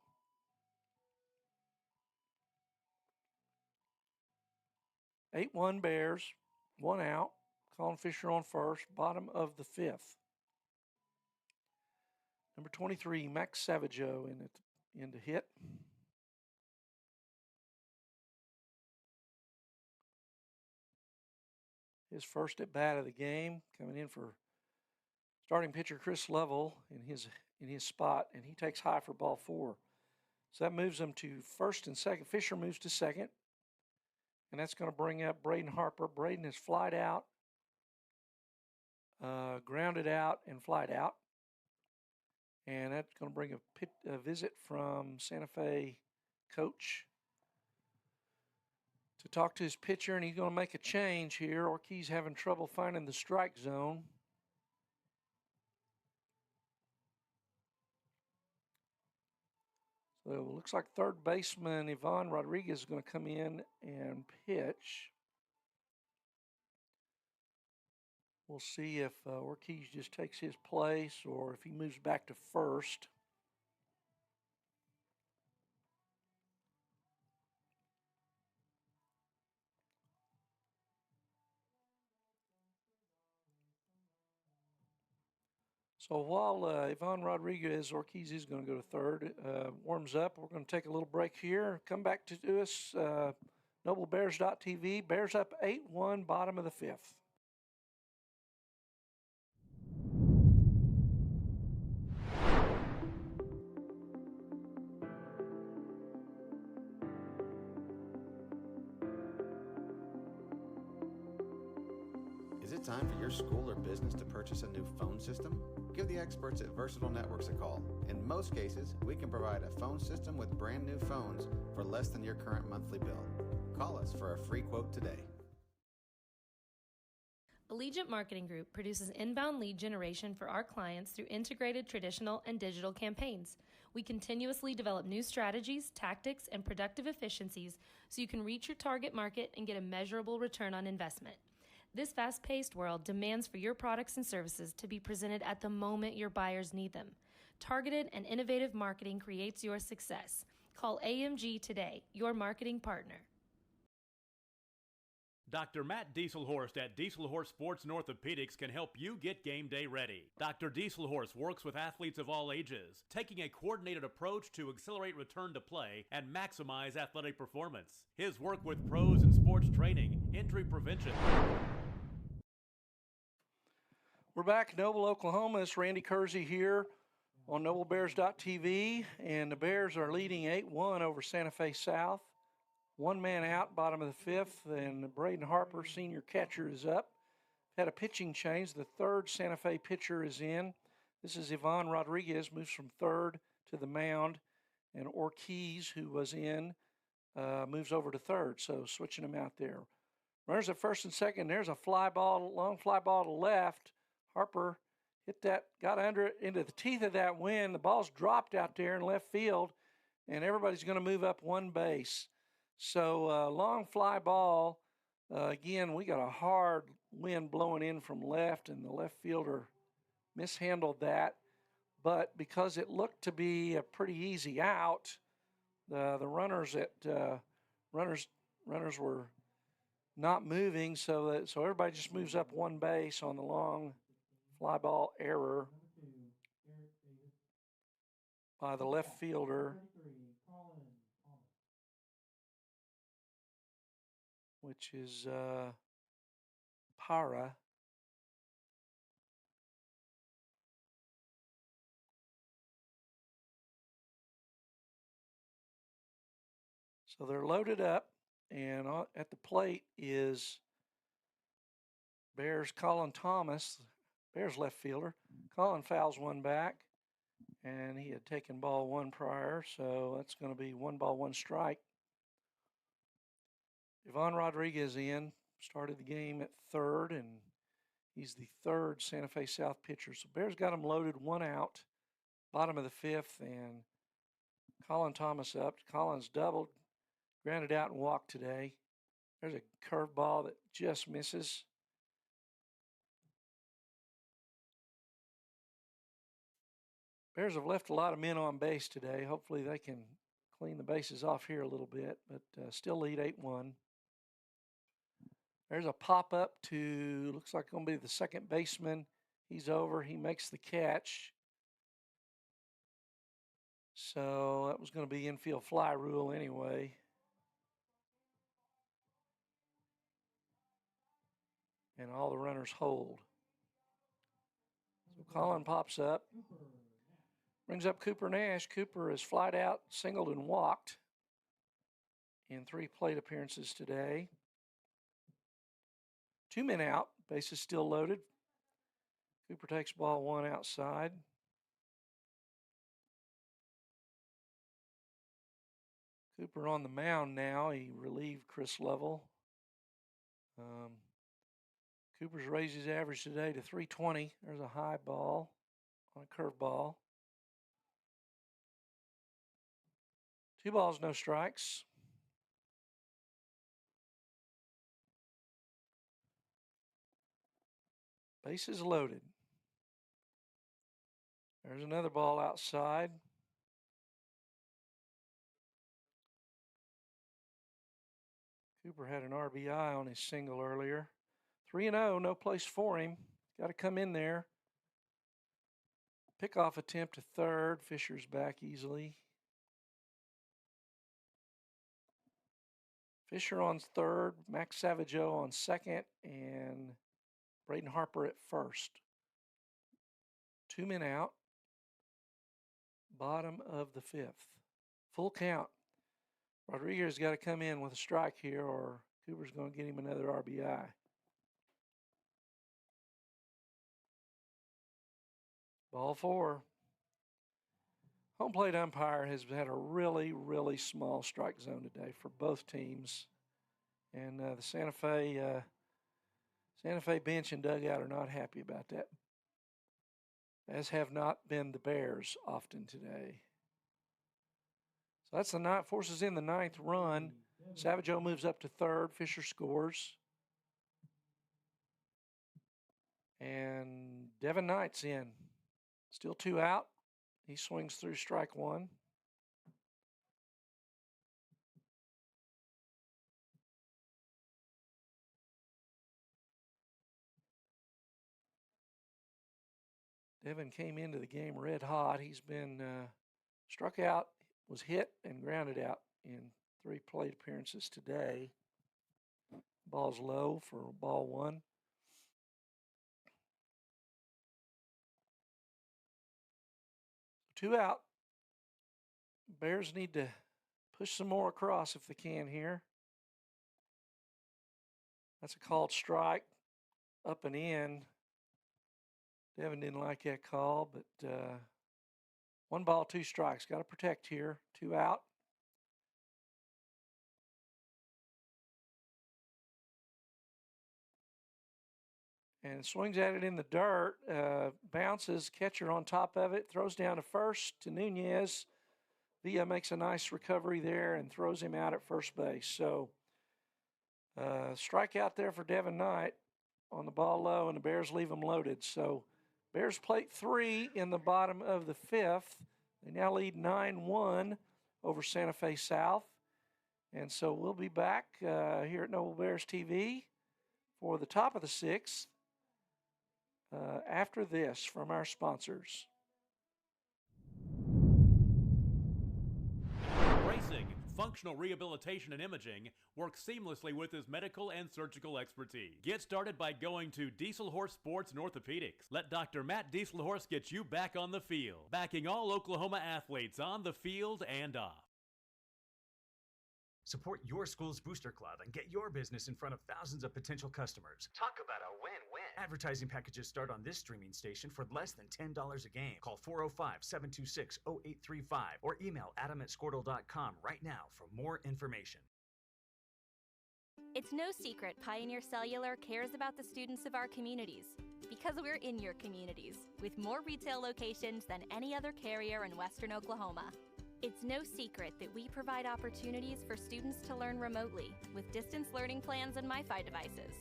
Eight 1 Bears, 1 out. Colin Fisher on first, bottom of the 5th. Number 23, Max Savageau in to hit. His first at bat of the game, coming in for starting pitcher Chris Lovell in his spot, and he takes high for ball 4. So that moves him to first and second. Fisher moves to second, and that's going to bring up Braden Harper. Braden has flied out, grounded out, and flied out. And that's going to bring a visit from Santa Fe coach to talk to his pitcher, and he's going to make a change here. Ortiz having trouble finding the strike zone. So it looks like third baseman Ivan Rodriguez is going to come in and pitch. We'll see if Ortiz just takes his place or if he moves back to first. So while Ivan Rodriguez, Ortiz is going to go to third, warms up, we're going to take a little break here. Come back to us, NobleBears.tv. Bears up 8-1, bottom of the 5th. Is it time for your school or business to purchase a new phone system? Give the experts at Versatile Networks a call. In most cases, we can provide a phone system with brand new phones for less than your current monthly bill. Call us for a free quote today. Allegiant Marketing Group produces inbound lead generation for our clients through integrated traditional and digital campaigns. We continuously develop new strategies, tactics, and productive efficiencies so you can reach your target market and get a measurable return on investment. This fast-paced world demands for your products and services to be presented at the moment your buyers need them. Targeted and innovative marketing creates your success. Call AMG today, your marketing partner. Dr. Matt Dieselhorst at Dieselhorst Sports and Orthopedics can help you get game day ready. Dr. Dieselhorst works with athletes of all ages, taking a coordinated approach to accelerate return to play and maximize athletic performance. His work with pros in sports training, injury prevention. We're back in Noble, Oklahoma. It's Randy Kersey here on NobleBears.tv, and the Bears are leading 8-1 over Santa Fe South. One man out, bottom of the fifth, and Braden Harper, senior catcher, is up. Had a pitching change. The third Santa Fe pitcher is in. This is Ivan Rodriguez, moves from third to the mound, and Ortiz, who was in, moves over to third, so switching them out there. Runners at first and second. There's a fly ball, long fly ball to left. Harper hit that, got under it, into the teeth of that wind. The ball's dropped out there in left field, and everybody's going to move up one base. So long fly ball. Again, we got a hard wind blowing in from left, and the left fielder mishandled that. But because it looked to be a pretty easy out, the runners were not moving, so everybody just moves up one base on the long fly ball error by the left fielder, which is Para. So they're loaded up, and at the plate is Bears Colin Thomas, Bears left fielder. Colin fouls one back, and he had taken ball one prior, so that's going to be 1 ball, 1 strike. Ivan Rodriguez started the game at third, and he's the third Santa Fe South pitcher. So Bears got him loaded, 1 out, bottom of the fifth, and Colin Thomas up. Collins doubled, grounded out, and walked today. There's a curveball that just misses. Bears have left a lot of men on base today. Hopefully they can clean the bases off here a little bit, but still lead 8-1. There's a pop-up to, looks like going to be the second baseman. He's over. He makes the catch. So that was going to be infield fly rule anyway. And all the runners hold. So Colin pops up. Brings up Cooper Nash. Cooper is flied out, singled, and walked in 3 plate appearances today. 2 men out. Bases still loaded. Cooper takes ball 1 outside. Cooper on the mound now. He relieved Chris Lovell. Cooper's raised his average today to 320. There's a high ball on a curve ball. 2 balls, no strikes. Bases loaded. There's another ball outside. Cooper had an RBI on his single earlier. 3-0, no place for him. Got to come in there. Pickoff attempt to third. Fisher's back easily. Fisher on third, Max Savageau on second, and Braden Harper at first. 2 men out. Bottom of the fifth. Full count. Rodriguez got to come in with a strike here, or Cooper's going to get him another RBI. Ball 4. Home plate umpire has had a really, really small strike zone today for both teams. And the Santa Fe bench and dugout are not happy about that, as have not been the Bears often today. So that's the ninth, forces in the 9th run. Savageau moves up to third. Fisher scores. And Devin Knight's in. Still 2 out. He swings through strike 1. Devin came into the game red hot. He's been struck out, was hit, and grounded out in 3 plate appearances today. Ball's low for ball 1. Two out. Bears need to push some more across if they can here. That's a called strike, up and in. Devin didn't like that call, but 1 ball, 2 strikes. Got to protect here. 2 out. And swings at it in the dirt, bounces, catcher on top of it, throws down to first to Nunez. Villa makes a nice recovery there and throws him out at first base. So strikeout there for Devin Knight on the ball low, and the Bears leave him loaded. So Bears plate 3 in the bottom of the 5th. They now lead 9-1 over Santa Fe South. And so we'll be back here at Noble Bears TV for the top of the 6th after this from our sponsors. Bracing, functional rehabilitation, and imaging work seamlessly with his medical and surgical expertise. Get started by going to Dieselhorse Sports and Orthopedics. Let Dr. Matt Dieselhorse get you back on the field, backing all Oklahoma athletes on the field and off. Support your school's booster club and get your business in front of thousands of potential customers. Talk about a win-win. Advertising packages start on this streaming station for less than $10 a game. Call 405-726-0835 or email adam@squirtle.com right now for more information. It's no secret Pioneer Cellular cares about the students of our communities because we're in your communities with more retail locations than any other carrier in Western Oklahoma. It's no secret that we provide opportunities for students to learn remotely with distance learning plans and MiFi devices.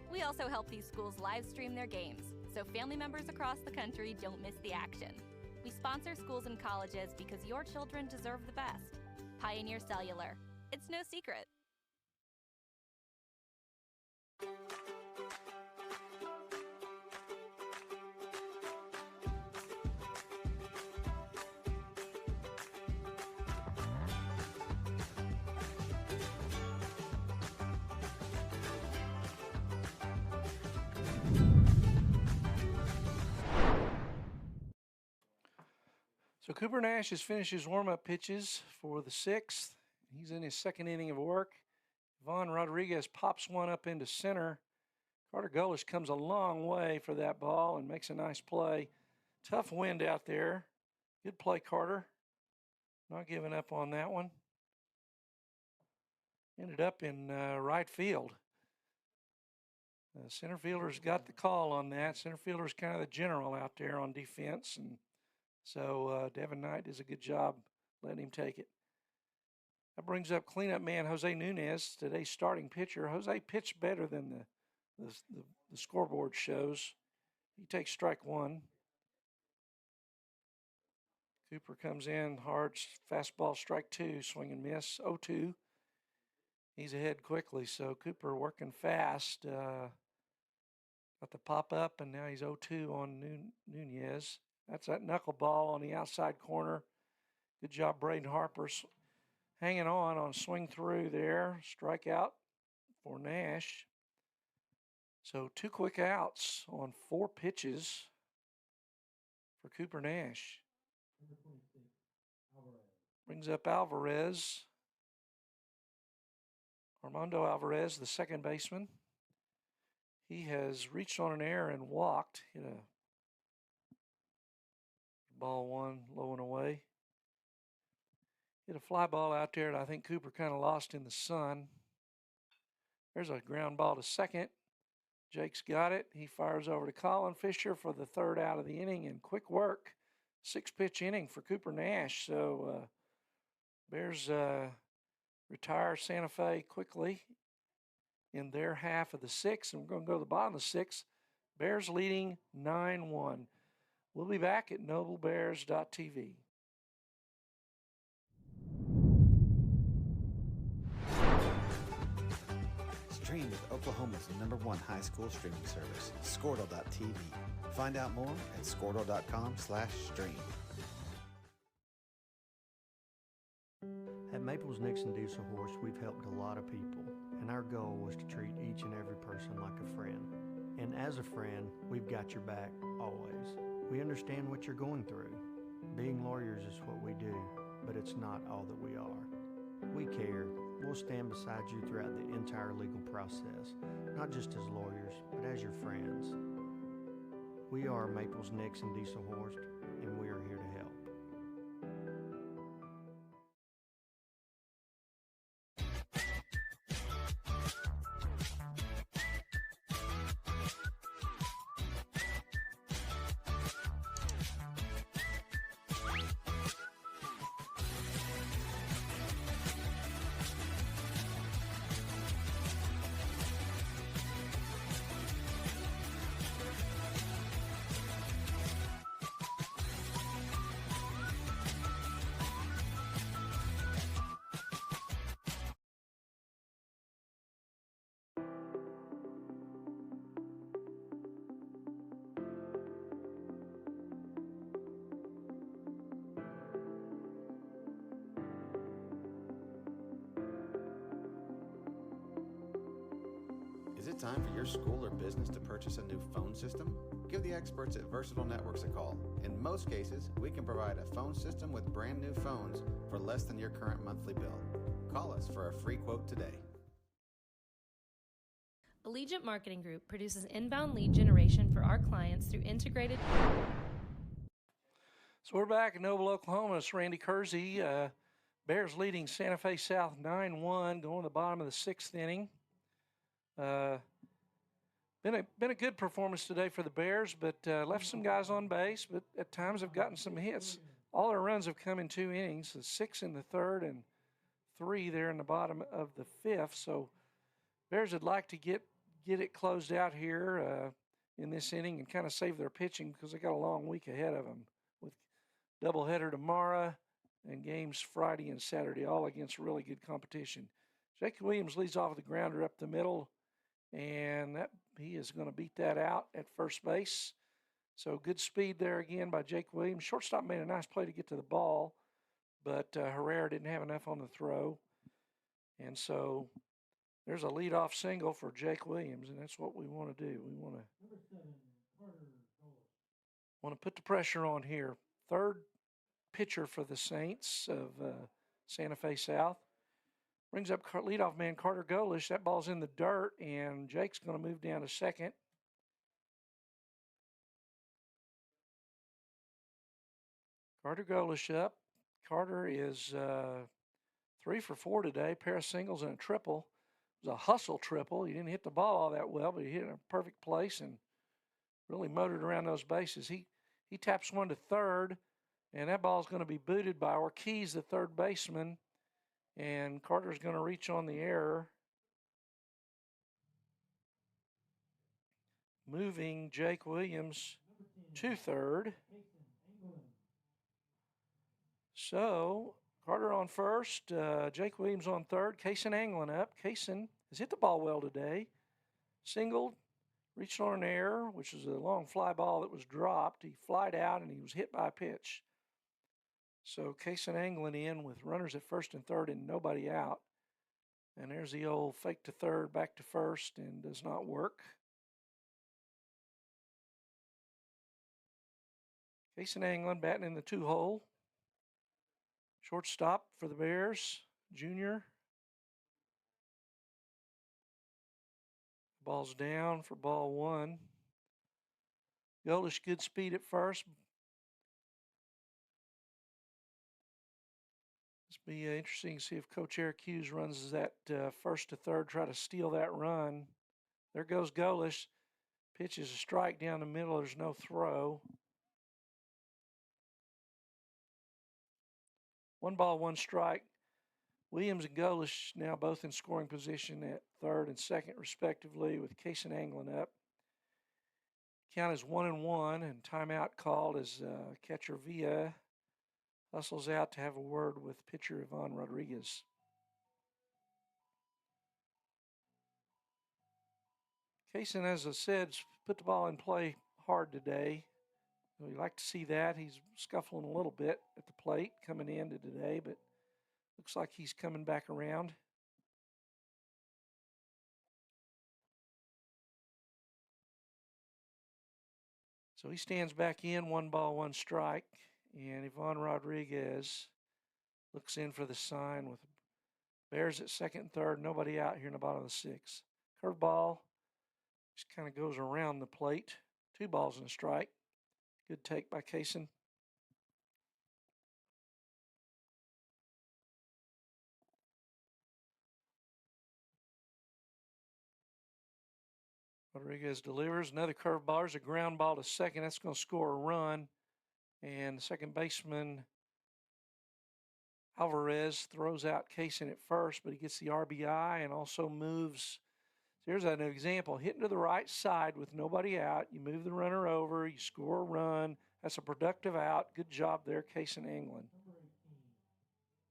We also help these schools live stream their games, so family members across the country don't miss the action. We sponsor schools and colleges because your children deserve the best. Pioneer Cellular. It's no secret. So Cooper Nash has finished his warm-up pitches for the 6th. He's in his 2nd inning of work. Vaughn Rodriguez pops one up into center. Carter Golish comes a long way for that ball and makes a nice play. Tough wind out there. Good play, Carter. Not giving up on that one. Ended up in right field. Center fielder's got the call on that. Center fielder's kind of the general out there on defense, and so Devin Knight does a good job letting him take it. That brings up cleanup man Jose Nunez, today's starting pitcher. Jose pitched better than the scoreboard shows. He takes strike 1. Cooper comes in hard, fastball, strike 2, swing and miss, 0-2. He's ahead quickly, so Cooper working fast. Got the pop up, and now he's 0-2 on Nunez. That's that knuckleball on the outside corner. Good job, Braden Harper hanging on a swing through there. Strikeout for Nash. So 2 quick outs on 4 pitches for Cooper Nash. Brings up Alvarez. Armando Alvarez, the second baseman. He has reached on an error and walked. Hit a ball 1 low and away. Hit a fly ball out there that I think Cooper kind of lost in the sun. There's a ground ball to second. Jake's got it. He fires over to Colin Fisher for the 3rd out of the inning, and quick work. 6-pitch inning for Cooper Nash. So Bears retire Santa Fe quickly in their half of the 6th, and we're going to go to the bottom of the 6th. Bears leading 9-1. We'll be back at noblebears.tv. Stream with Oklahoma's #1 high school streaming service, Squirtle.tv. Find out more at Squirtle.com/stream. At Maples Nixon Diesel Horse, we've helped a lot of people, and our goal was to treat each and every person like a friend. And as a friend, we've got your back, always. We understand what you're going through. Being lawyers is what we do, but it's not all that we are. We care. We'll stand beside you throughout the entire legal process, not just as lawyers, but as your friends. We are Maples Nixon Diesel Horse, and we are here to help. Is it time for your school or business to purchase a new phone system? Give the experts at Versatile Networks a call. In most cases, we can provide a phone system with brand new phones for less than your current monthly bill. Call us for a free quote today. Allegiant Marketing Group produces inbound lead generation for our clients through integrated. So we're back in Noble, Oklahoma. It's Randy Kersey. Bears leading Santa Fe South 9-1, going to the bottom of the sixth inning. Been a good performance today for the Bears, but left some guys on base, but at times have gotten some hits. All their runs have come in 2 innings, 6 in the third and 3 there in the bottom of the fifth. So Bears would like to get it closed out here in this inning and kind of save their pitching because they got a long week ahead of them with doubleheader tomorrow and games Friday and Saturday, all against really good competition. Jake Williams leads off with the grounder up the middle, and he is going to beat that out at first base. So good speed there again by Jake Williams. Shortstop made a nice play to get to the ball, but Herrera didn't have enough on the throw. And so there's a leadoff single for Jake Williams, and that's what we want to do. We want to put the pressure on here. Third pitcher for the Saints of Santa Fe South. Brings up leadoff man Carter Golish. That ball's in the dirt, and Jake's going to move down to second. Carter Golish up. Carter is 3 for 4 today, pair of singles and a triple. It was a hustle triple. He didn't hit the ball all that well, but he hit it in a perfect place and really motored around those bases. He taps one to third, and that ball's going to be booted by Ortiz, the third baseman. And Carter's going to reach on the error, moving Jake Williams to third. So Carter on first, Jake Williams on third, Kaysen Anglin up. Kaysen has hit the ball well today. Singled, reached on an error, which is a long fly ball that was dropped. He flied out and he was hit by a pitch. So Kaysen Anglin in with runners at first and third and nobody out. And there's the old fake to third, back to first, and does not work. Kaysen Anglin batting in the 2-hole. Shortstop for the Bears, junior. Ball's down for ball 1. Golish good speed at first. Be interesting to see if Coach Eric Hughes runs that first to third, try to steal that run. There goes Golish. Pitches a strike down the middle. There's no throw. 1 ball, 1 strike. Williams and Golish now both in scoring position at third and second, respectively, with Kaysen Anglin up. Count is 1-1, and timeout called as catcher Villa hustles out to have a word with pitcher Ivan Rodriguez. Kaysen, as I said, put the ball in play hard today. We like to see that. He's scuffling a little bit at the plate coming into today, but looks like he's coming back around. So he stands back in, 1 ball, 1 strike. And Ivan Rodriguez looks in for the sign with Bears at second and third. Nobody out here in the bottom of the 6th. Curveball just kind of goes around the plate. 2 balls and a strike. Good take by Kaysen. Rodriguez delivers. Another curveball. There's a ground ball to second. That's going to score a run. And the second baseman, Alvarez, throws out Kaysen at first, but he gets the RBI and also moves. Here's an example. Hitting to the right side with nobody out. You move the runner over. You score a run. That's a productive out. Good job there, Kaysen England. Number 18,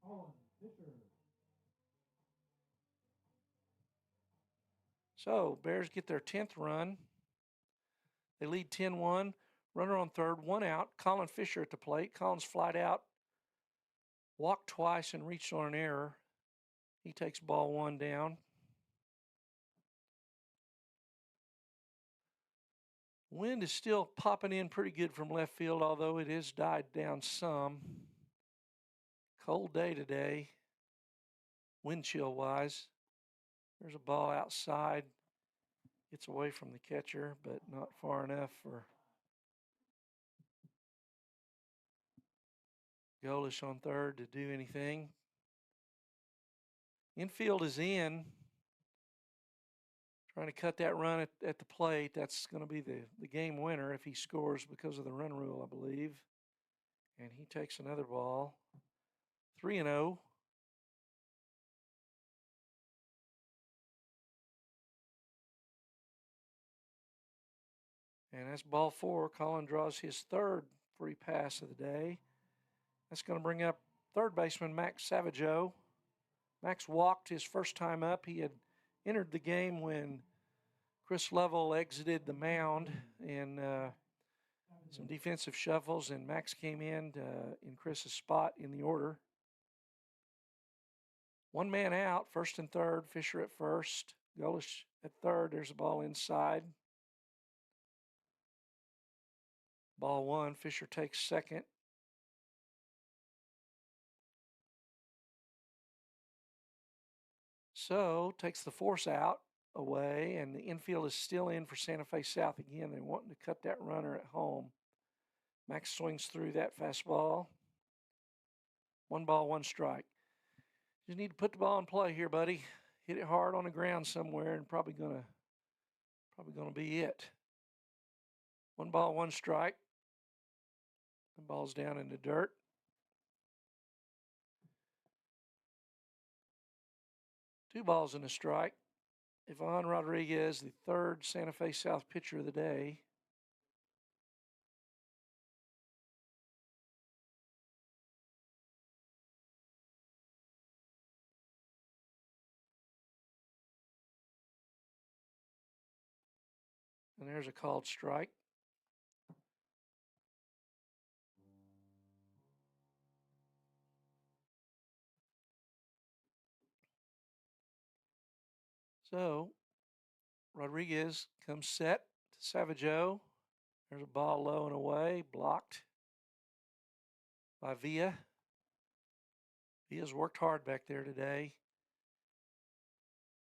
Colin Fisher. So, Bears get their 10th run. They lead 10-1. Runner on third, 1 out. Colin Fisher at the plate. Colin's flied out, walked twice, and reached on an error. He takes ball 1 down. Wind is still popping in pretty good from left field, although it has died down some. Cold day today, wind chill wise. There's a ball outside. Gets away from the catcher, but not far enough for Golish on third to do anything. Infield is in. Trying to cut that run at the plate. That's going to be the game winner if he scores because of the run rule, I believe. And he takes another ball. 3-0. And that's ball 4. Colin draws his 3rd free pass of the day. That's going to bring up third baseman Max Savageau. Max walked his first time up. He had entered the game when Chris Lovell exited the mound and some defensive shuffles, and Max came in Chris's spot in the order. 1 man out, first and third. Fisher at first. Golish at third. There's a ball inside. Ball 1. Fisher takes second. So takes the force out away, and the infield is still in for Santa Fe South again. They're wanting to cut that runner at home. Max swings through that fastball. 1 ball, 1 strike. You need to put the ball in play here, buddy. Hit it hard on the ground somewhere, and probably gonna be it. 1 ball, 1 strike. The ball's down in the dirt. Two balls and a strike. Ivan Rodriguez, the 3rd Santa Fe South pitcher of the day. And there's a called strike. So, Rodriguez comes set to Savageau. There's a ball low and away, blocked by Villa. Villa's worked hard back there today.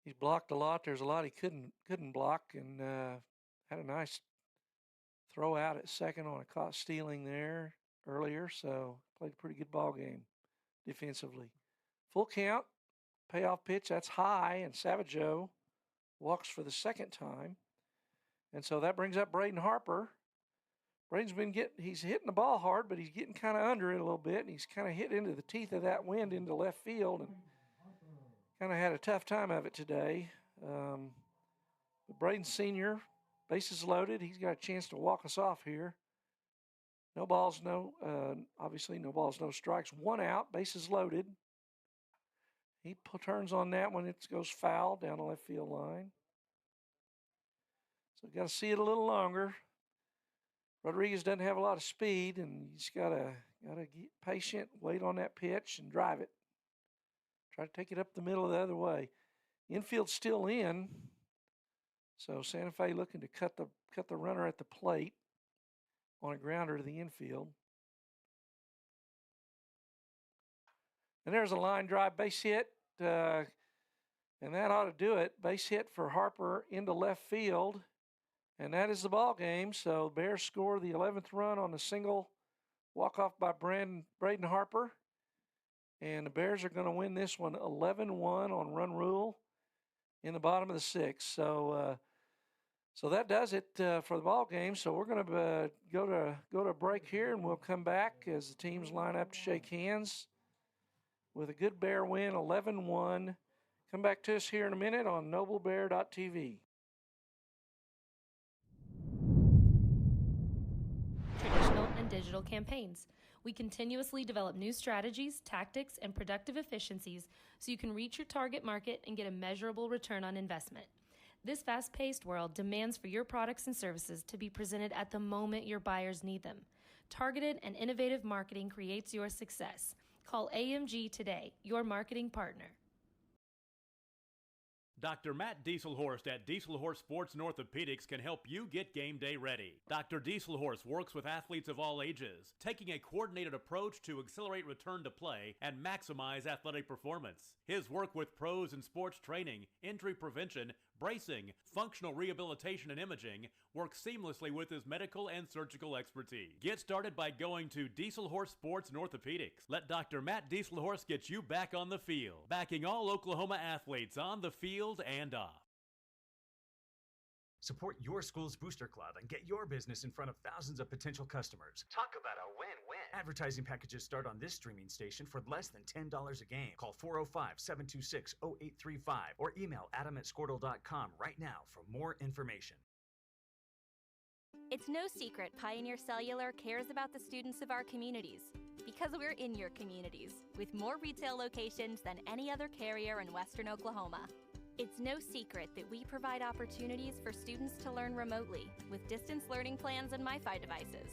He's blocked a lot. There's a lot he couldn't block, and had a nice throw out at second on a caught stealing there earlier. So played a pretty good ball game defensively. Full count. Payoff pitch, that's high, and Savageau walks for the 2nd time. And so that brings up Braden Harper. Braden's he's hitting the ball hard, but he's getting kind of under it a little bit, and he's kind of hit into the teeth of that wind into left field and kind of had a tough time of it today. But Braden Sr., bases loaded. He's got a chance to walk us off here. Obviously no balls, no strikes. 1 out, bases loaded. He turns on that one. It goes foul down the left field line. So got to see it a little longer. Rodriguez doesn't have a lot of speed, and you just gotta get patient, wait on that pitch, and drive it. Try to take it up the middle the other way. Infield's still in, so Santa Fe looking to cut the runner at the plate on a grounder to the infield. And there's a line drive base hit, and that ought to do it. Base hit for Harper into left field, and that is the ball game. So Bears score the 11th run on a single walk-off by Braden Harper. And the Bears are going to win this one 11-1 on run rule in the bottom of the sixth. So that does it for the ball game. So we're going to go to a break here, and we'll come back as the teams line up to shake hands with a good Bear win, 11-1. Come back to us here in a minute on NobleBear.tv. Traditional and digital campaigns. We continuously develop new strategies, tactics, and productive efficiencies so you can reach your target market and get a measurable return on investment. This fast-paced world demands for your products and services to be presented at the moment your buyers need them. Targeted and innovative marketing creates your success. Call AMG today, your marketing partner. Dr. Matt Dieselhorst at Dieselhorst Sports and Orthopedics can help you get game day ready. Dr. Dieselhorst works with athletes of all ages, taking a coordinated approach to accelerate return to play and maximize athletic performance. His work with pros in sports training, injury prevention, bracing, functional rehabilitation, and imaging works seamlessly with his medical and surgical expertise. Get started by going to Dieselhorst Sports and Orthopedics. Let Dr. Matt Dieselhorst get you back on the field, backing all Oklahoma athletes on the field and off. Support your school's booster club and get your business in front of thousands of potential customers. Talk about a win-win. Advertising packages start on this streaming station for less than $10 a game. Call 405-726-0835 or email adam@squirtle.com right now for more information. It's no secret Pioneer Cellular cares about the students of our communities because we're in your communities with more retail locations than any other carrier in Western Oklahoma. It's no secret that we provide opportunities for students to learn remotely with distance learning plans and MiFi devices.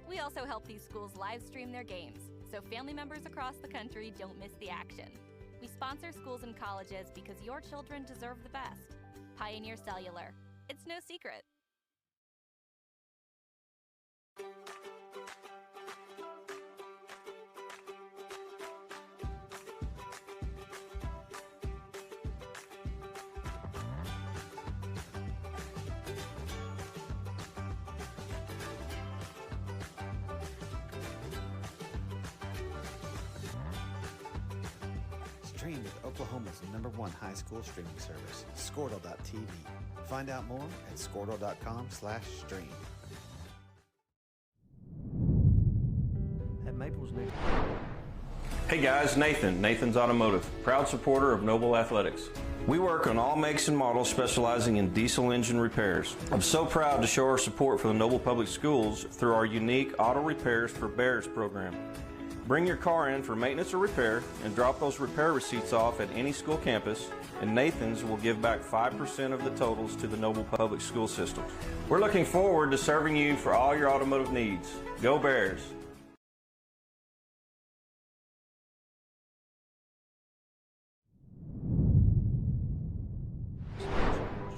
We also help these schools live stream their games, so family members across the country don't miss the action. We sponsor schools and colleges because your children deserve the best. Pioneer Cellular. It's no secret. Stream with Oklahoma's #1 high school streaming service, Squirtle.tv. Find out more at Squirtle.com/stream. At Maples Next. Hey guys, Nathan's Automotive, proud supporter of Noble Athletics. We work on all makes and models specializing in diesel engine repairs. I'm so proud to show our support for the Noble Public Schools through our unique Auto Repairs for Bears program. Bring your car in for maintenance or repair and drop those repair receipts off at any school campus, and Nathan's will give back 5% of the totals to the Noble Public School System. We're looking forward to serving you for all your automotive needs. Go Bears!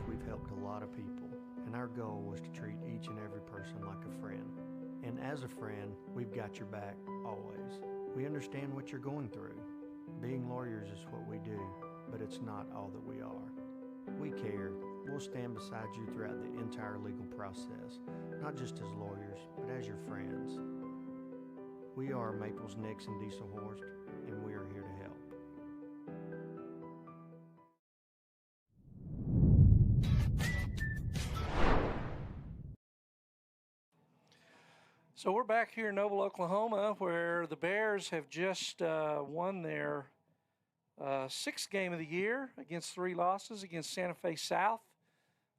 We've helped a lot of people, and our goal was to treat each and every person like a friend. And as a friend, we've got your back, always. We understand what you're going through. Being lawyers is what we do, but it's not all that we are. We care. We'll stand beside you throughout the entire legal process, not just as lawyers, but as your friends. We are Maples, Nix, and Dieselhorst, and we are here to help. So we're back here in Noble, Oklahoma, where the Bears have just won their sixth game of the year against 3 losses against Santa Fe South,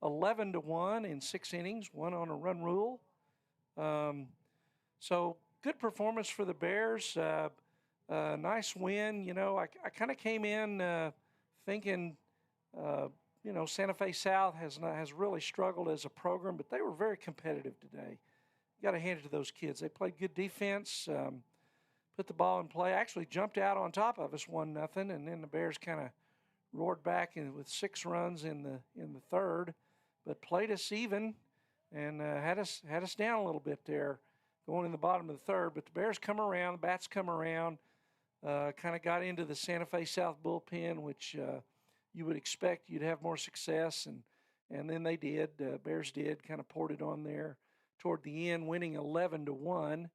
11-1 in 6 innings, 1 on a run rule. So good performance for the Bears. Nice win. You know, I kind of came in thinking, you know, Santa Fe South has really struggled as a program, but they were very competitive today. You got to hand it to those kids. They played good defense, put the ball in play, actually jumped out on top of us 1-0, and then the Bears kind of roared back with 6 runs in the third, but played us even and had us down a little bit there going in the bottom of the third. But the Bears come around, the bats come around, kind of got into the Santa Fe South bullpen, which you would expect you'd have more success, and then they did. Bears did, kind of poured it on there toward the end, winning 11-1.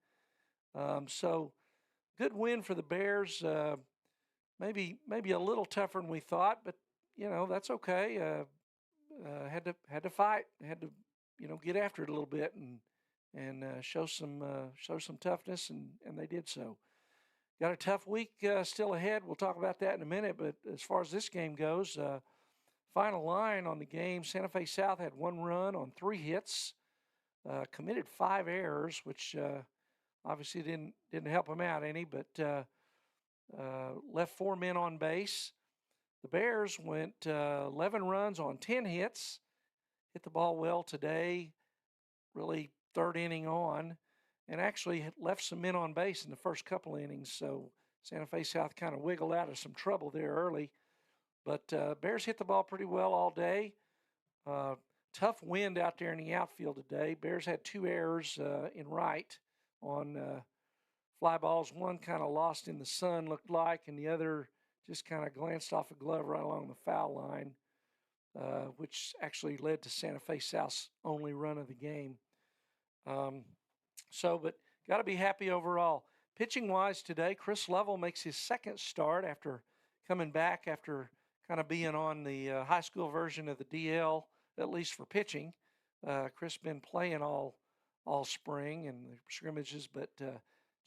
So good win for the Bears. Maybe a little tougher than we thought, but you know that's okay. Had to fight, had to get after it a little bit and show some toughness, and they did so. Got a tough week still ahead. We'll talk about that in a minute. But as far as this game goes, final line on the game: Santa Fe South had 1 run on 3 hits, committed 5 errors, which obviously didn't help them out any, but left 4 men on base. The Bears went 11 runs on 10 hits, hit the ball well today, really 3rd inning on, and actually left some men on base in the first couple innings. So Santa Fe South kind of wiggled out of some trouble there early. But Bears hit the ball pretty well all day. Tough wind out there in the outfield today. Bears had 2 errors in right on fly balls. One kind of lost in the sun, looked like, and the other just kind of glanced off a glove right along the foul line, which actually led to Santa Fe South's only run of the game. But got to be happy overall. Pitching-wise today, Chris Lovell makes his 2nd start after coming back after kind of being on the high school version of the DL, at least for pitching. Chris been playing all spring and the scrimmages, but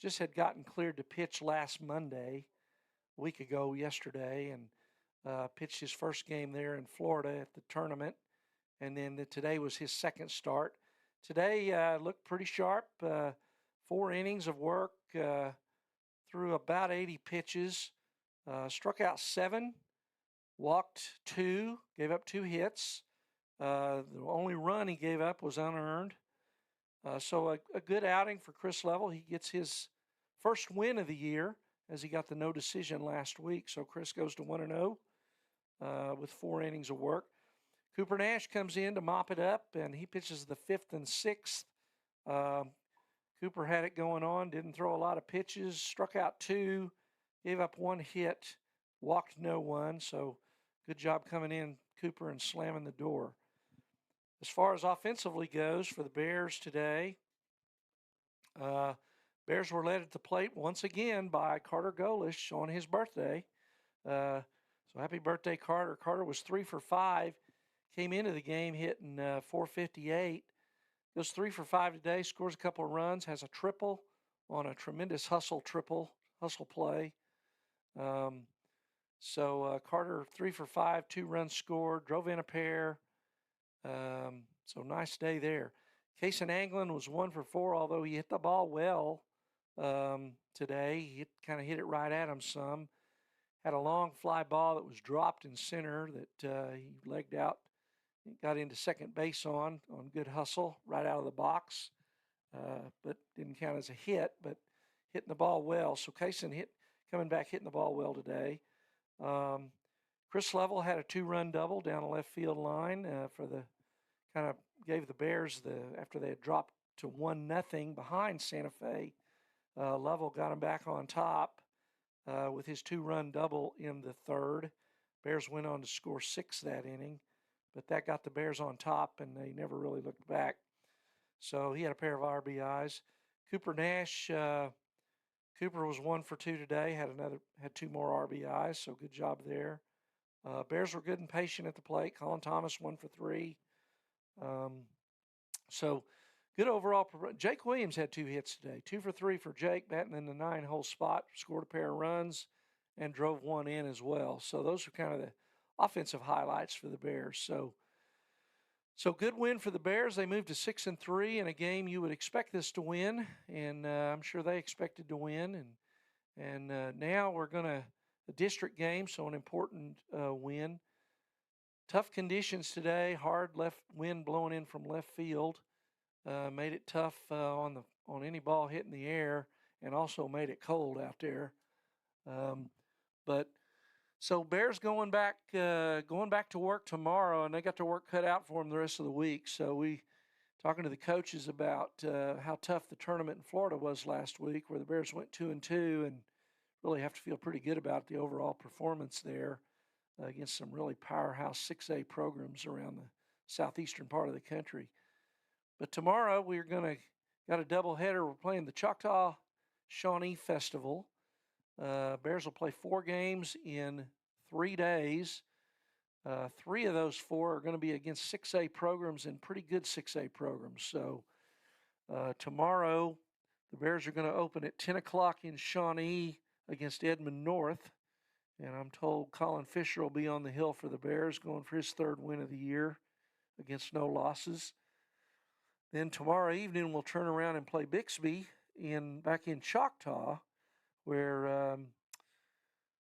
just had gotten cleared to pitch last Monday, a week ago yesterday, and pitched his first game there in Florida at the tournament. And then today was his 2nd start. Today looked pretty sharp. 4 innings of work, threw about 80 pitches, struck out 7, walked 2, gave up 2 hits. The only run he gave up was unearned. So a good outing for Chris Lovell. He gets his first win of the year as he got the no decision last week. So Chris goes to 1-0 with 4 innings of work. Cooper Nash comes in to mop it up, and he pitches the 5th and 6th. Cooper had it going on, didn't throw a lot of pitches, struck out 2, gave up 1 hit, walked no one. So good job coming in, Cooper, and slamming the door. As far as offensively goes for the Bears today, Bears were led at the plate once again by Carter Golish on his birthday. So happy birthday, Carter. Carter was 3 for 5, came into the game hitting .458. Goes 3 for 5 today, scores a couple of runs, has a triple on a tremendous hustle play. So Carter 3 for 5, 2 runs scored, drove in a pair. So nice day there. Kason Anglin was 1 for 4, although he hit the ball well today. He kind of hit it right at him some. Had a long fly ball that was dropped in center that he legged out. He got into second base on good hustle right out of the box, but didn't count as a hit, but hitting the ball well. So Kason coming back hitting the ball well today. Chris Lovell had a 2-run double down the left field line for the kind of gave the Bears after they had dropped to 1-0 behind Santa Fe. Lovell got them back on top with his 2-run double in the 3rd. Bears went on to score 6 that inning, but that got the Bears on top, and they never really looked back. So he had a pair of RBIs. Cooper Nash, Cooper was 1 for 2 today, had 2 more RBIs, so good job there. Bears were good and patient at the plate. Colin Thomas 1 for 3. So good overall. Jake Williams had 2 hits today. 2 for 3 for Jake, batting in the 9-hole spot, scored a pair of runs, and drove 1 in as well. So those are kind of the offensive highlights for the Bears. So good win for the Bears. They moved to 6-3 in a game you would expect this to win, and I'm sure they expected to win. And now we're going to a district game, so an important win. Tough conditions today. Hard left wind blowing in from left field. Made it tough on any ball hitting the air, and also made it cold out there. But so Bears going back to work tomorrow, and they got their work cut out for them the rest of the week. So we talking to the coaches about how tough the tournament in Florida was last week, where the Bears went 2-2, and really have to feel pretty good about the overall performance there against some really powerhouse 6A programs around the southeastern part of the country. But tomorrow we're got a doubleheader. We're playing the Choctaw Shawnee Festival. Bears will play 4 games in 3 days. 3 of those 4 are going to be against 6A programs, and pretty good 6A programs. So tomorrow the Bears are going to open at 10 o'clock in Shawnee against Edmond North. And I'm told Colin Fisher will be on the hill for the Bears, going for his 3rd win of the year against no losses. Then tomorrow evening we'll turn around and play Bixby back in Choctaw, where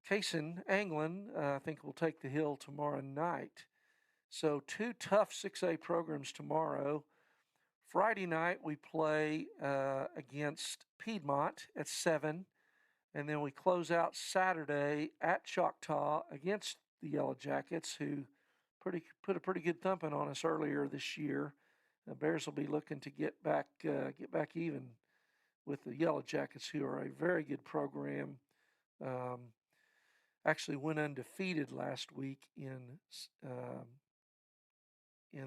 Kaysen Anglin, I think, will take the hill tomorrow night. So 2 tough 6A programs tomorrow. Friday night we play against Piedmont at 7. And then we close out Saturday at Choctaw against the Yellow Jackets, who put a pretty good thumping on us earlier this year. The Bears will be looking to get back even with the Yellow Jackets, who are a very good program. Actually went undefeated last week in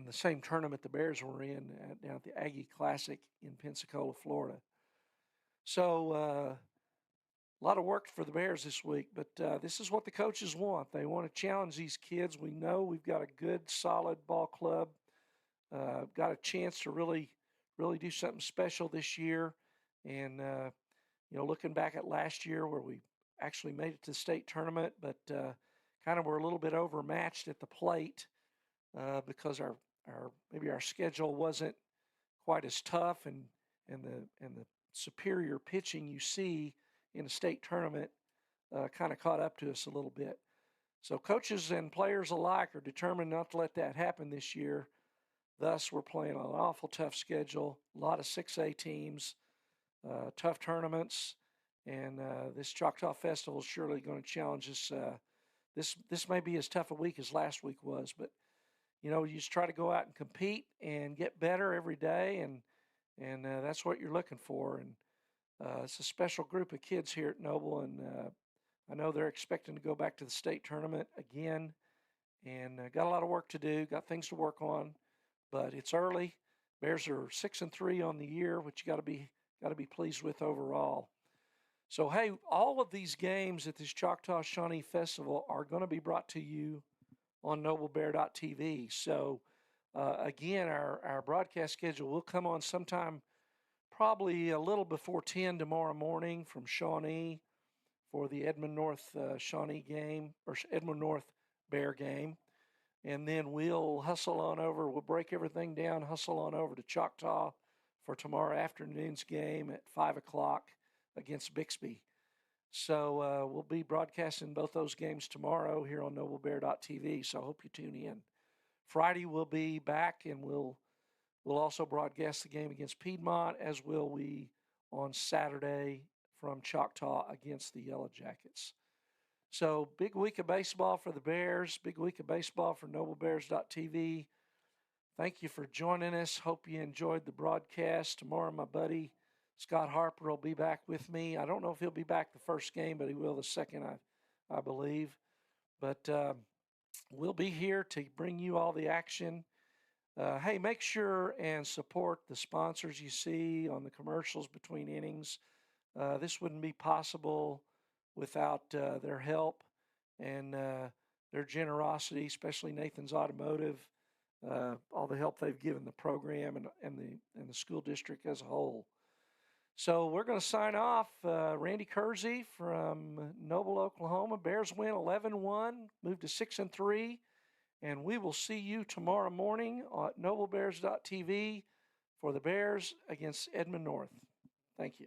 the same tournament the Bears were in down at the Aggie Classic in Pensacola, Florida. So a lot of work for the Bears this week, but this is what the coaches want. They want to challenge these kids. We know we've got a good, solid ball club. Got a chance to really do something special this year. And, looking back at last year where we actually made it to the state tournament, but kind of were a little bit overmatched at the plate because maybe our schedule wasn't quite as tough, and the superior pitching you see in a state tournament kind of caught up to us a little bit. So coaches and players alike are determined not to let that happen this year. Thus, we're playing an awful tough schedule, a lot of 6A teams, tough tournaments, and this Choctaw Festival is surely going to challenge us. This may be as tough a week as last week was, but you just try to go out and compete and get better every day, and that's what you're looking for. And it's a special group of kids here at Noble, and I know they're expecting to go back to the state tournament again, and got a lot of work to do, got things to work on, but it's early. Bears are 6-3 on the year, which you got to be pleased with overall. So hey, all of these games at this Choctaw Shawnee Festival are going to be brought to you on NobleBear.tv. So again, our broadcast schedule will come on sometime probably a little before 10 tomorrow morning from Shawnee for the Edmond North Shawnee game, or Edmond North Bear game. And then we'll hustle on over. We'll break everything down, hustle on over to Choctaw for tomorrow afternoon's game at 5 o'clock against Bixby. So we'll be broadcasting both those games tomorrow here on NobleBear.tv, so I hope you tune in. Friday we'll be back, and we'll also broadcast the game against Piedmont, as will we on Saturday from Choctaw against the Yellow Jackets. So big week of baseball for the Bears, big week of baseball for NobleBears.tv. Thank you for joining us. Hope you enjoyed the broadcast. Tomorrow my buddy Scott Harper will be back with me. I don't know if he'll be back the first game, but he will the second, I believe. But we'll be here to bring you all the action. Hey, make sure and support the sponsors you see on the commercials between innings. This wouldn't be possible without their help and their generosity, especially Nathan's Automotive, all the help they've given the program and the school district as a whole. So we're going to sign off. Randy Kersey from Noble, Oklahoma. Bears win 11-1, move to 6-3, and we will see you tomorrow morning at NobleBears.tv for the Bears against Edmond North. Thank you.